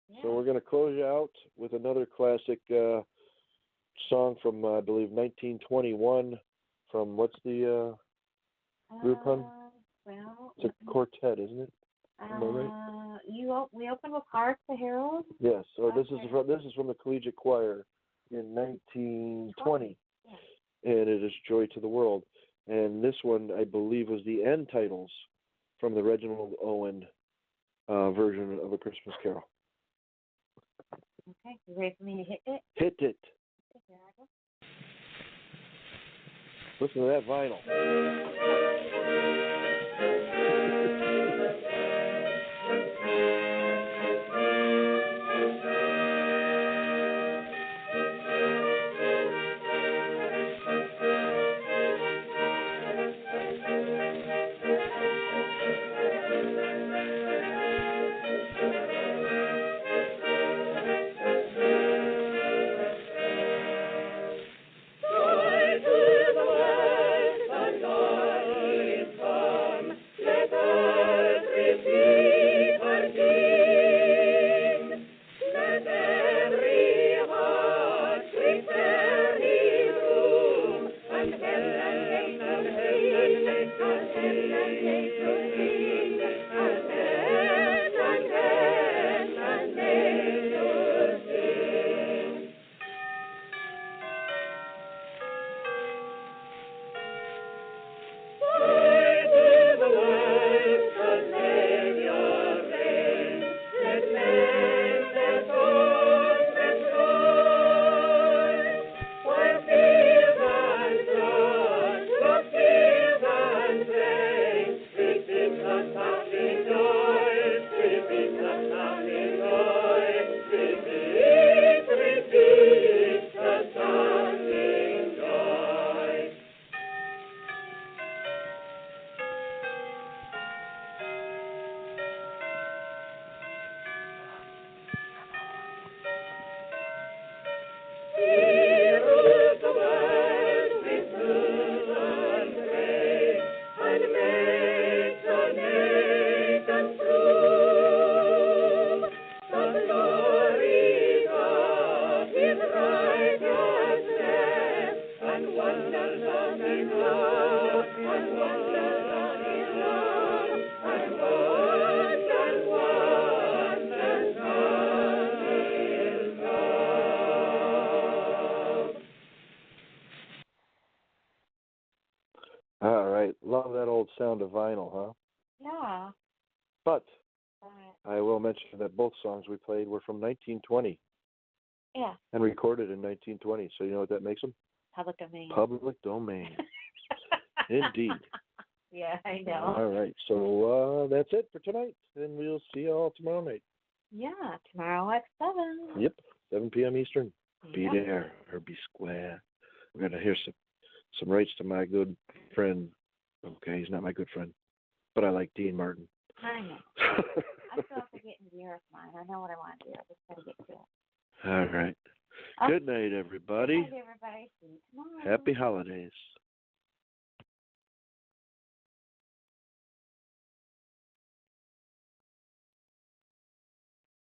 Yeah. So we're going to close you out with another classic song from, I believe, 1921. From what's the group, hon? Well, it's a quartet, isn't it? Am I right? We opened with Hark the Herald. Yes. So this is from the Collegiate Choir in 1920, and it is Joy to the World. And this one, I believe, was the end titles from the Reginald Owen version of A Christmas Carol. Okay, you ready for me to hit it? Hit it. Okay, here I go. Listen to that vinyl. old sound of vinyl, huh? Yeah. But I will mention that both songs we played were from 1920. Yeah. And recorded in 1920. So you know what that makes them? Public domain. Public domain. Indeed. Yeah, I know. All right. So that's it for tonight. And we'll see you all tomorrow night. Yeah, tomorrow at 7. Yep. 7 p.m. Eastern. Be Yep. there or be square. We're going to hear some rights to my good friend. Okay, he's not my good friend. But I like Dean Martin. I know. I still have to get in gear with mine. I know what I want to do. I just got to get to it. All right. Good night, everybody. Good night, everybody. See you tomorrow. Happy holidays.